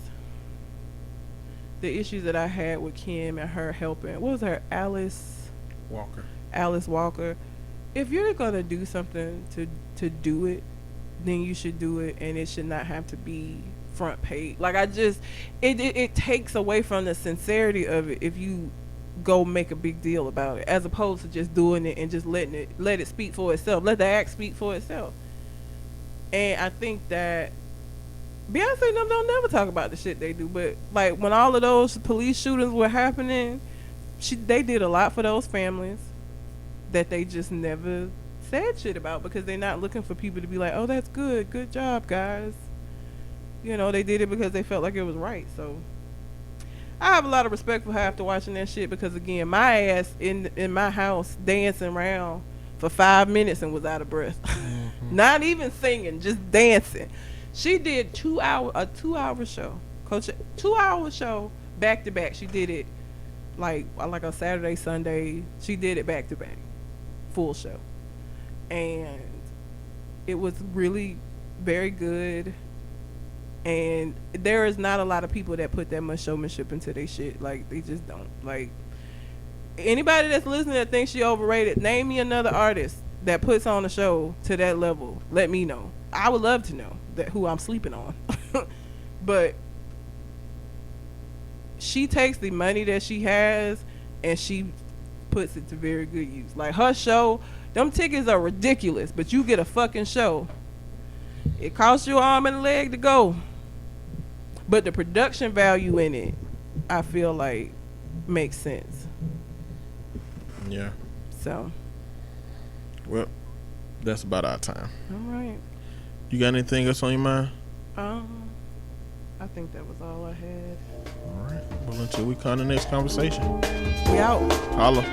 the issues that I had with Kim and her helping, what was her, Alice Walker. If you're gonna do something to do it, then you should do it, and it should not have to be front page. Like, it takes away from the sincerity of it if you go make a big deal about it, as opposed to just doing it and just let it speak for itself. Let the act speak for itself. And I think that Beyonce and them don't never talk about the shit they do, but like when all of those police shootings were happening, they did a lot for those families that they just never said shit about because they're not looking for people to be like, oh, that's good job, guys. You know, they did it because they felt like it was right. So I have a lot of respect for her after watching that shit because, again, my ass in my house dancing around for 5 minutes and was out of breath. Mm-hmm. Not even singing, just dancing. She did a 2-hour show. Coach, 2-hour show back to back. She did it like a Saturday, Sunday. She did it back to back, full show. And it was really very good, and there is not a lot of people that put that much showmanship into their shit. Like, they just don't. Like, anybody that's listening that thinks she overrated, name me another artist that puts on a show to that level. Let me know. I would love to know that who I'm sleeping on. But she takes the money that she has and she puts it to very good use. Like, her show, them tickets are ridiculous, but you get a fucking show. It costs you an arm and a leg to go, but the production value in it, I feel like, makes sense. Yeah. So. Well, that's about our time. All right. You got anything else on your mind? I think that was all I had. All right. Well, until we come to the next conversation. We out. Holla.